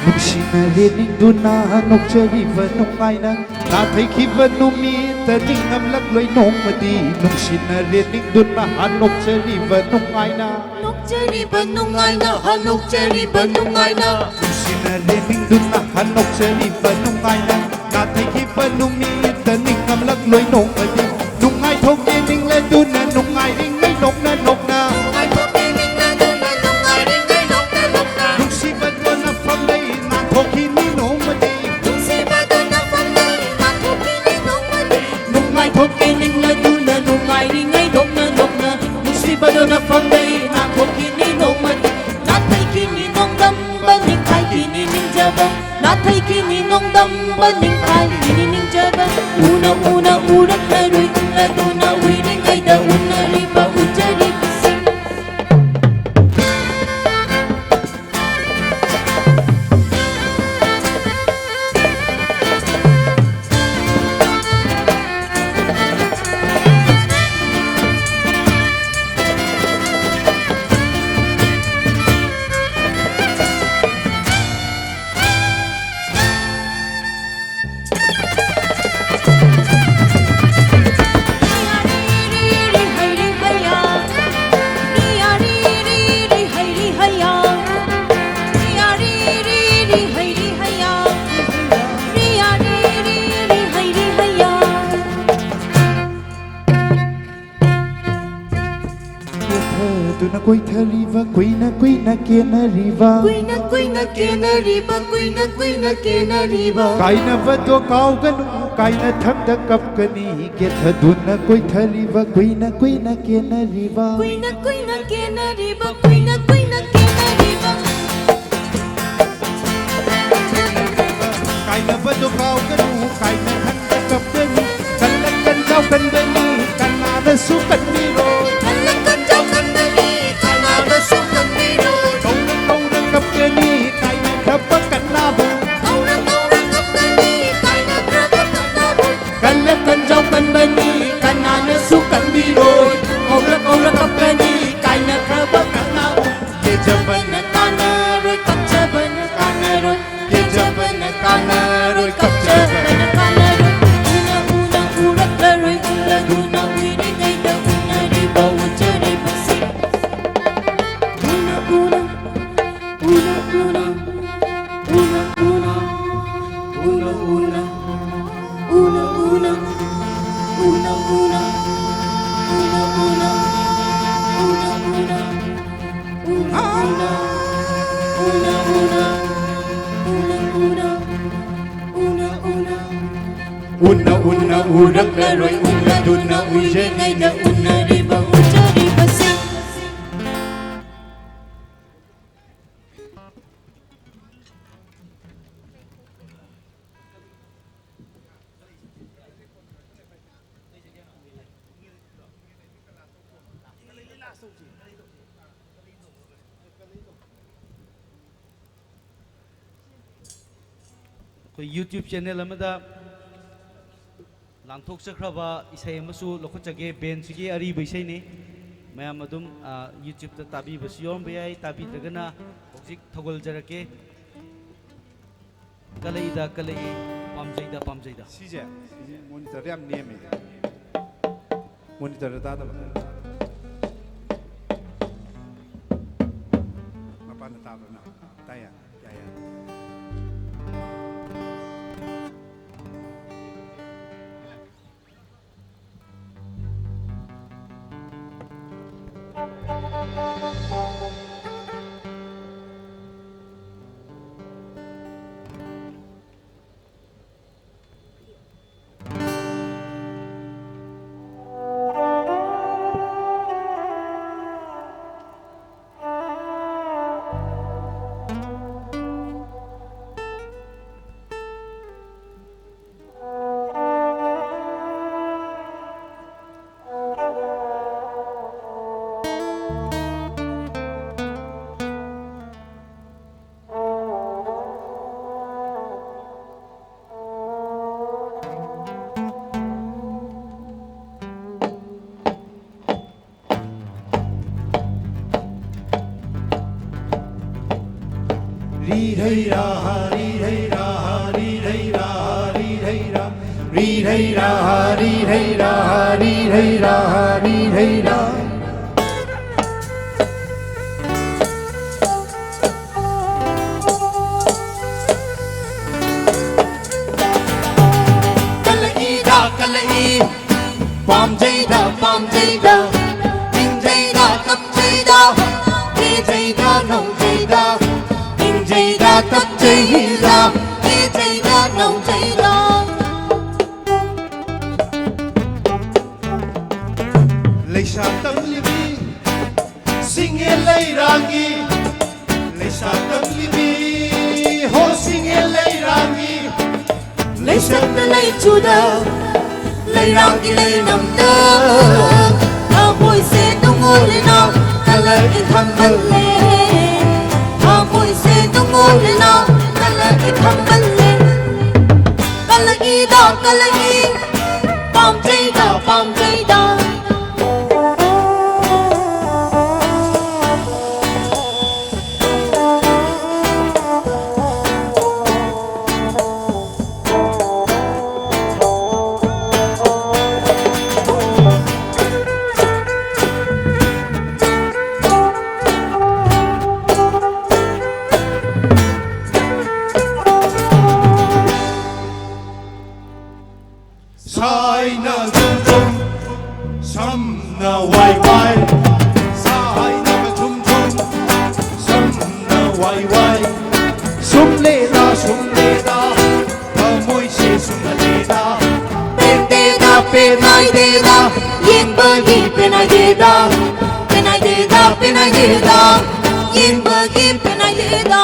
Nungsinarinduna nokjariva nungaina Nathaikiva numita ningamlakloi nongmadi Nungsinarinduna nokjariva nungaina Nokjariva nungaina nokjariva nungaina Nungsinarinduna nokjariva nungaina Nathaikiva numita ningamlakloi nongmadi Nungai thoki ningladuna nungai ringai nokna nok na phong đây na khô kini nong man na thấy kini nong dam ba ning khai kini ning jaba na thấy kini nong dam ba ning khai kini ning jaba una una na roi la tu na wi ning kai da una riba ujari sing Quay theo riva quay na kia na riva quay na kia na riva quay na kia na riva kai na va to kau ganu kai na thak da kap kani ke thadun na quay theo riva quay na kia na riva quay na kia na riva quay na kia na riva kai na va to kau ganu kai na thak da kap kani kan kau kan bani kan na su kan ni ro kan jau kan bani kap kani kai na khap kan na bu kap kani kai na khap kan na bu kan jau kan bani kan na su kan bi rồi kau ra kap kani kai na khap kan na bu ke jaban kana rồi kap jaban kana rồi ke jaban kana rồi kap jaban kana rồi una la rồi la una wi ni kai da una ri ba u chari basi una una una urak la rồi una duna uje ngay da una ri ba u chari basi कोई YouTube channel amada langthok chakraba isai amasu lokhachage ben sigi ari baisai ni mayam adum YouTube ta tabi basiyom bayai tabi dagana hojik thogol jarake kalai pamjaida sije monitor yam neme monitor ta da mapan ta na taya ya ri ra ri ri ra ri ri ra ri ri ra ri ri ra ri ri ra ri ri ra ri ri ra kalai pom jai da ding jai da tap jai da ni jai da nong jai da ding jai da tap jai da ni jai da nong jai da lấy sa tâm li singe leirangi leisa tamlibi ho singe leirangi leisa lei chuda leirangi leinamda amoi se tungulina kala ikhamballe amoi se tungulina kala ikhamballe kalagi pam jaida Saina zum zum, samna wai wai. Saina zum zum, samna wai wai. Sum le da, amoi se sum le da. Penai de da, yin bagi penai de da, yin bagi penai de da.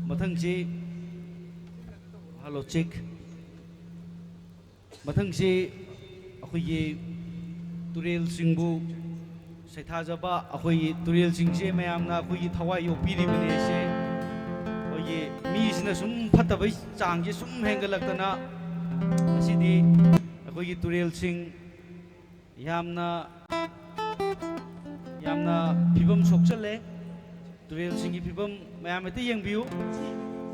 mathangsi hello check mathangsi akhoi turel singbu saithajaba akhoi turel singse mayamna akhoi thawai yopiri bane se akhoi mi sina sum phatabai changje sum hengalaktana asidi akhoi turel sing yamna phibam sokchale turel singi phibam mayam ate yengbiu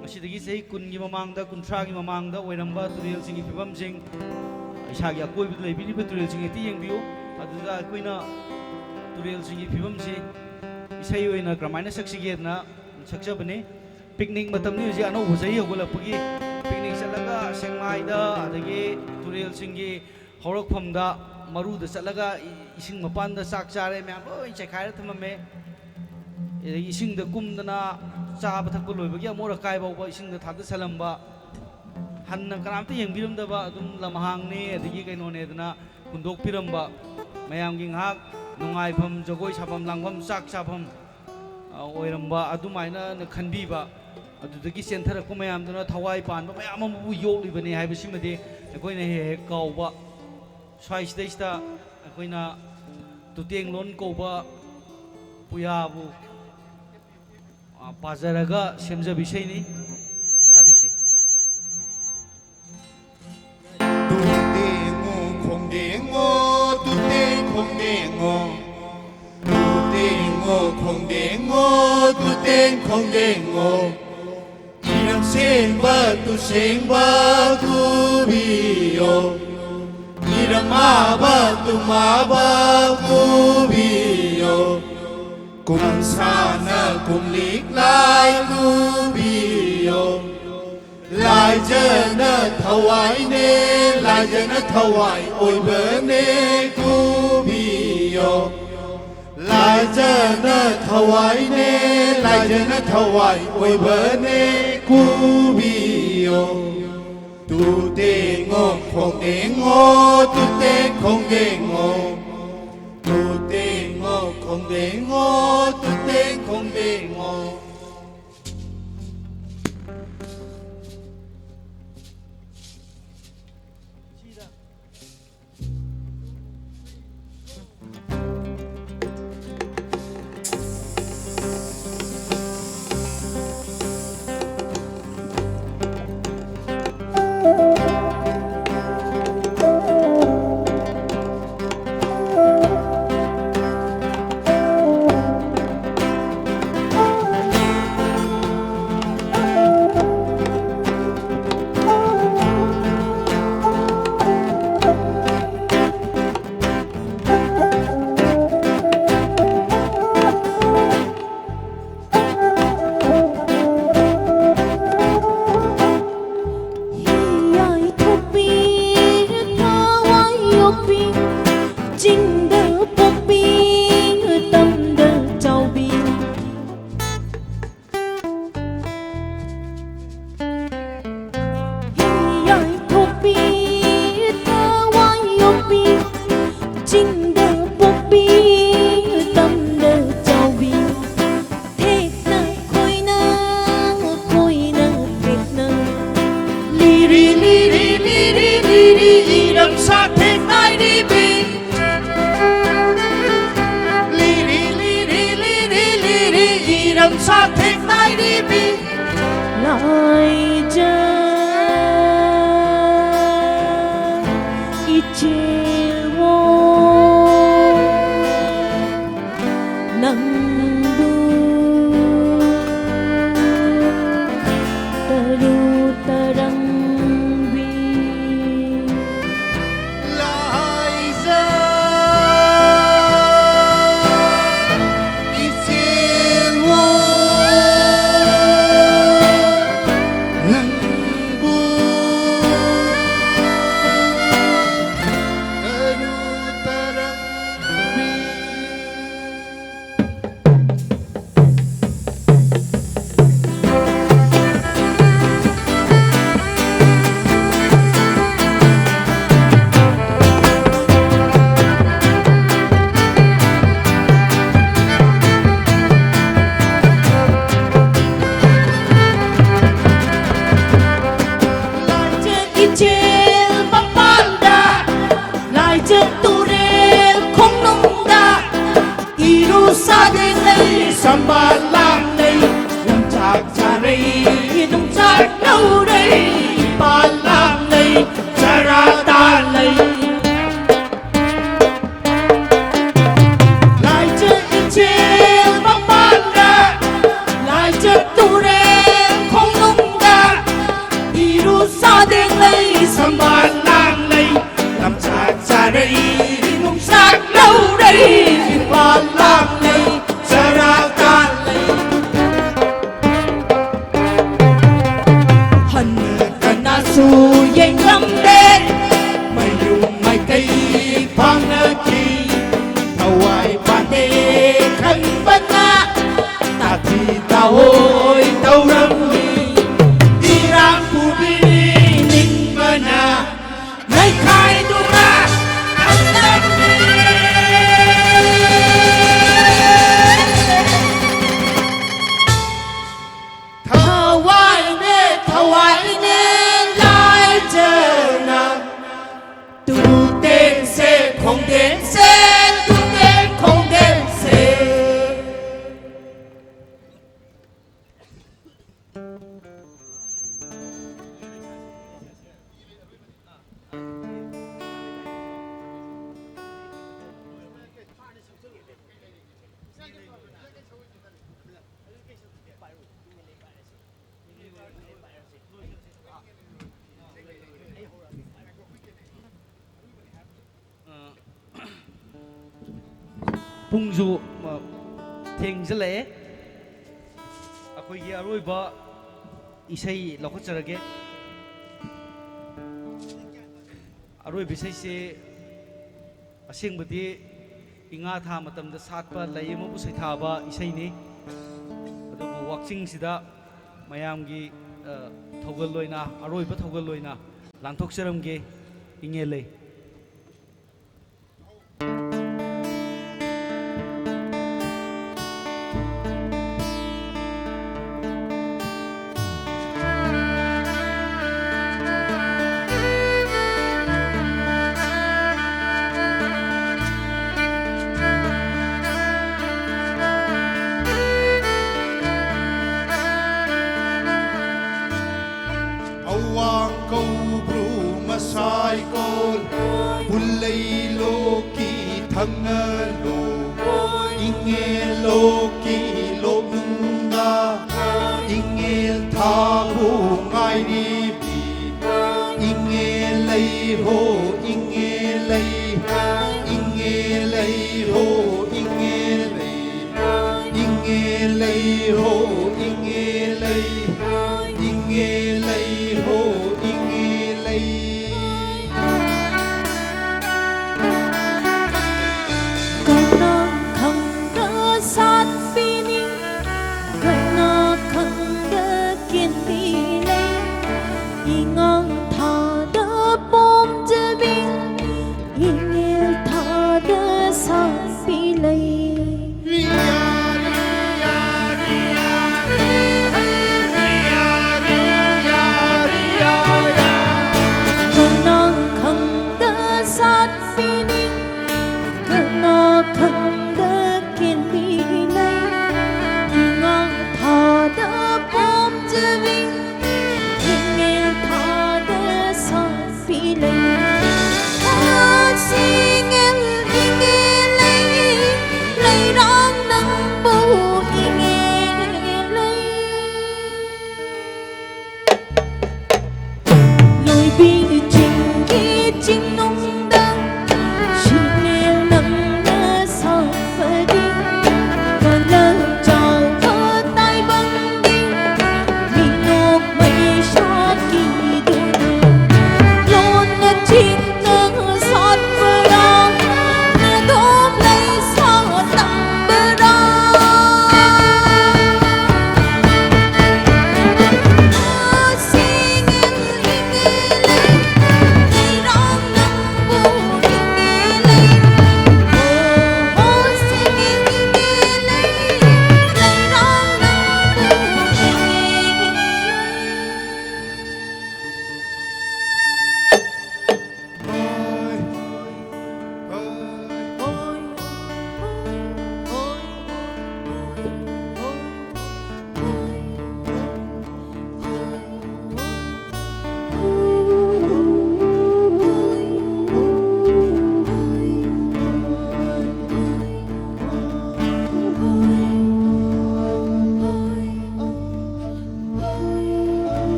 masidagi sei kungi mamangda kunthra gi mamangda oiramba turel singi phibam sing isagi akoi bi leibini ba turel singi ate yengbiu aduda koina turel singi phibam se isai oina kramaina saksige na saksabane picnic matam ni ji ano hojai hogolapagi picnic salaga sengmai da adagi turel singi horak phamda maru da salaga ising mapan da sak chare mayam oi chekhaira thamame ising da kumdana chaba thakpa loibagi amora kai bawba ising da thada salamba hanna karamta yengbiramdaba adum lamhang ne adigi kaino ne dana kundok piramba mayam gi ngak nungai pham jogoi sabam langpham sak sabam oiramba adumaina na khanbiba ꯑꯗꯨꯗꯒꯤ ꯆꯦꯟꯊꯔꯛꯄ ꯃꯌꯥꯝꯗꯨꯅ ꯊꯋꯥꯏ ꯄꯥꯟꯕ ꯃꯌꯥꯝ ꯑꯃꯕꯨ ꯌꯣꯛꯂꯤꯕꯅꯤ ꯍꯥꯏꯕꯁꯤꯃꯗꯤ ꯑꯩꯈꯣꯏꯅ ꯍꯦꯛ ꯍꯦꯛ ꯀꯥꯎꯕ ꯁ꯭ꯋꯥꯏꯁꯤꯗꯩꯁꯤꯗ ꯑꯩꯈꯣꯏꯅ ꯇꯨꯇꯦꯡꯂꯣꯟ ꯀꯧꯕ ꯄꯨꯌꯥꯕꯨ ꯄꯥꯖꯔꯒ ꯁꯦꯝꯖꯕ ꯏꯁꯩꯅꯤ ꯇꯥꯕꯤꯁꯤ 콩댕어 뚜땡 콩댕어 뚜땡어 콩댕어 뚜땡 콩댕어 이름 생바 뚜 생바 구비요 이름 마바 뚜 마바 구비요 꿈사나 꿈릭라이 구비요 lại giờ nó thawai nè lại giờ nó thawai ôi bờ nè cu biyo lại giờ nó thawai nè lại giờ nó thawai ôi bờ nè cu biyo tu te ngô không te ngô tu te không te ngô tu te ngô không te ngô tu te không te ngô ꯄꯨꯡꯁꯨ ꯊꯦꯡꯖꯜꯂꯛꯑꯦ ꯑꯩꯈꯣꯏꯒꯤ ꯑꯔꯣꯏꯕ ꯏꯁꯩ ꯂꯧꯈꯠꯆꯔꯒꯦ ꯑꯔꯣꯏꯕ ꯏꯁꯩꯁꯦ ꯑꯁꯦꯡꯕꯗꯤ ꯏꯉꯥ ꯊꯥ ꯃꯇꯝꯗ ꯁꯥꯠꯄ ꯂꯩ ꯑꯃꯕꯨ ꯁꯩꯊꯥꯕ ꯏꯁꯩꯅꯤ ꯑꯗꯨꯕꯨ ꯋꯥꯛꯆꯤꯡꯁꯤꯗ ꯃꯌꯥꯝꯒꯤ ꯊꯧꯒꯜ ꯑꯣꯏꯅ ꯑꯔꯣꯏꯕ ꯊꯧꯒꯜ ꯑꯣꯏꯅ ꯂꯥꯟꯊꯣꯛꯆꯔꯝꯒꯦ ꯏꯉꯦꯜ ꯂꯩ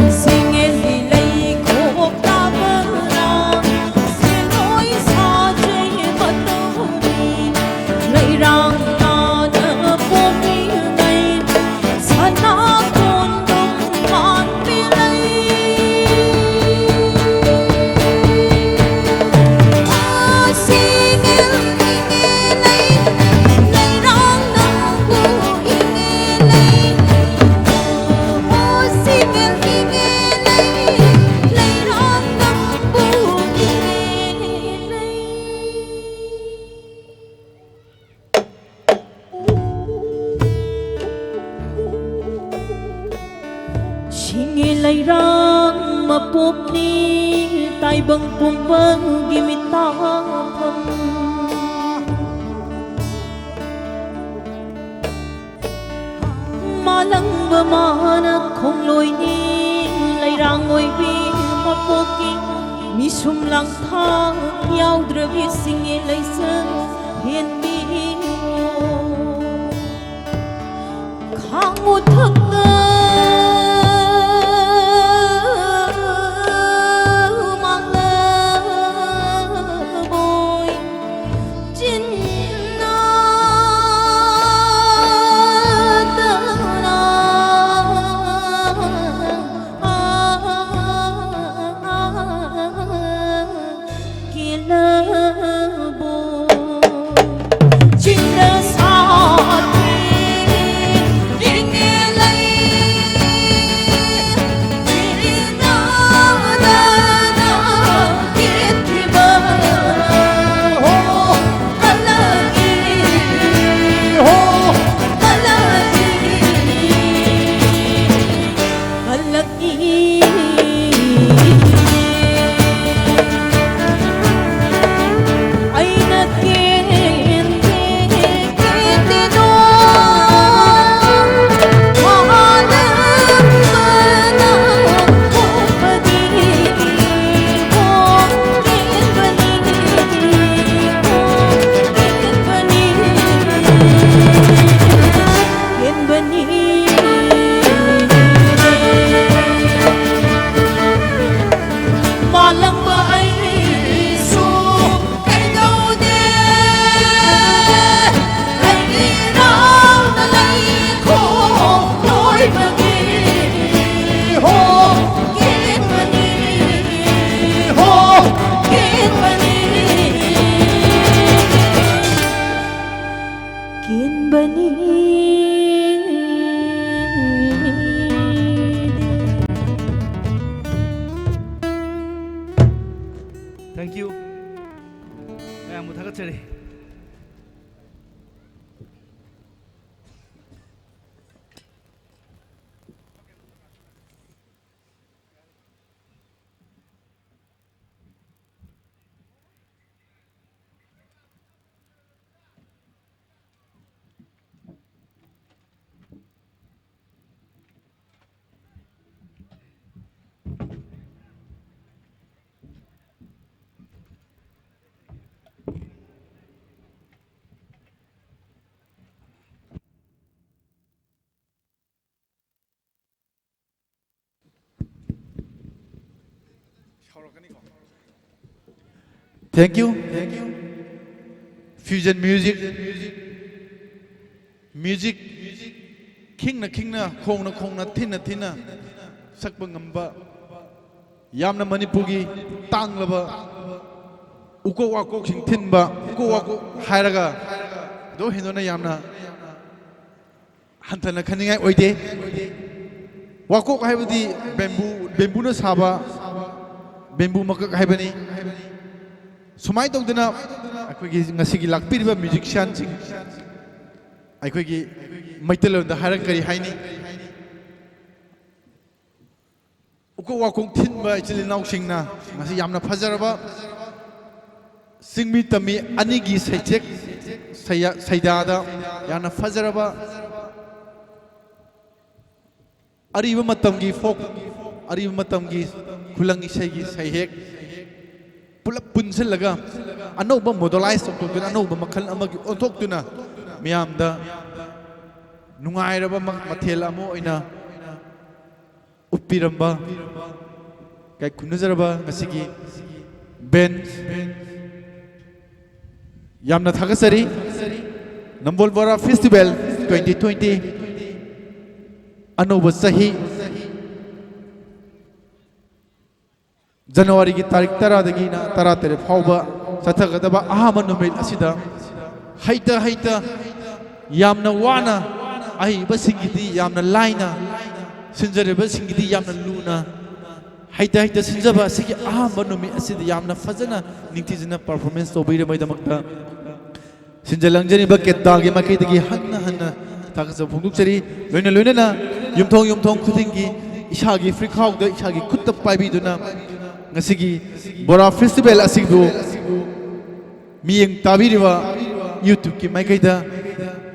See leirang mapupni taibang pumbang gimitapam malang bamana kongloi ni leirang oi bi mapoki misum lang thang yaudra visinge leisa hen bi khang uthakna Thank you. Maya mu thagatsari. Thank you. Fusion music kingna khongna thinna sakpa ngamba yamna manipurgi tanglaba uko wako sing thinba uko wako hairaga do hinona yamna hantana khaningai oide wako haibadi bamboo na saba bamboo makak haibani sumai tawdana akhoi ngasigi lakpiriba musician sing akhoi maitalonda harak kari haini uko wakong thinba ichilinaw singna ngasi yamna fajaraba singmi tami anigi saichek saidada yamna fajaraba ariba matamgi folk ariba matamgi khulangi saigi saihek pulap punsilaga anouba modelize tokduna anouba makhal amagi ontokduna miyamda nungairaba mathel amo oina uppiramba kai khunazaraba ngasigi ben yamna thagasari Nambol Bora Festival 2020 anouba sahi January ki tarik tara dagi na tara tere phauba sathagadaba ahama numit asida haita yamna wana ai basingidi yamna laina sinjare basingidi yamna luna haita sinjaba sigi ahama numit asida yamna fazana ningtijina performance to bire mai damakta sinjalangjani ba ketdagi makidagi hanna thaksa phungduk chari loina na yumthong khudingi 이샤기 프리카우드 이샤기 굿다 파이비두나 ngasi기 Bora Festival asibu miyeng tabiriba YouTube ki maikaida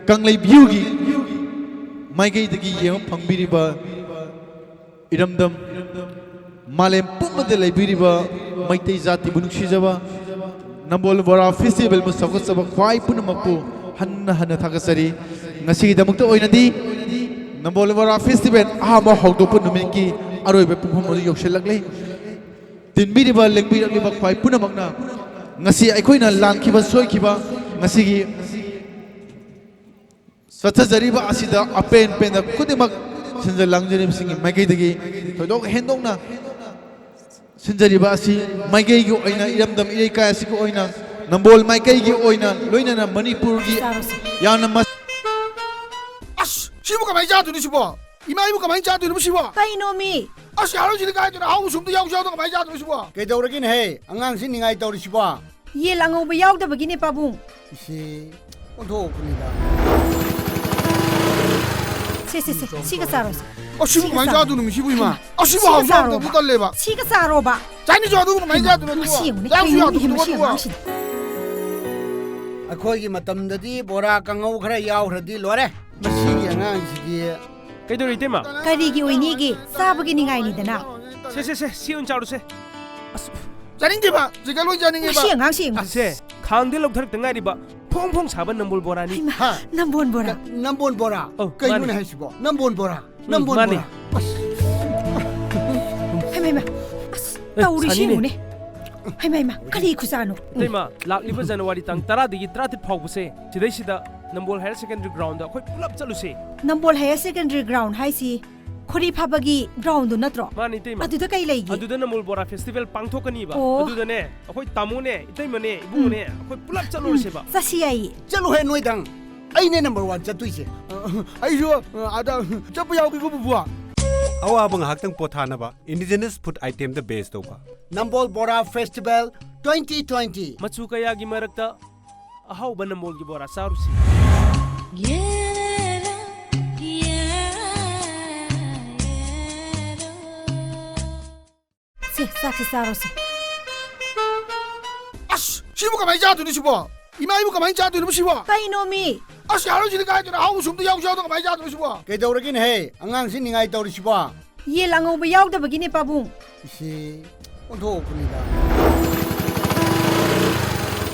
Kanglei view gi maikaida gi yem phangbiriba iramdam malem pumade laibiriba maitai jati bunuksijaba Nambol Bora Festival mu sagotsaba khwai punamakpu hanna hanna thagasari ngasigi damukta oinadi Nambol Bora Festival ahaba hogdopu numiki aroibe pumham yokselaklei tinbiriba lengbiraliba khwai punamakna ngasi aikoina langkiba soikiba ngasigi sathajariba asida apen penda kudimak sinja langjarib singi maikaidagi thodok hendokna sinjariba asi maikai gi oina iramdam irei kai asi ko oina Nambol maikai gi oina loina na Manipur gi yana mas 시부 가만히 자두니 시부 이마 이부 가만히 자두니 시부 까이노미 아시 하루지리 가야되나 하우 숨도 야우샤도 가만히 자두니 시부 그래도르긴 해 안강신 닝아이 떠리 시부 예 랑오브 야우다버기네 빠붕 시 온토군이다 세세세 시가 사로스 시부 가만히 자두니 시부 이마 시부 하우 숨도 못 달래봐 시가 사로바 자니 자두 가만히 자두니 시부 야우샤도 못 달래봐 ꯑꯩꯈꯣꯏꯒꯤ ꯃꯇꯝꯗꯗꯤ ꯕꯣꯔꯥ ꯀꯥꯡꯉꯧ ꯈꯔ ꯌꯥꯎꯈ꯭ꯔꯗꯤ ꯂꯣꯏꯔꯦ ꯃꯁꯤꯒꯤ ꯑꯉꯥꯡꯁꯤꯗꯤ ꯀꯩꯗꯧꯔꯤ ꯏꯇꯩꯃ ꯀꯔꯤꯒꯤ ꯑꯣꯏꯅꯤꯒꯤ ꯆꯥꯕꯒꯤ ꯅꯤꯡꯉꯥꯏꯅꯤꯗꯅ ꯁꯦ ꯁꯤ ꯆꯥꯔꯨꯁꯦ 자nin게봐 제가 로이 자nin게봐 시 ꯉꯥꯡꯁꯤ ase khangde lokthar tangariba phong phong saban Nambol Bora ni Nambol Bora Nambol Bora kayun haisibo Nambol Bora Nambol Bora 하이마이마 나 우리 시우네 하이마이마 그리 구사노 이때마 락리버 자누와리 땅 10dagi 30 파우부세 지대시다 Nambol Higher Secondary Ground ꯑꯩꯈꯣꯏ ꯄꯨꯂꯞ ꯆꯠꯂꯨꯁꯦ Nambol Higher Secondary Ground 하이시 코리 파바기 그라운드 너트로 마니 이때마 아두다 까이 레이기 아두다 Nambol Bora Festival 빵토카니바 오. 아두다네 ꯑꯩꯈꯣꯏ ꯇꯥꯃꯣꯅꯦ 이때마네 이부모네 ꯑꯩꯈꯣ이 ꯄꯨꯂꯞ ꯆꯠꯂꯨꯔꯁꯦꯕ 사시야이 ꯆꯠꯂꯨꯍꯦ ꯅꯣꯏꯗꯪ ꯑꯩꯅꯦ ꯅꯝꯕꯔ 1 ꯆꯠꯇꯣꯏꯁꯦ 아이쇼 아다 ጨப்பு 야우기고 부부아 ꯑꯋꯥꯕ ꯉꯥꯏꯍꯥꯛꯇꯪ ꯄꯣꯊꯥꯅꯕ ꯏꯟꯗꯤꯖꯤꯅꯁ ꯐꯨꯗ ꯑꯥꯏꯇꯦꯝꯗ ꯕꯦꯁ ꯇꯧꯕ Nambol Bora Festival 2020 ꯃꯆꯨ ꯀꯌꯥꯒꯤ ꯃꯔꯛꯇ ꯑꯍꯥꯎꯕ Nambolꯒꯤ ꯕꯣꯔꯥ ꯆꯥꯔꯨꯁꯤ 세 사치 사로스 시부 가만히 자두니 시부 이마 이부 가만히 자두니 시부 까이노미 아시 하루지리 가야되나 하우 숨도 야우샤도 가만히 자두니 시부 그래도르긴 해 안강신 닝아이 떠리 시부 예 랑오브 야우다버기네 빠붕 시 온토군이다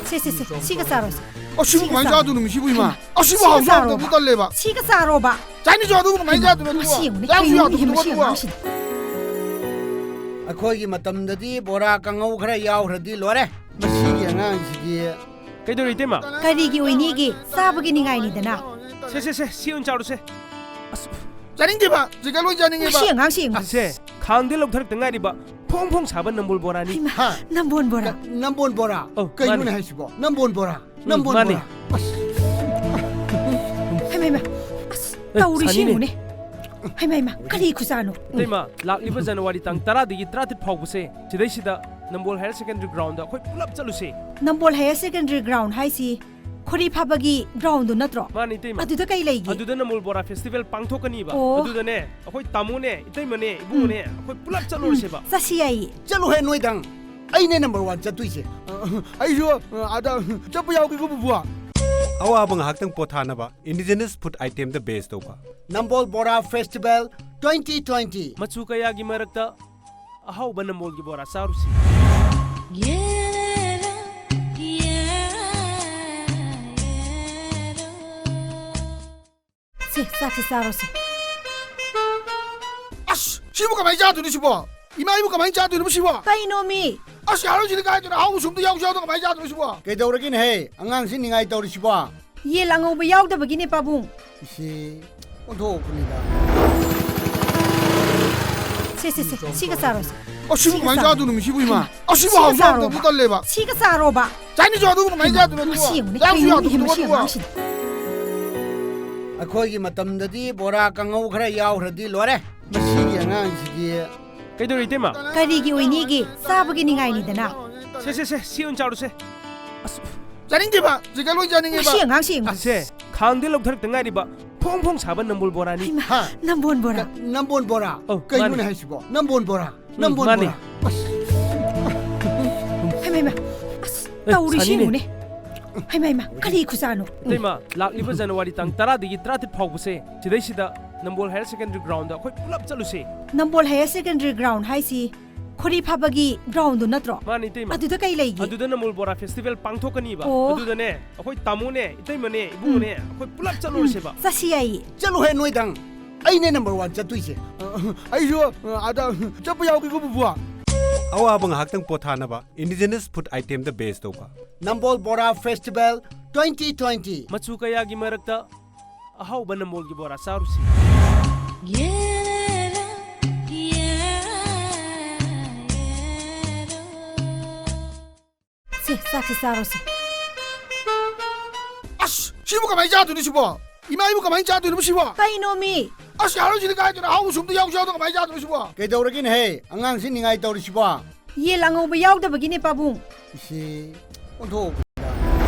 세세세 시가 사로스 시부 가만히 자두니 시부 이마 시부 하우 숨도 못 달래봐 시가 사로바 자니 자두 가만히 자두니 시우네 야우샤도 못 시우네 달래봐 ꯑꯩꯈꯣꯏꯒꯤ ꯃꯇꯝꯗꯗꯤ ꯕꯣꯔꯥ ꯀꯥꯡꯉꯧ ꯈꯔ ꯌꯥꯎꯈ꯭ꯔꯗꯤ ꯂꯣꯏꯔꯦ ꯃꯁꯤꯒꯤ ꯑꯉꯥꯡꯁꯤꯗꯤ ꯀꯩꯗꯧꯔꯤ 이때마 그리기 오이니기 싸버기 닝아이니다나 시 ଚାରୁ세 자nin게봐 제가 로이 자nin게봐 시 ꯉꯥꯡꯁꯤ ase khangde lokthar tangariba phong phong saban Nambol Bora ni Nambol Bora Nambol Bora kayun haisibo Nambol Bora Nambol Bora 하이마이마 나 우리 시우네 하이마이마 그리 구사노 이때마 락리버 자누와리 땅 10dagi 30 파우부세 지대시다 Nambol Higher Secondary Ground ꯑꯩꯈꯣ이 ꯄꯨꯂꯞ ꯆꯠꯂꯨꯁꯦ Nambol Higher Secondary Ground 하이시 코리 파바기 그라운드 너트로 마니 이때마 아두다 까이 레이기 아두다 Nambol Bora Festival 빵토카니바 오. 아두다네 ꯑꯩꯈꯣ이 ꯇꯥꯃꯣꯅꯦ 이때마네 이부모네 ꯑꯩꯈꯣ이 ꯄꯨꯂꯞ ꯆꯠꯂꯨꯔꯁꯦꯕ 사시야이 ꯆꯠꯂꯨꯍꯦ ꯅꯣꯏꯗꯪ ꯑꯩꯅꯦ ꯅꯝꯕꯔ 1 ꯆꯠꯇꯣꯏꯁꯦ 아이쇼 아다 ጨப்பு 야우기고 부부아 ꯑꯋꯥꯕ ꯉꯥꯏꯍꯥꯛꯇꯪ ꯄꯣꯊꯥꯅꯕ ꯏꯟꯗꯤꯖꯤꯅꯁ ꯐꯨꯗ ꯑꯥꯏꯇꯦꯝꯗ ꯕꯦꯁ ꯇꯧꯕ Nambol Bora Festival 2020 ꯃꯆꯨ ꯀꯌꯥꯒꯤ ꯃꯔꯛꯇ ꯑꯍꯥꯎꯕ Nambolꯒꯤ ꯕꯣꯔꯥ ꯆꯥꯔꯨꯁꯤ 세 사치 사로스 시부 가만히 자두니 시부 이마 이부 가만히 자두니 시부 까이노미 아시 하루지리 가야되나 하우 숨도 야우샤도 가만히 자두니 시부 그래도르긴 해 안강신 닝아이 떠리 시부 예 랑오브 야우다버기네 빠붕 시 온토군이다 세세세 시가 사로스 시부 가만히 자두니 시부 이마 시부 하우 숨도 못 달래봐 시가 사로바 자니 자두 가만히 자두니 시우네 야우샤도 못 달래봐 ꯑꯩꯈꯣꯏꯒꯤ ꯃꯇꯝꯗꯗꯤ ꯕꯣꯔꯥ ꯀꯥꯡꯉꯧ ꯈꯔ ꯌꯥꯎꯈ꯭ꯔꯗꯤ ꯂꯣꯏꯔꯦ ꯃꯁꯤꯒꯤ ꯑꯉꯥꯡꯁꯤꯗꯤ ꯀꯩꯗꯧꯔꯤ 이때마 그리기 오이니기 싸버기 닝아이니다나 시 짜루세 자nin게봐 제가 로이 자nin게봐 시 ꯉꯥꯡꯁꯤ ase khang de lok thar tangai ri ba phong phong saban nambol bora ni ha Nambol Bora Nambol Bora Oh, kai mani. mun hai sibo Nambol Bora Nambol mani. Bora hai mai ma tauri shi mu ne hai mai ma kali khusano Tema lakliba January tang 10 dagi 30 phawbse chidai sida Nambol Higher Secondary Ground da khoi pulap chaluse Nambol Higher Secondary Ground haisi khori phabagi ground natro mani tema adu da kai leigi adu da Nambol Bora Festival pangthokani ba Oh. adu da ne akhoi tamu ne itai mane ibu ne akhoi pulap chaluse ba sashi ai chalo he noi dang ai ne number 1 chatui se ai jo ada chap yaw ki ko bua awa bang haktang pothanaba indigenous food item the base toba Nambol Bora Festival 2020 machu kaya gi marakta ahau ba Nambol gi bora sarusi se saksi sarosi 아씨 시부가 많이 자두니 시부 이마 이부가 많이 자두니 시부 kai no mi 아씨 할아버지는 가야되나 하고 숨도 야우샤우도 많이 자두니 시부 ke dawragin he angang sin ningai tawri sibo ye lango ba yaw da bagi ne pabung si onto